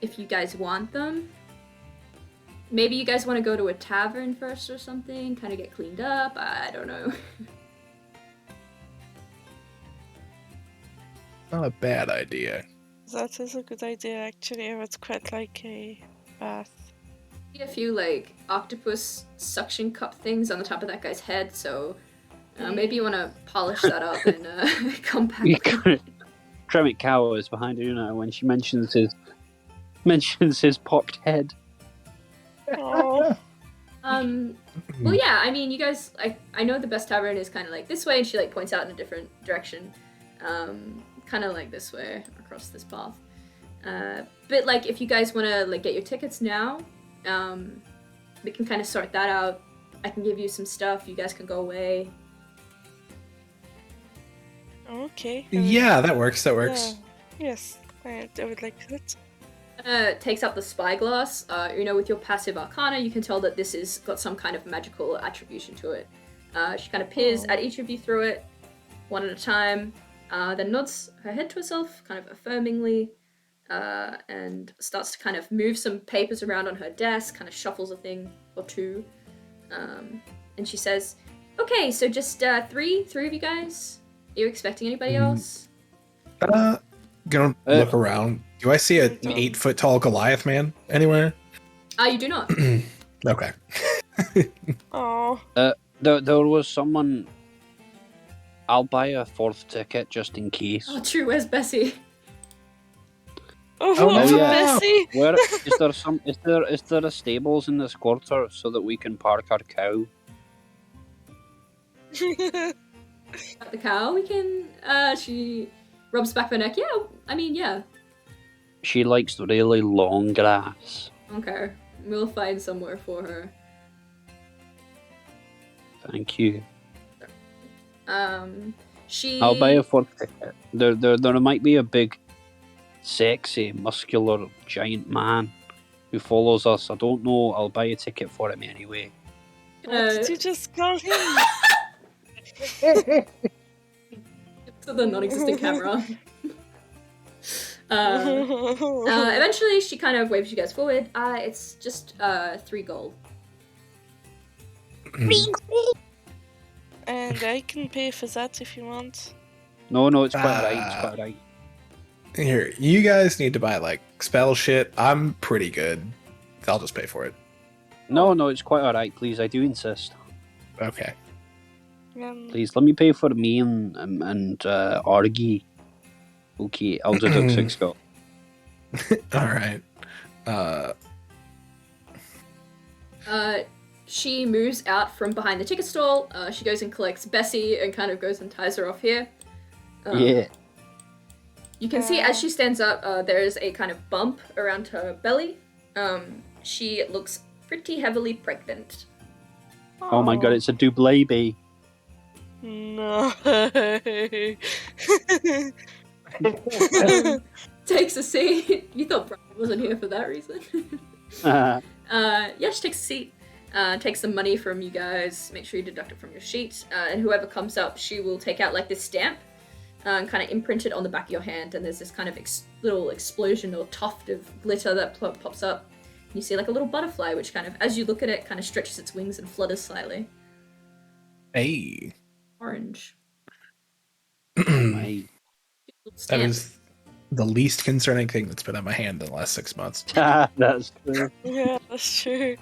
If you guys want them. Maybe you guys want to go to a tavern first or something, kind of get cleaned up. I don't know. Not a bad idea. That is a good idea, actually. I would quite like a bath. A few like octopus suction cup things on the top of that guy's head, so maybe you want to polish that up and come back. Tremit cowers behind Una when she mentions his popped head. Oh. Well, yeah. I mean, you guys. I know the best tavern is kind of like this way, and she like points out in a different direction. Kind of like this way across this path. But like, if you guys want to like get your tickets now, we can kind of sort that out. I can give you some stuff. You guys can go away. Okay. Yeah, that works. That works. Yes, I would like that. Takes out the spyglass. With your passive arcana, you can tell that this has got some kind of magical attribution to it. She kind of peers at each of you through it, one at a time, then nods her head to herself, kind of affirmingly, and starts to kind of move some papers around on her desk, kind of shuffles a thing or two, and she says, "Okay, so just three of you guys. Are you expecting anybody else?" Gonna look around. Do I see an 8-foot tall Goliath man anywhere? You do not. Okay. Oh. There was someone. I'll buy a 4th ticket just in case. Oh, true. Where's Bessie? Oh, no. Bessie! Where is there a stables in this quarter so that we can park our cow? The cow. We can. She rubs back her neck. Yeah. I mean, yeah. She likes really long grass. Okay. We'll find somewhere for her. Thank you. She. I'll buy a 4th ticket. There might be a big, sexy, muscular, giant man who follows us. I don't know. I'll buy a ticket for him anyway. What did you just call him? To the non-existent camera. Eventually, she kind of waves you guys forward. It's just 3 gold. And I can pay for that if you want. No, it's quite alright. It's quite alright. Here, you guys need to buy like spell shit. I'm pretty good. I'll just pay for it. No, it's quite alright. Please, I do insist. Okay. Please, let me pay for me and Argy. Okay, I'll deduct 6 gold. All right. She moves out from behind the ticket stall. She goes and collects Bessie and kind of goes and ties her off here. Yeah. You can see as she stands up, there is a kind of bump around her belly. She looks pretty heavily pregnant. Oh my god, it's a double baby. No. Takes a seat. You thought Brian wasn't here for that reason. Yeah, she takes a seat. Take some money from you guys. Make sure you deduct it from your sheet. And whoever comes up, she will take out like this stamp and kind of imprint it on the back of your hand. And there's this kind of little explosion or tuft of glitter that pops up. And you see like a little butterfly, which kind of, as you look at it, kind of stretches its wings and flutters slightly. Hey. Orange. Right. That is the least concerning thing that's been on my hand in the last 6 months. That's true. Yeah, that's true.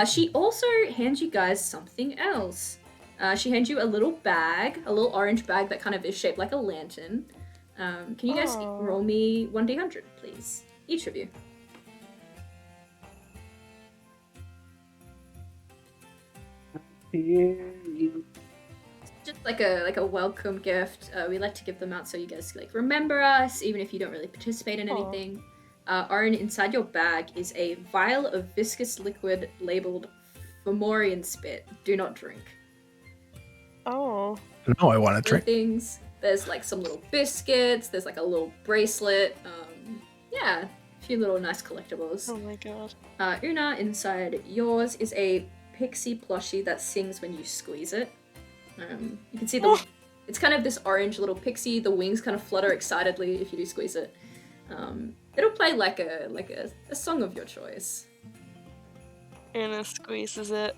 She also hands you guys something else. She hands you a little bag, a little orange bag that kind of is shaped like a lantern. Can you guys roll me 1d100, please? Each of you. Just like a welcome gift. We like to give them out so you guys like remember us, even if you don't really participate in Aw. anything. Orin, inside your bag is a vial of viscous liquid labeled Fomorian spit. Do not drink. Oh. No, I want to Other drink. things. There's like some little biscuits. There's like a little bracelet. Yeah, a few little nice collectibles. Oh my god. Una, inside yours is a pixie plushie that sings when you squeeze it. You can see the. It's kind of this orange little pixie. The wings kind of flutter excitedly if you do squeeze it. It'll play like a song of your choice. Una squeezes it.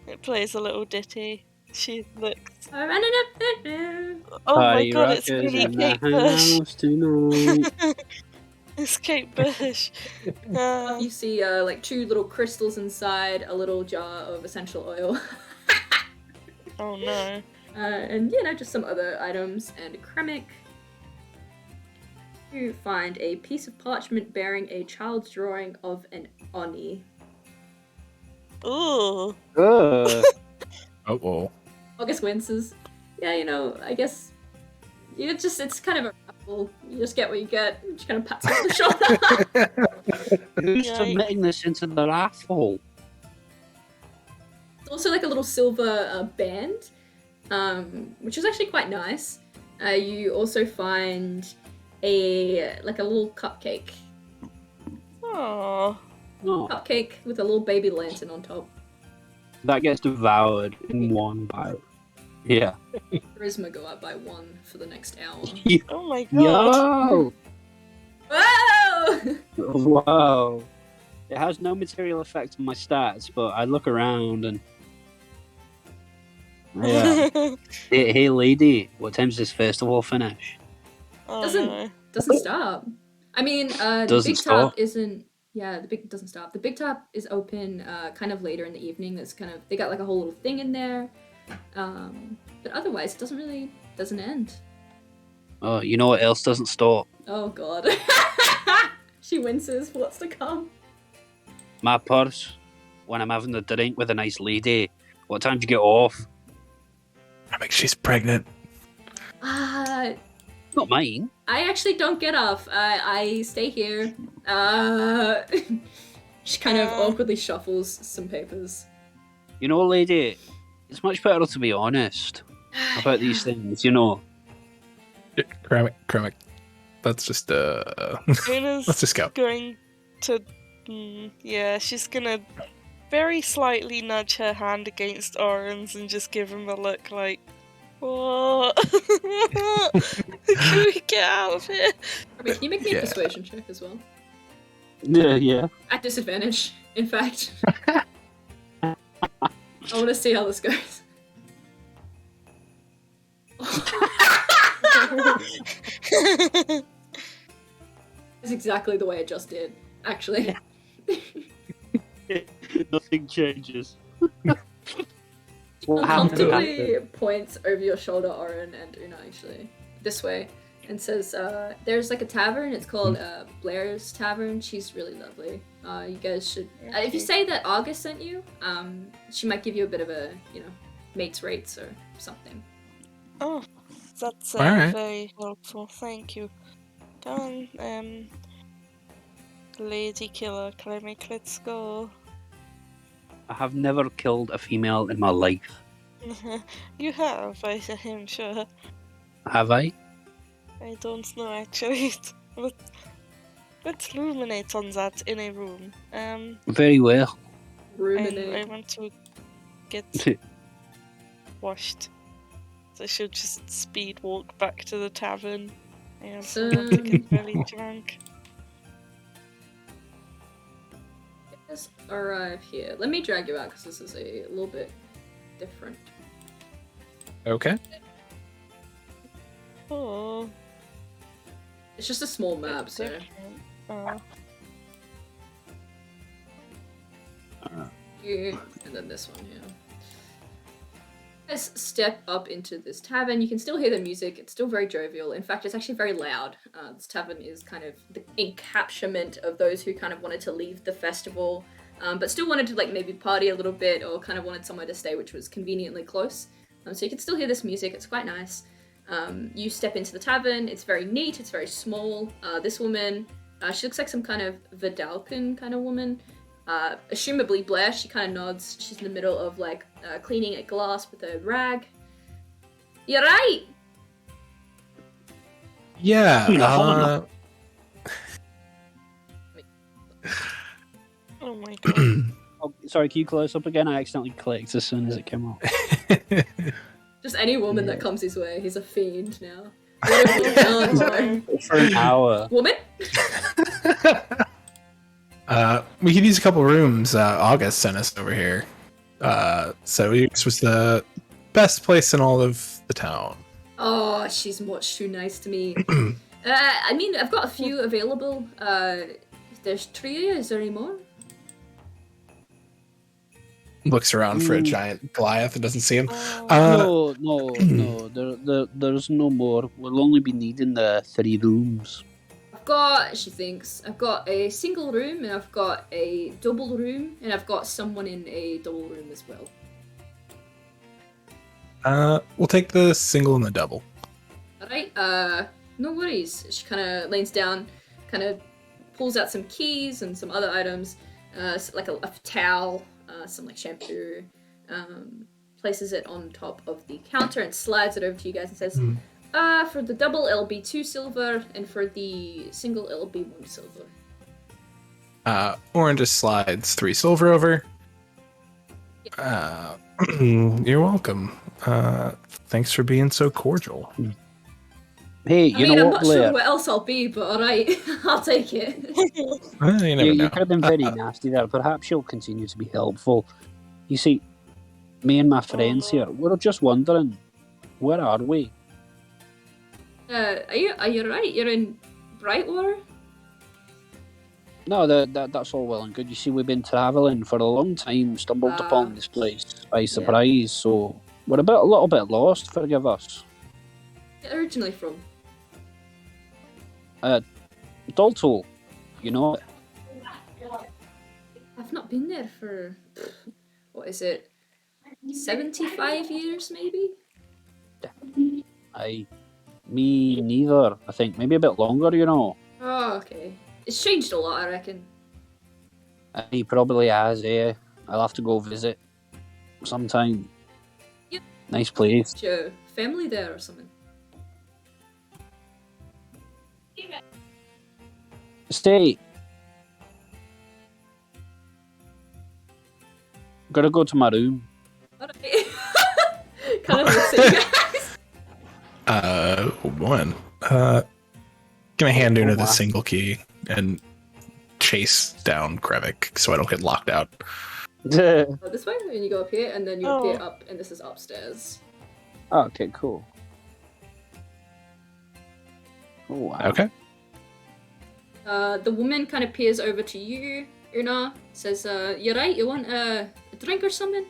It plays a little ditty. She looks. I'm running up there. Oh my Party god, it's rockers really in the Kate Bush. house tonight. It's Kate Bush. You see like 2 little crystals inside a little jar of essential oil. Oh no. And just some other items and Kremik. You find a piece of parchment bearing a child's drawing of an Oni. Ooh. Oh. August winces. Yeah, I guess it's kind of a raffle. You just get what you get. You just kind of pats you on the shoulder. Who's Yikes. submitting this into the raffle? It's also like a little silver band, which is actually quite nice. You also find a little cupcake. Oh. No, Cupcake with a little baby lantern on top. that gets devoured in one bite. Yeah. Charisma go up by 1 for the next hour. Oh my god. Yo! Whoa! Whoa! It has no material effect on my stats, but I look around and. Yeah. Hey, lady, what time's this festival finish? Oh, Doesn't- no. Doesn't stop. I mean, the Doesn't big stop? top isn't. Yeah, the big doesn't stop. The big top is open kind of later in the evening. That's kind of they got like a whole little thing in there. But otherwise, it doesn't end. Oh, you know what else doesn't stop? Oh god. She winces for what's to come. My purse. When I'm having a drink with a nice lady. What time do you get off? I think she's pregnant. Not mine. I actually don't get off. I stay here. She kind of awkwardly shuffles some papers. You know, lady, it's much better to be honest about these things, Kremik. Let's just Una's let's just go. going to. Yeah, she's gonna very slightly nudge her hand against Oren's and just give him a look like, what? Can we get out of here? I mean, can you make me a Yeah. persuasion check as well? Yeah. At disadvantage, in fact. I want to see how this goes. It's exactly the way it just did, actually. Nothing changes. What Uncomfortably points over your shoulder, Oren and Una, actually, this way, and says, there's like a tavern, it's called Blair's Tavern. She's really lovely. You guys should, if you say that August sent you, she might give you a bit of a, mate's rates or something. Oh, that's Alright. very helpful. Thank you. Come on, Lady Killer, Kremik, let's go. I have never killed a female in my life. You have, I'm sure. Have I? I don't know actually. Let's ruminate on that in a room. Very well. I Ruminate. want to get washed. So she'll just speed walk back to the tavern. I also want to get really drunk. Just arrive here. Let me drag you out because this is a little bit different. Okay. Oh, It's just a small map, so. different. Oh. You, and then this one here. As step up into this tavern, you can still hear the music. It's still very jovial. In fact, it's actually very loud. This tavern is kind of the encapsulation of those who kind of wanted to leave the festival, but still wanted to maybe party a little bit or kind of wanted somewhere to stay, which was conveniently close. So you can still hear this music. It's quite nice. You step into the tavern. It's very neat. It's very small. This woman, she looks like some kind of Vidalcan kind of woman. Assumably Blair. She kind of nods. She's in the middle of like cleaning a glass with a rag. You're right. Yeah. Oh my god. Oh, sorry, can you close up again? I accidentally clicked as soon as it came up. Just any woman that comes his way. He's a fiend now. What have you done, bro? For an hour. Woman? We could use a couple rooms. August sent us over here. So this was the best place in all of the town. Oh, she's much too nice to me. I mean, I've got a few available. There's 3 of you. Is there any more? Looks around for a giant Goliath and doesn't see him. No. There's no more. We'll only be needing the 3 rooms. She thinks, I've got a single room, and I've got a double room, and I've got someone in a double room as well. We'll take the single and the double. Alright, no worries. She kind of leans down, kind of pulls out some keys and some other items, like a towel, some like shampoo, places it on top of the counter and slides it over to you guys and says, for the double it'll be 2 silver, and for the single it'll be 1 silver. Orin just slides 3 silver over. You're welcome. Thanks for being so cordial. Hey, you know I'm what, not Blair? sure what else I'll be, but alright, I'll take it. You never know. You could have been very nasty there. Perhaps you'll continue to be helpful. You see, me and my friends here, we're just wondering, where are we? Are you right? You're in Brightwater? No, that's all well and good. You see, we've been travelling for a long time, stumbled upon this place by surprise, so we're a little bit lost, forgive us. Where are you originally from? Daltol, you know it. I've not been there for, what is it, 75 years maybe? Aye. Me neither, I think. Maybe a bit longer, you know. Oh, okay. It's changed a lot, I reckon. He probably has, eh? I'll have to go visit sometime. Yep. Nice place. Is your family there or something? Stay. Gotta go to my room. Alright. Kind of looks at you guys. One. Gonna hand Una the single key and chase down Krevik so I don't get locked out. Go this way, and you go up here, and then you appear up, and this is upstairs. Okay, cool. Oh, wow. Okay. The woman kind of peers over to you, Una, says, you're right, you want a drink or something?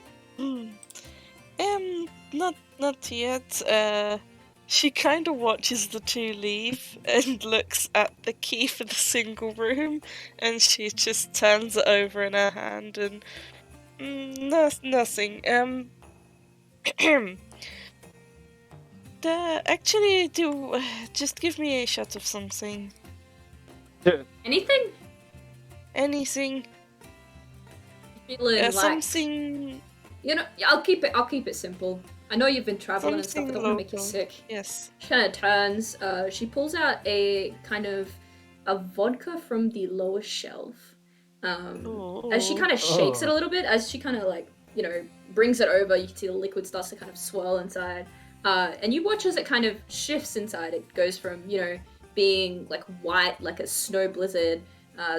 Not yet. She kind of watches the 2 leave and looks at the key for the single room, and she just turns it over in her hand and nothing. Actually, just give me a shot of something. Anything? Anything. Feeling like something. You know, I'll keep it simple. I know you've been traveling and stuff. I don't want to make you sick. Yes. She kind of turns. She pulls out a kind of a vodka from the lowest shelf. As she kind of shakes it a little bit, as she kind of like brings it over, you can see the liquid starts to kind of swirl inside. And you watch as it kind of shifts inside. It goes from being like white, like a snow blizzard,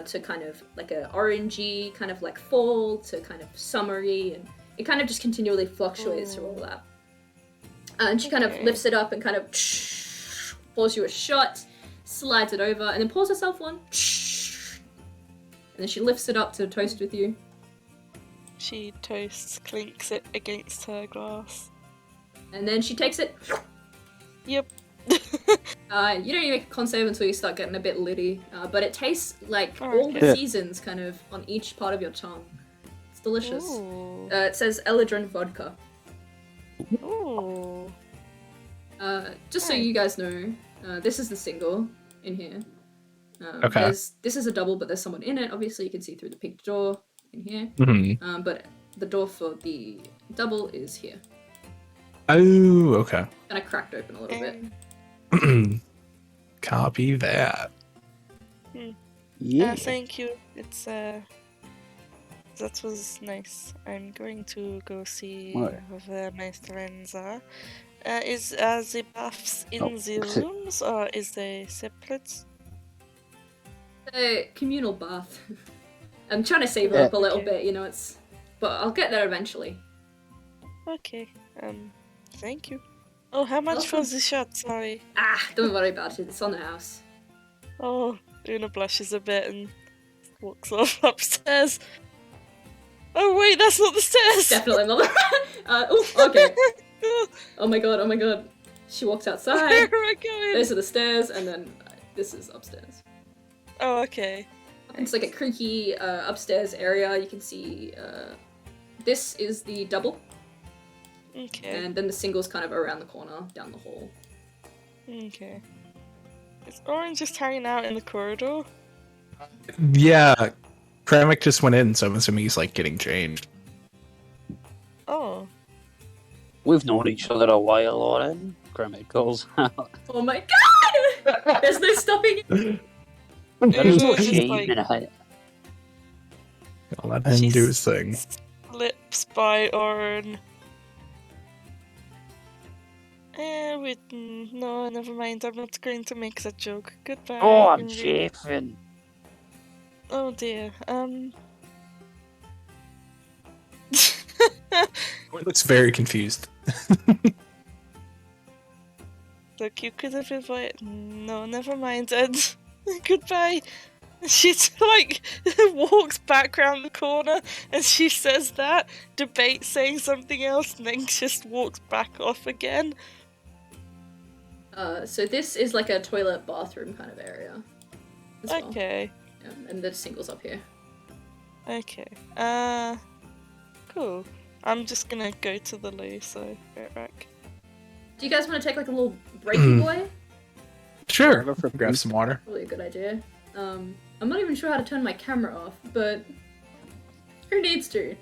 to kind of like a orangey, kind of like fall, to kind of summery, and it kind of just continually fluctuates through all that. And she kind of lifts it up and kind of pours you a shot, slides it over, and then pours herself one. And then she lifts it up to toast with you. She toasts, clinks it against her glass. And then she takes it. Yep. You don't even make a con save until you start getting a bit litty, but it tastes like all the seasons kind of on each part of your tongue. It's delicious. It says Eladrin vodka. Ooh. Just so Right. you guys know, this is the single in here. Okay. This is a double, but there's someone in it. Obviously, you can see through the pink door in here. Mm-hmm. But the door for the double is here. Oh, okay. Kind of cracked open a little bit. Copy that. Yeah. Thank you. It's that was nice. I'm going to go see What? where my friends are. Is the baths in Oh, the sit. rooms or is they separate? A communal bath. I'm trying to save it Yeah. up a little Okay. bit, you know. But I'll get there eventually. Okay. Thank you. Oh, how much for Welcome. the shot? Sorry. Don't worry about it. It's on the house. Oh, Una blushes a bit and walks off upstairs. Oh wait, that's not the stairs. Definitely not. Okay. Oh my god. Oh my god. She walks Where outside. am I going? Those are the stairs, and then this is upstairs. Oh, okay. It's like a creaky upstairs area. You can see this is the double, Okay. and then the single's kind of around the corner down the hall. Okay. Is Orange just hanging out in the corridor? Yeah, Kramik just went in, so I'm assuming he's like getting changed. Oh. We've known each other a while, Lauren. Grammy calls out. Oh my god! There's no stopping it. There's no Una just, shame like, in it. I'll let him do his thing. Slips by Orin. No, never mind. I'm not going to make that joke. Goodbye. Oh, I'm Ingrid. chafing. Oh dear. Looks very confused. Look, you could have avoided. No, never mind, Ed. Goodbye. She's like walks back round the corner and she says that, debates saying something else, and then just walks back off again. So this is like a toilet bathroom kind of area. As well. Okay. Yeah, and the single's up here. Okay. Cool. I'm just gonna go to the loo, so right back. Do you guys want to take like a little breaky boy? Sure. Go for a Grab peek. some water. Probably a good idea. I'm not even sure how to turn my camera off, but who needs to?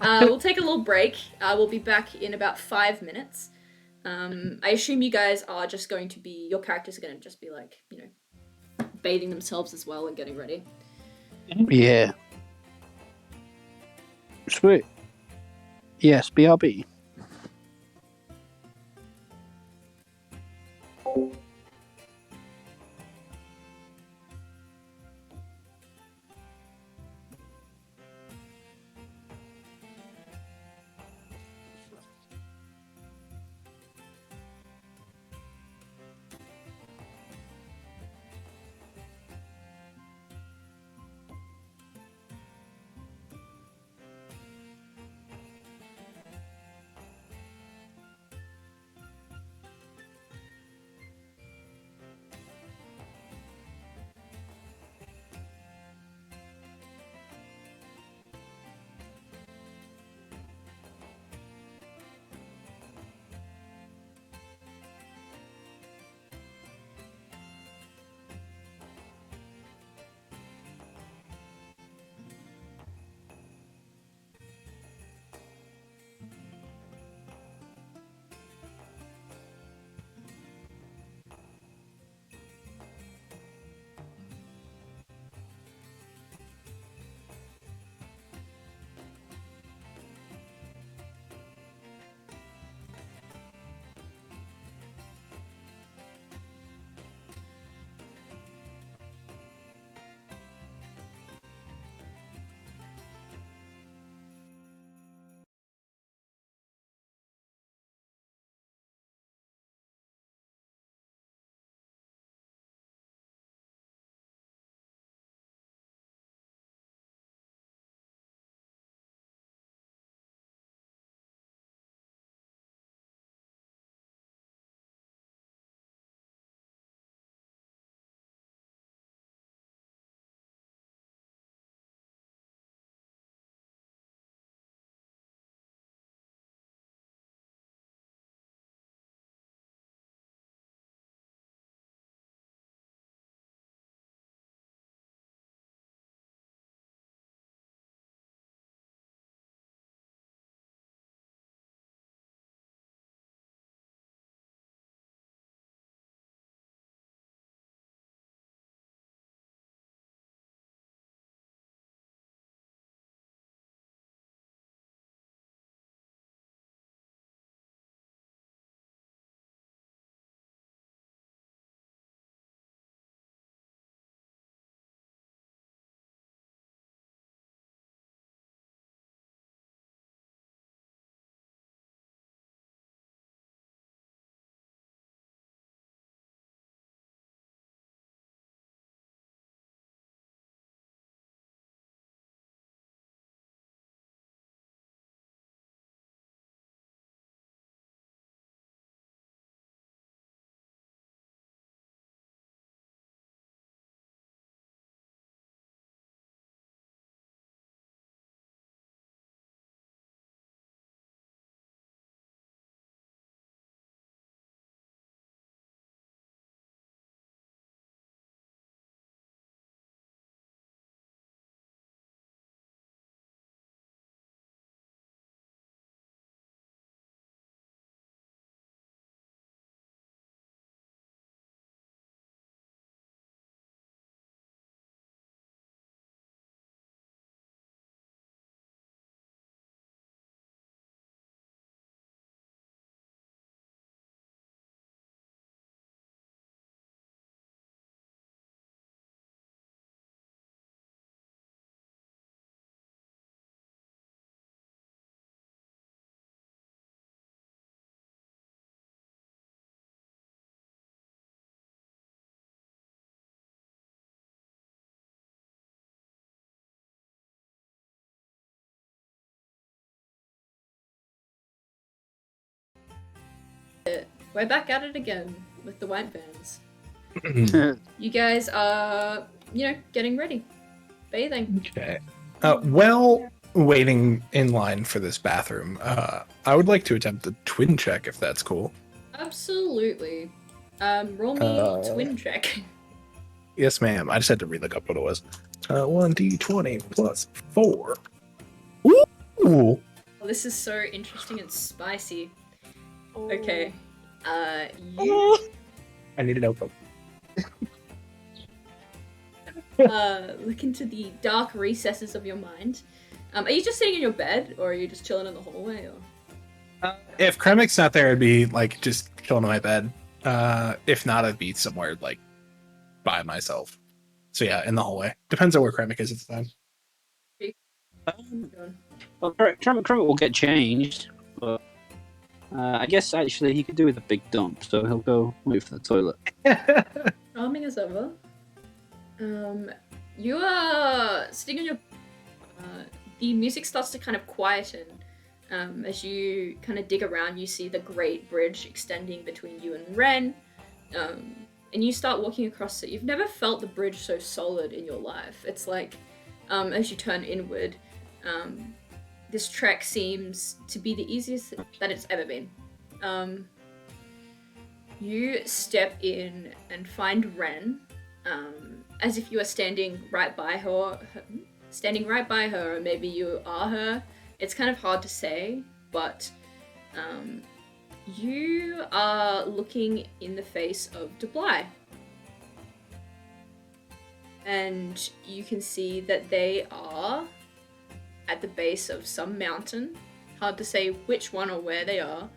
We'll take a little break. We'll be back in about 5 minutes. I assume you guys are just going to be, your characters are going to just be like, you know, bathing themselves as well and getting ready. Yeah. Sweet. Yes, BRB. we're back at it again with the white vans. Okay. You guys are, getting ready. Bathing. Well, waiting in line for this bathroom, I would like to attempt a twin check if that's cool. Absolutely. Roll me twin check. Yes, ma'am. I just had to relook up what it was. 1d20 plus 4. Ooh! Oh, this is so interesting and spicy. Okay. You I need a notebook. look into the dark recesses of your mind. Are you just sitting in your bed, or are you just chilling in the hallway? Or... If Kremik's not there, I'd be like just chilling in my bed. If not, I'd be somewhere like by myself. So yeah, in the hallway. Depends on where Kremik is at the time. Well, Kermit will get changed, but I guess actually he could do with a big dump, so he'll go wait for the toilet. Charming as ever. You are sitting on your... the music starts to kind of quieten. As you kind of dig around, you see the great bridge extending between you and Ren. And you start walking across it. You've never felt the bridge so solid in your life. It's like, as you turn inward, this trek seems to be the easiest that it's ever been. You step in and find Ren, as if you are standing right by her, or maybe you are her. It's kind of hard to say, but you are looking in the face of Debly. And you can see that they are at the base of some mountain. Hard to say which one or where they are.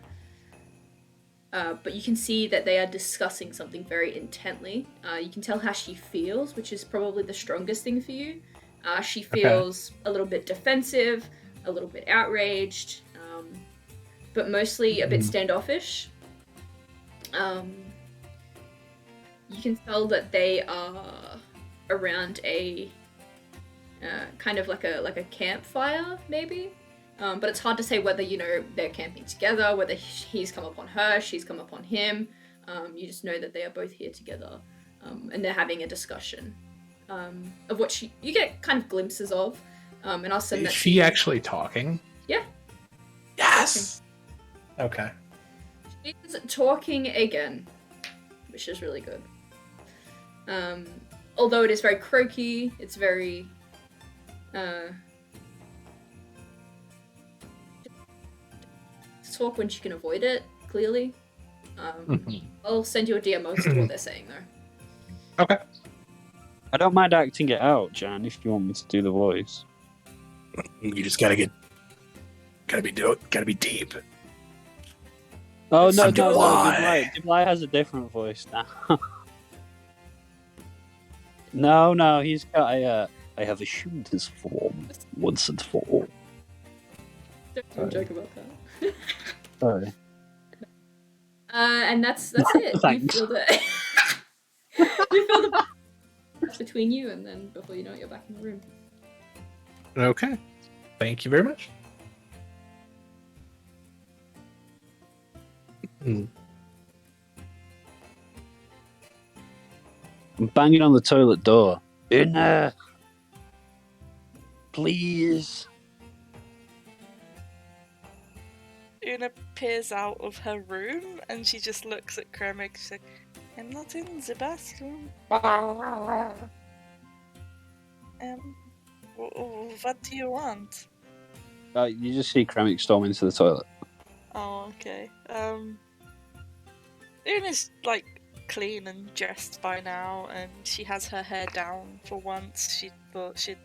But you can see that they are discussing something very intently. You can tell how she feels, which is probably the strongest thing for you. She feels a little bit defensive, a little bit outraged, but mostly a bit standoffish. You can tell that they are around a kind of like a campfire, maybe. But it's hard to say whether, they're camping together, whether he's come upon her, she's come upon him. You just know that they are both here together, and they're having a discussion of what you get kind of glimpses of. And I'll send that Is to she you. actually talking? Yeah. Yes! Okay. She's talking again, which is really good. Although it is very croaky, it's very... talk when she can avoid it, clearly. I'll send you a DM most of what they're saying, though. Okay. I don't mind acting it out, Jan, if you want me to do the voice. You just gotta be deep. Oh, no, Debly. Debly has a different voice now. No, he's got I have assumed his form once and for all. Don't joke about that. Sorry. And that's it. Thanks. You feel the between you, and then before you know it, you're back in the room. Okay. Thank you very much. I'm banging on the toilet door. In there! Please! Una peers out of her room and she just looks at Kremik. She's like, I'm not in the bathroom. What do you want? You just see Kremik storm into the toilet. Oh, okay. Una's like clean and dressed by now, and she has her hair down for once. She thought she'd,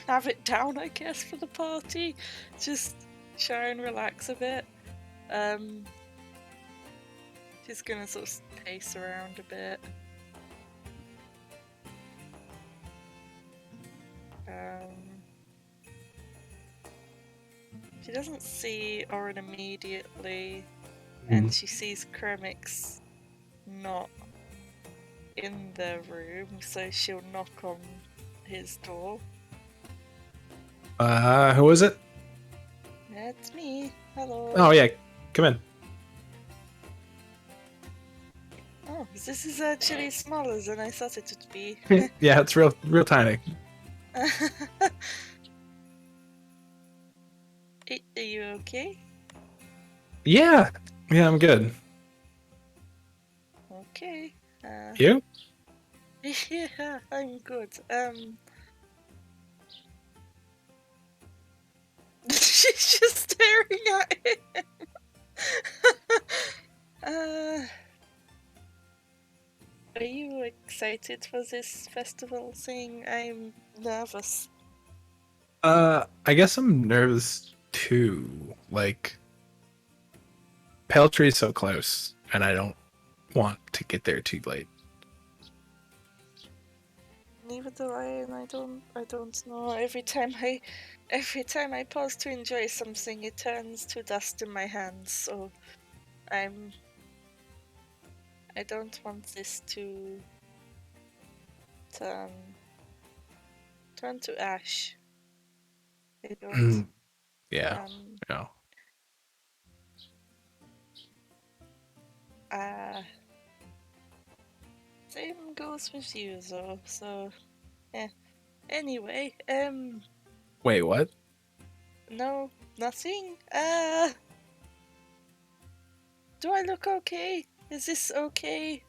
have it down, I guess, for the party. Just try and relax a bit. She's gonna sort of pace around a bit. She doesn't see Orin immediately, and she sees Kremik's not in the room, so she'll knock on his door. Who is it? That's me. Hello. Oh yeah, come in. Oh, this is actually smaller than I thought it would be. Yeah, it's real tiny. Are you okay? Yeah, I'm good. Okay. You? Yeah, I'm good. She's just staring at him. Are you excited for this festival thing? I'm nervous. I guess I'm nervous too. Like, Paletree's so close, and I don't want to get there too late. Neither do I, and I don't know. Every time I pause to enjoy something, it turns to dust in my hands. So, I don't want this to turn to ash. I don't. Yeah, yeah. Same goes with you though. So, yeah. Anyway, Wait, what? no, nothing. Do I look okay? Is this okay?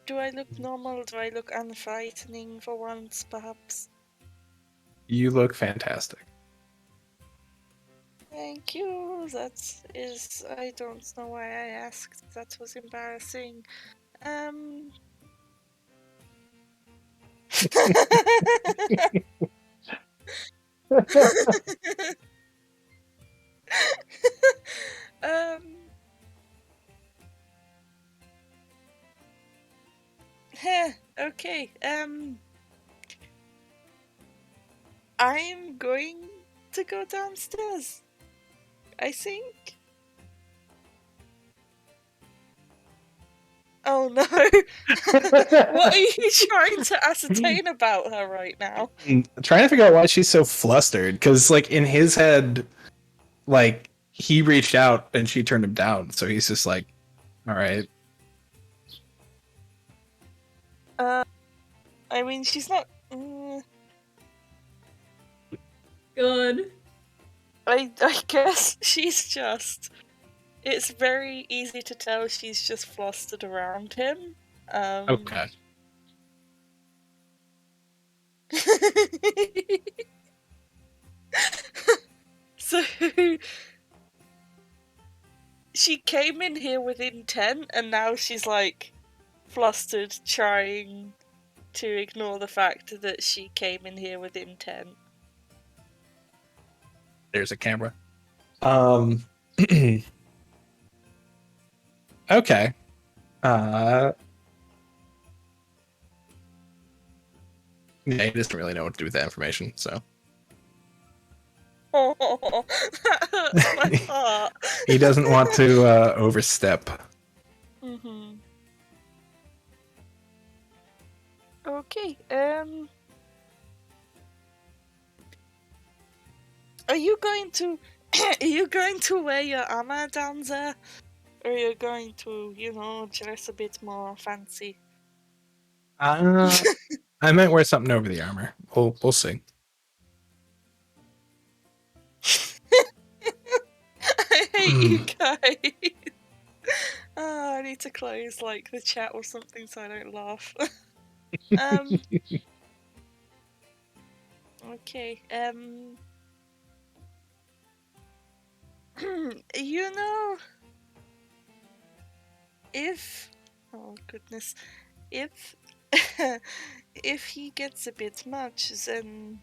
Do I look normal? Do I look unfrightening for once, perhaps? You look fantastic. Thank you. I don't know why I asked. That was embarrassing. um, okay. I'm going to go downstairs. I think. Oh no! What are you trying to ascertain about her right now? I'm trying to figure out why she's so flustered, because, like, in his head, like, he reached out and she turned him down, so he's just like, all right. I mean, she's not. Good. I guess she's just. It's very easy to tell she's just flustered around him. Okay. So she came in here with intent, and now she's like flustered, trying to ignore the fact that she came in here with intent. There's a camera. Okay. Yeah, he doesn't really know what to do with that information, so. Oh, that hurts my heart. He doesn't want to overstep. Mm-hmm. Okay, are you going to wear your armor down there? Or are you going to, dress a bit more fancy? I might wear something over the armor. We'll see. I hate you guys. Oh, I need to close like the chat or something so I don't laugh. Okay, if oh goodness, if if he gets a bit much, then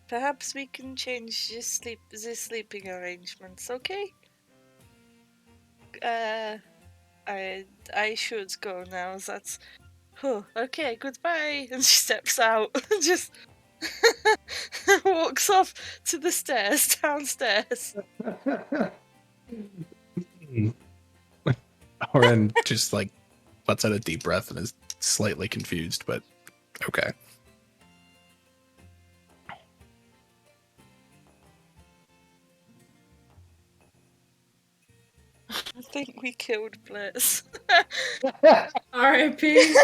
perhaps we can change the sleeping arrangements, okay? I should go now. That's okay. Goodbye. And she steps out and just walks off to the stairs downstairs. Oren just like lets out a deep breath and is slightly confused, but okay. think we killed Bliss. R.I.P.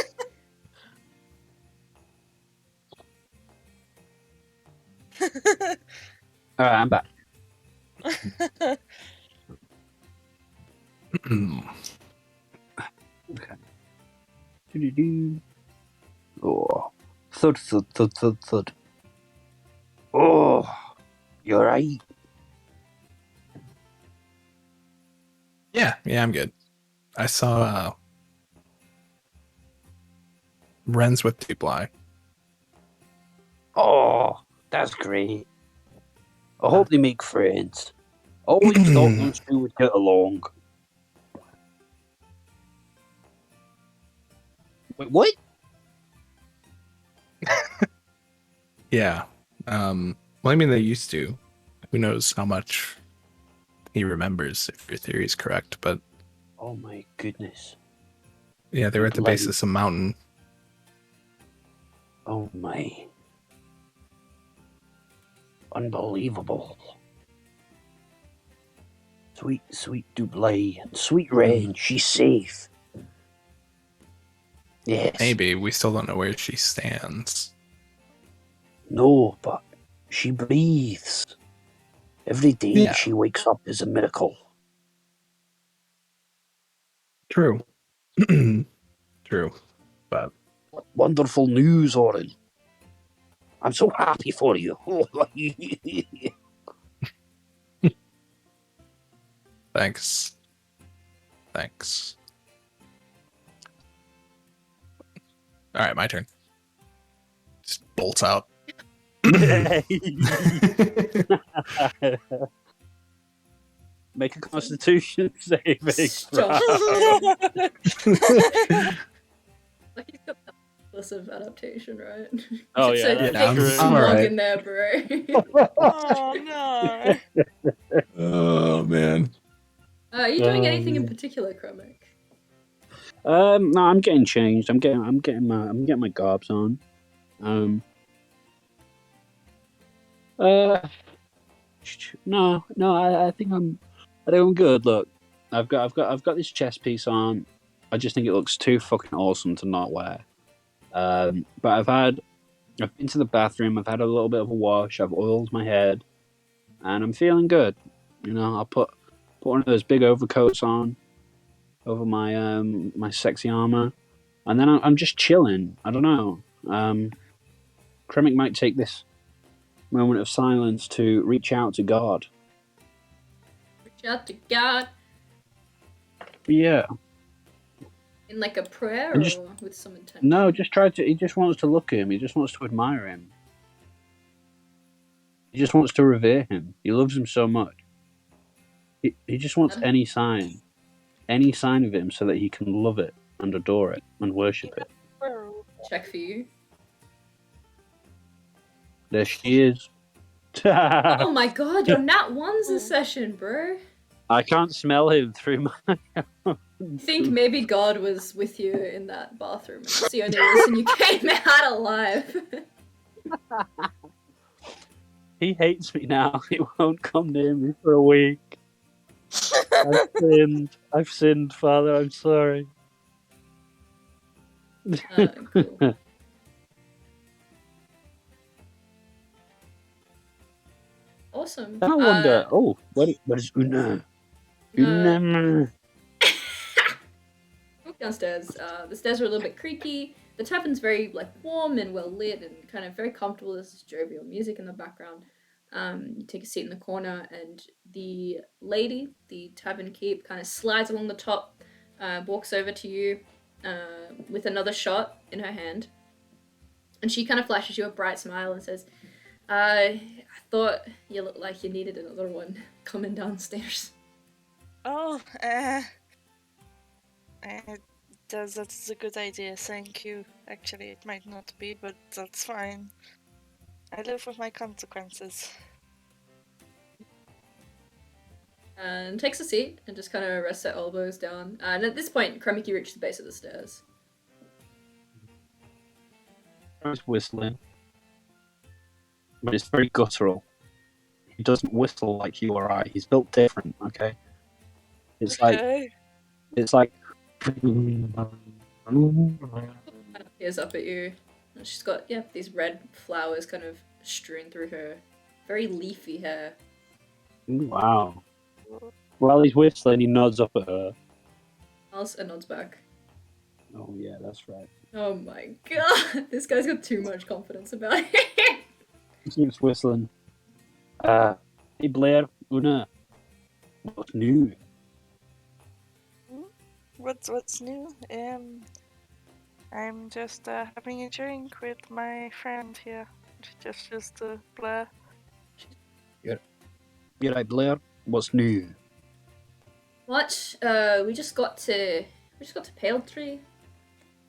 All right, I'm back. Okay. Do-do-do. Oh, thud, thud, thud, thud, thud. Oh, you're right. Yeah, I'm good. I saw Ren's with Dupli. Oh, that's great. I hope they make friends. Always thought those two would get along. Wait, what? Yeah. Well, I mean, they used to. Who knows how much he remembers, if your theory is correct. But Oh my goodness. yeah, they were at the base of some mountain. Oh my. Unbelievable. Sweet, sweet Dublé. Sweet Ren, she's safe. Yes. Maybe. We still don't know where she stands. No, but she breathes. Every day Yeah. she wakes up is a miracle. True. True. But What wonderful news, Oren. I'm so happy for you. thanks. All right, my turn. Just bolts out. Make a Constitution saving Stop. throw. Like he's got that impulsive adaptation, right? Oh, It's yeah, a that's thick true. slug Alright. in there, bro. Oh no. Oh man. Are you doing anything in particular, Chromic? No, I'm getting changed. I'm getting my garbs on. No, I think I'm good. Look, I've got this chest piece on. I just think it looks too fucking awesome to not wear. But I've been to the bathroom. I've had a little bit of a wash. I've oiled my head, and I'm feeling good. You know, I'll put one of those big overcoats on over my my sexy armor, and then I'm just chilling. I don't know. Kremik might take this moment of silence to reach out to God. Reach out to God Yeah. in like a prayer And just- or with some intention? No, just try to. He just wants to look at him. He just wants to admire him. He just wants to revere him. He loves him so much. He just wants any sign of him, so that he can love it and adore it and worship it. Check for you. There she is. Oh my god, your Nat 1's a session, bro. I can't smell him through my. I think maybe God was with you in that bathroom, and that's the only reason you came out alive. He hates me now. He won't come near me for a week. I've sinned, Father. I'm sorry. Cool. Awesome. I wonder. What is Una? Una. Walk downstairs. The stairs are a little bit creaky. The tavern's very like warm and well lit and kind of very comfortable. There's jovial music in the background. You take a seat in the corner, and the lady, the tavern keep, kind of slides along the top, walks over to you with another shot in her hand, and she kind of flashes you a bright smile and says, I thought you looked like you needed another one coming downstairs. Oh, that's a good idea, thank you. Actually, it might not be, but that's fine. I live with my consequences. And takes a seat and just kind of rests her elbows down. And at this point, Kremiki reaches the base of the stairs. He's whistling, but it's very guttural. He doesn't whistle like you or I. He's built different. Okay. It's like It's like. Peers up at you. And she's got, these red flowers kind of strewn through her very leafy hair. Wow. While he's whistling, he nods up at her. Alice nods back. Oh, yeah, that's right. Oh my god, this guy's got too much confidence about it. He keeps whistling. Hey, Blair, Una, what's new? What's new? I'm just having a drink with my friend here. Just Blair. You're right, Blair. What's new? What? We just got to Paletree.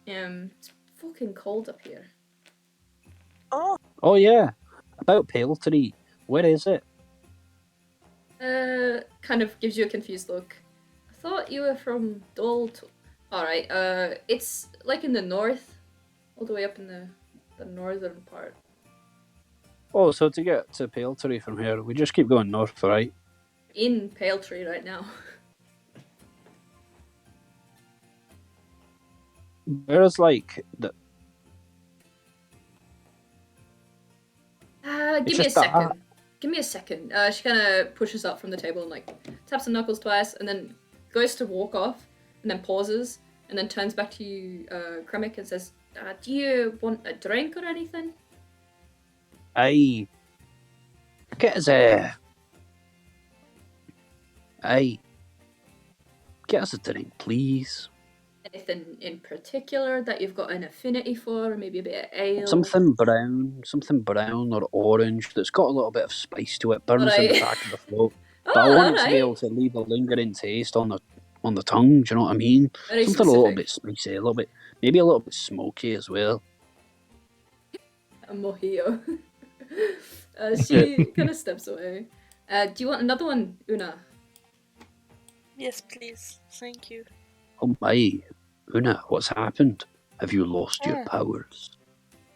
It's fucking cold up here. Oh, yeah. About Paletree. Where is it? Kind of gives you a confused look. I thought you were from Dolt. Alright, it's like in the north. All the way up in the northern part. Oh, so to get to Paletree from here, we just keep going north, right? In Paletree right now. Where's, like, the... Give me a second. Give me a second. She kind of pushes up from the table and like taps her knuckles twice, and then goes to walk off, and then pauses, and then turns back to you, Kremik, and says, "Do you want a drink or anything?" Aye. Get us a... Aye. Get us a drink, please. Anything in particular that you've got an affinity for, or maybe a bit of ale? Something brown or orange that's got a little bit of spice to it. Burns in the back of the throat. But I want it to be able to leave a lingering taste on the tongue. Do you know what I mean? Very Something specific. a little bit spicy, maybe a little bit smoky as well. A mojito. She kind of steps away. Do you want another one, Una? Yes, please. Thank you. Oh my, Una, what's happened? Have you lost your powers?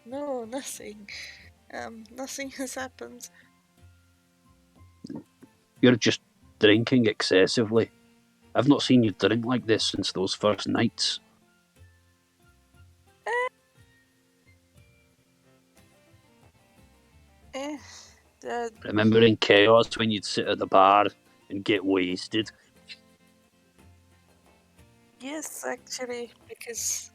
No, nothing. Nothing has happened. You're just drinking excessively. I've not seen you drink like this since those first nights. Remember in Chaos when you'd sit at the bar and get wasted? Yes, actually, because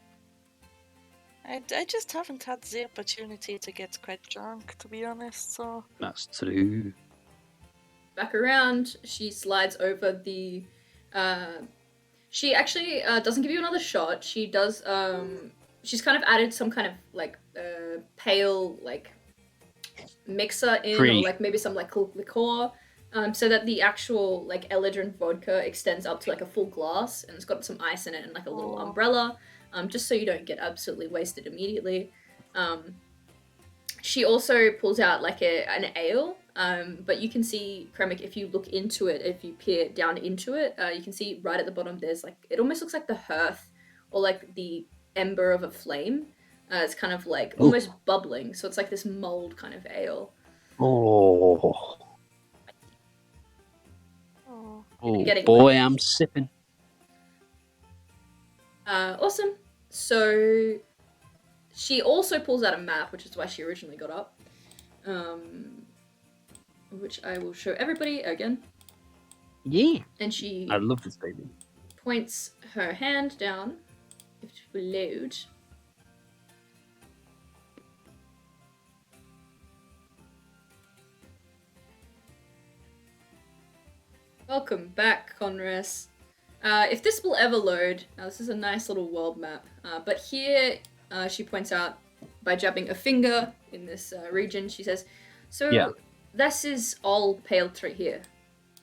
I just haven't had the opportunity to get quite drunk, to be honest, so... That's true. Back around, she slides over the... She actually doesn't give you another shot. She does... She's kind of added some kind of, like, pale, like, mixer in, or, like, maybe some, like, liqueur, so that the actual, like, Eldrin vodka extends up to, like, a full glass, and it's got some ice in it and, like, a little umbrella, just so you don't get absolutely wasted immediately. She also pulls out, like, an ale, but you can see, Kremik, if you look into it, if you peer down into it, you can see right at the bottom there's, like, it almost looks like the hearth, or, like, the ember of a flame. It's kind of, like, almost bubbling, so it's like this mulled kind of ale. Oh boy, I'm sipping. Awesome. So she also pulls out a map, which is why she originally got up, which I will show everybody again. Yeah. And she I love this baby. Points her hand down, if it will load. Welcome back, Conras. If this will ever load, now this is a nice little world map, but here she points out by jabbing a finger in this region, she says, so this is all Paletree here.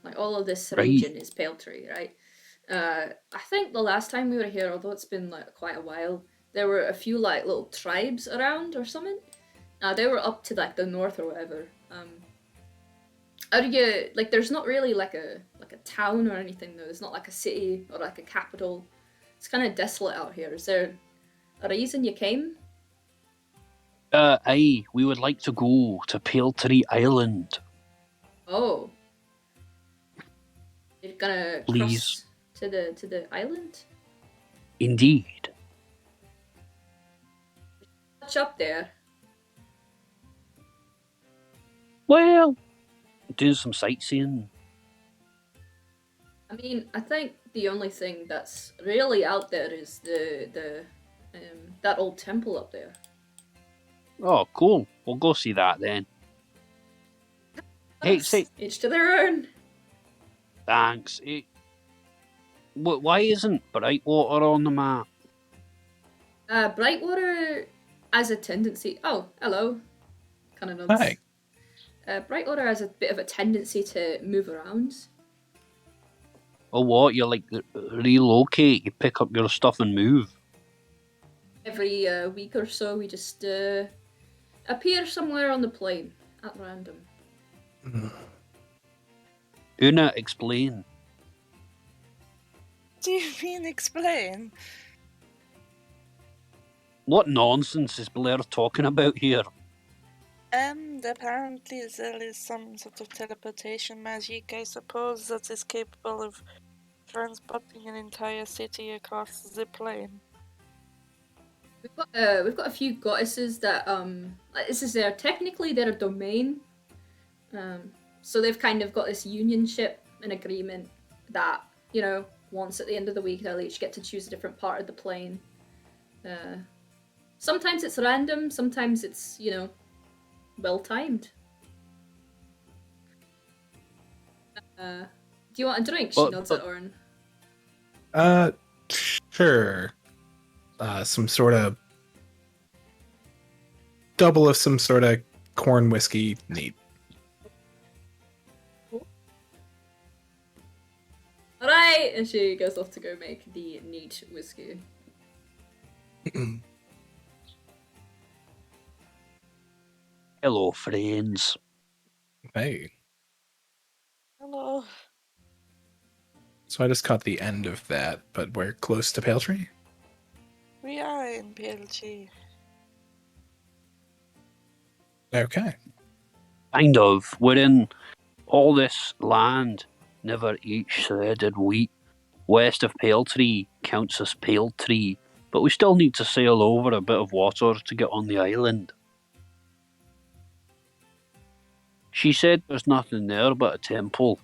Like all of this region is Paletree, right? I think the last time we were here, although it's been like quite a while, there were a few like little tribes around or something. They were up to like the north or whatever. How do you, like, there's not really like a town or anything though. There's not like a city or like a capital. It's kind of desolate out here. Is there a reason you came? Aye, we would like to go to Paletree Island. Oh. You're gonna Please. cross to the island? Indeed. Much up there. Well, doing some sightseeing. I mean, I think the only thing that's really out there is the that old temple up there. Oh, cool. We'll go see that then. Hey, say, Each to their own. thanks. Hey, why isn't Brightwater on the map? Brightwater has a tendency. Oh, hello. Kind of nods. Hi. Brightwater has a bit of a tendency to move around. Oh, what? You like relocate? You pick up your stuff and move? Every week or so, we just appear somewhere on the plane at random. Una, explain. Do you mean explain? What nonsense is Blair talking about here? Apparently there is some sort of teleportation magic, I suppose, that is capable of transporting an entire city across the plane. We've got a few goddesses that this is technically their domain. So they've kind of got this unionship and agreement that, you know, once at the end of the week they'll each get to choose a different part of the plane. Sometimes it's random, sometimes it's, you know, well timed. Do you want a drink? She nods at Orin. Sure. Some sort of double of some sort of corn whiskey neat. Alright! And she goes off to go make the neat whiskey. Hello, friends. Hey. Hello. So I just caught the end of that, but we're close to Paletree? We are in Paletree. Okay. Kind of. We're in all this land, never each threaded wheat. West of Paletree counts as Paletree, but we still need to sail over a bit of water to get on the island. She said there's nothing there but a temple.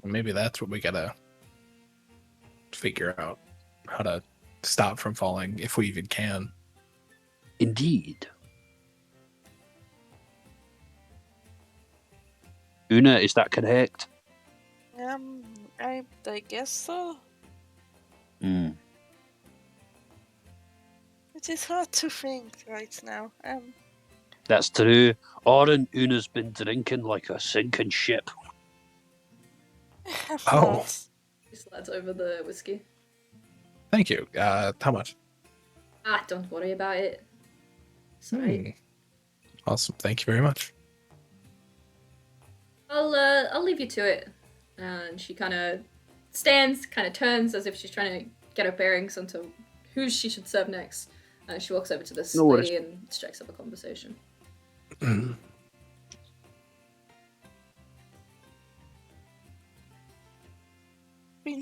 Maybe that's what we gotta figure out. How to stop from falling, if we even can. Indeed. Una, is that correct? I guess so. Hmm. It is hard to think right now. That's true. Orin, Una's been drinking like a sinking ship. Oh. She slides over the whiskey. Thank you. How much? Don't worry about it. Sorry. Awesome. Thank you very much. I'll leave you to it. And she kind of stands, kind of turns as if she's trying to get her bearings onto who she should serve next. And she walks over to this lady and strikes up a conversation. Been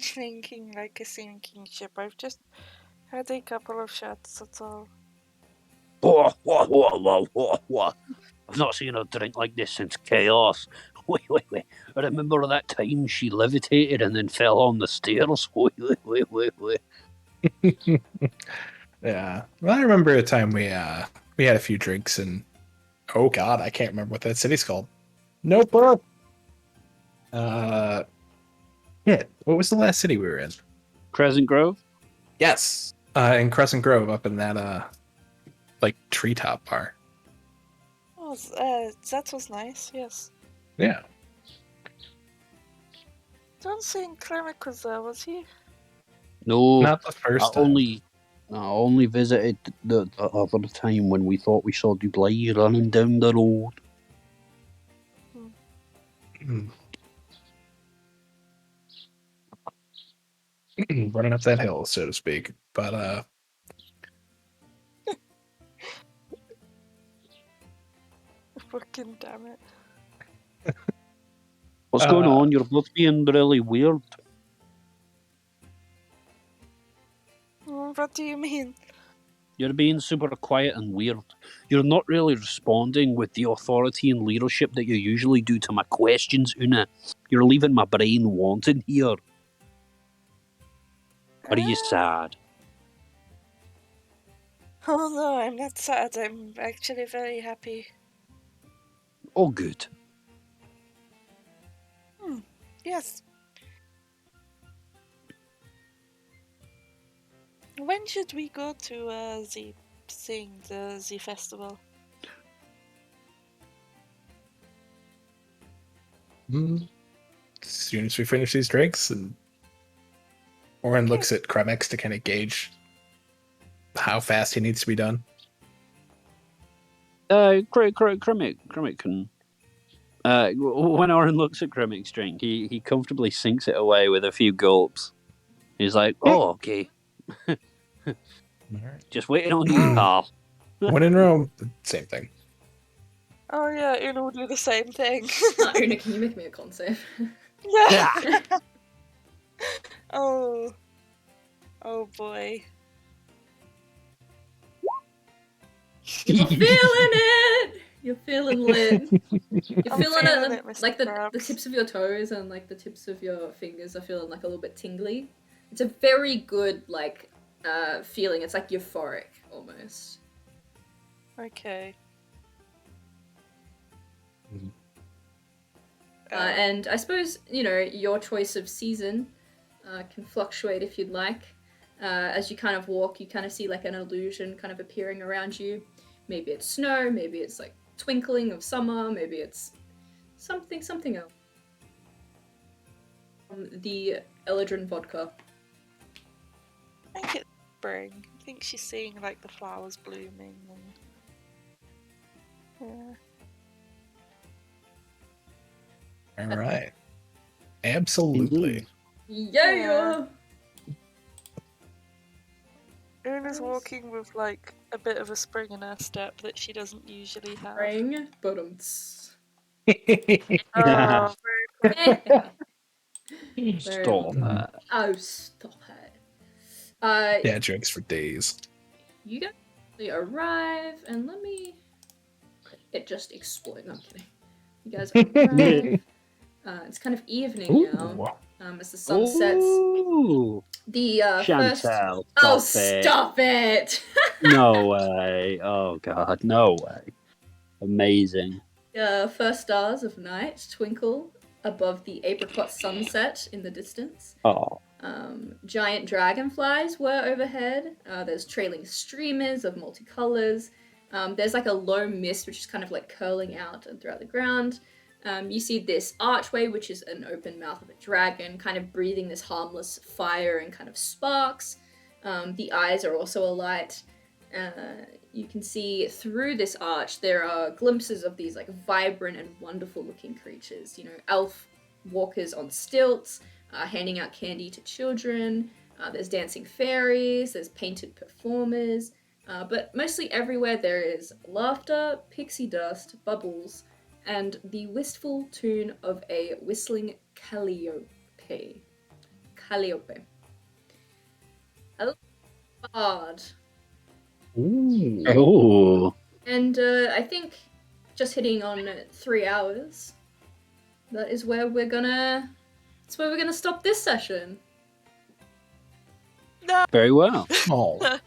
shrinking like a sinking ship. I've just had a couple of shots, that's all. I've not seen her drink like this since chaos. Wait. I remember that time she levitated and then fell on the stairs. Wait. Yeah. Well, I remember a time we had a few drinks and oh god, I can't remember what that city's called. Nope. What was the last city we were in? Crescent Grove? Yes. In Crescent Grove, up in that like treetop bar. Oh, that was nice, yes. Yeah. Don't think Clemic was there, was he? No. Not the first time. I only visited the other time when we thought we saw Dublai running down the road. Running up that hill, so to speak. But Fucking damn it. What's going on? You're both being really weird. What do you mean? You're being super quiet and weird. You're not really responding with the authority and leadership that you usually do to my questions, Una. You're leaving my brain wanting here. Are you sad? Oh no, I'm not sad. I'm actually very happy. Oh, good. Yes. When should we go to the festival? As soon as we finish these drinks, and Oren looks at Kremex to kind of gauge how fast he needs to be done. Kremik can. When Oren looks at Kremik's drink, he comfortably sinks it away with a few gulps. He's like, "Oh, okay. Just waiting on you, pal." When in Rome, same thing. Oh yeah, Una will do the same thing. Una, can you make me a con save? Yeah. Oh boy. You're feeling it! You're feeling lit. You're I'm feeling feeling it, it, Mr. like the Krabs. tips of your toes and like the tips of your fingers are feeling like a little bit tingly. It's a very good like feeling. It's like euphoric almost. Okay. And I suppose, you know, your choice of season can fluctuate if you'd like. As you kind of walk, you kind of see like an illusion kind of appearing around you. Maybe it's snow, maybe it's like twinkling of summer, maybe it's something else. The Eladrin vodka. I think it's spring. I think she's seeing like the flowers blooming and All right. Absolutely. Yeah! Una's walking with like a bit of a spring in her step that she doesn't usually have. Ring, bottoms. Oh, Stop that. Oh, stop it. Dad jokes for days. You guys arrive, and let me... It just exploded. No, I'm kidding. You guys arrive. It's kind of evening now. As the sun sets. Ooh. The first... Chantel, Oh, stop it. stop it! No way. Oh, God, no way. Amazing. First stars of night twinkle above the apricot sunset in the distance. Oh. Giant dragonflies whir overhead. There's trailing streamers of multicolours. There's like a low mist which is kind of like curling out and throughout the ground. You see this archway, which is an open mouth of a dragon, kind of breathing this harmless fire and kind of sparks. The eyes are also alight. You can see through this arch, there are glimpses of these like vibrant and wonderful looking creatures. You know, elf walkers on stilts, handing out candy to children. There's dancing fairies, there's painted performers. But mostly everywhere there is laughter, pixie dust, bubbles, and the wistful tune of a whistling calliope. Calliope. A bard. Ooh. Oh. And I think just hitting on 3 hours, that is where we're gonna... That's where we're gonna stop this session. No. Very well. Oh.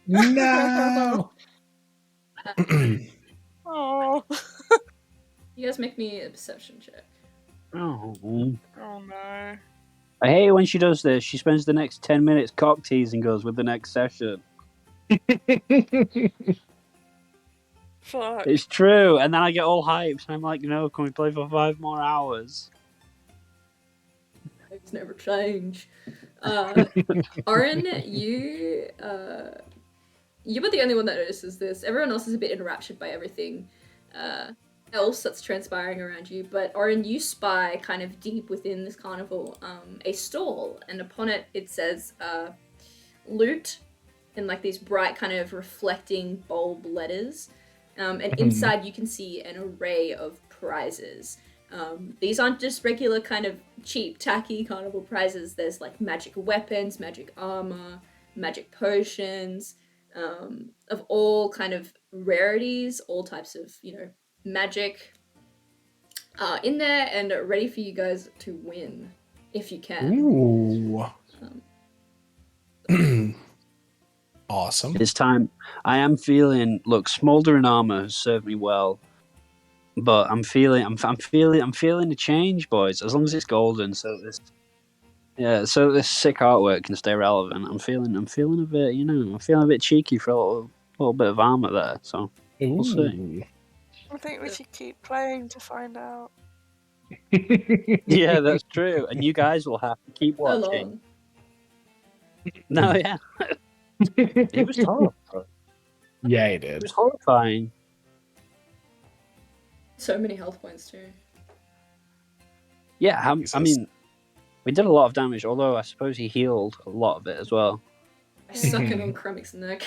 No. Oh. You guys make me a perception check. Oh. Oh no. I hate it when she does this. She spends the next 10 minutes cock teasing us with the next session. Fuck. It's true. And then I get all hyped and I'm like, no, can we play for 5 more hours? Things never change. Oren, you were the only one that notices this. Everyone else is a bit enraptured by everything else that's transpiring around you, but Oren, you spy kind of deep within this carnival a stall, and upon it it says loot in like these bright kind of reflecting bulb letters, and inside you can see an array of prizes. These aren't just regular kind of cheap, tacky carnival prizes. There's like magic weapons, magic armor, magic potions, of all kind of rarities, all types of, magic in there and ready for you guys to win if you can. Ooh. Awesome. It's time. I am feeling. Look, smoldering armor has served me well, but I'm feeling a change, boys. As long as it's golden, so this sick artwork can stay relevant. I'm feeling a bit, I'm feeling a bit cheeky for a little bit of armor there. So we'll see. I think we should keep playing to find out. Yeah, that's true. And you guys will have to keep So watching. long. No, yeah. It was horrible. Yeah, he It did. was horrifying. So many health points too. Yeah, I Jesus. mean, we did a lot of damage, although I suppose he healed a lot of it as well. I suck it on Kremik's neck.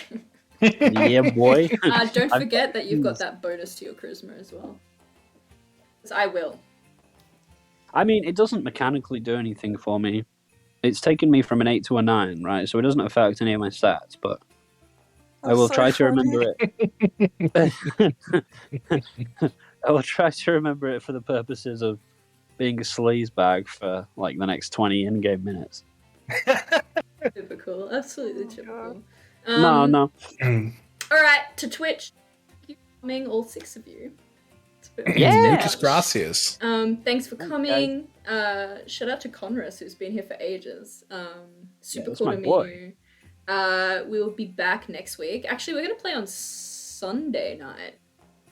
Yeah, boy. Don't forget that you've got that bonus to your charisma as well. 'Cause I will. I mean, it doesn't mechanically do anything for me. It's taken me from an 8 to a 9, right? So it doesn't affect any of my stats, but I will so try to funny. remember it. I will try to remember it for the purposes of being a sleazebag for like the next 20 in-game minutes. Typical. Absolutely typical. No. Alright, to Twitch. Thank you for coming, all 6 of you. Yeah. Muchas gracias. Thanks for Thanks, coming. Shout out to Conrus, who's been here for ages. Super that's cool my to boy. meet you. We will be back next week. Actually, we're gonna play on Sunday night.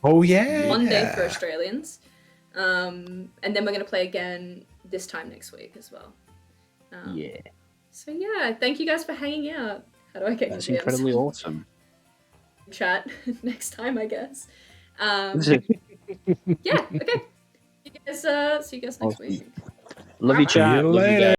Oh yeah. Monday for Australians. And then we're gonna play again this time next week as well. Yeah, So yeah, thank you guys for hanging out. How do I get that's your DMs? incredibly awesome. Chat next time, I guess. Yeah, okay. See you guys next Awesome. week. Love you, Bye-bye. chat. See you Love you later. guys.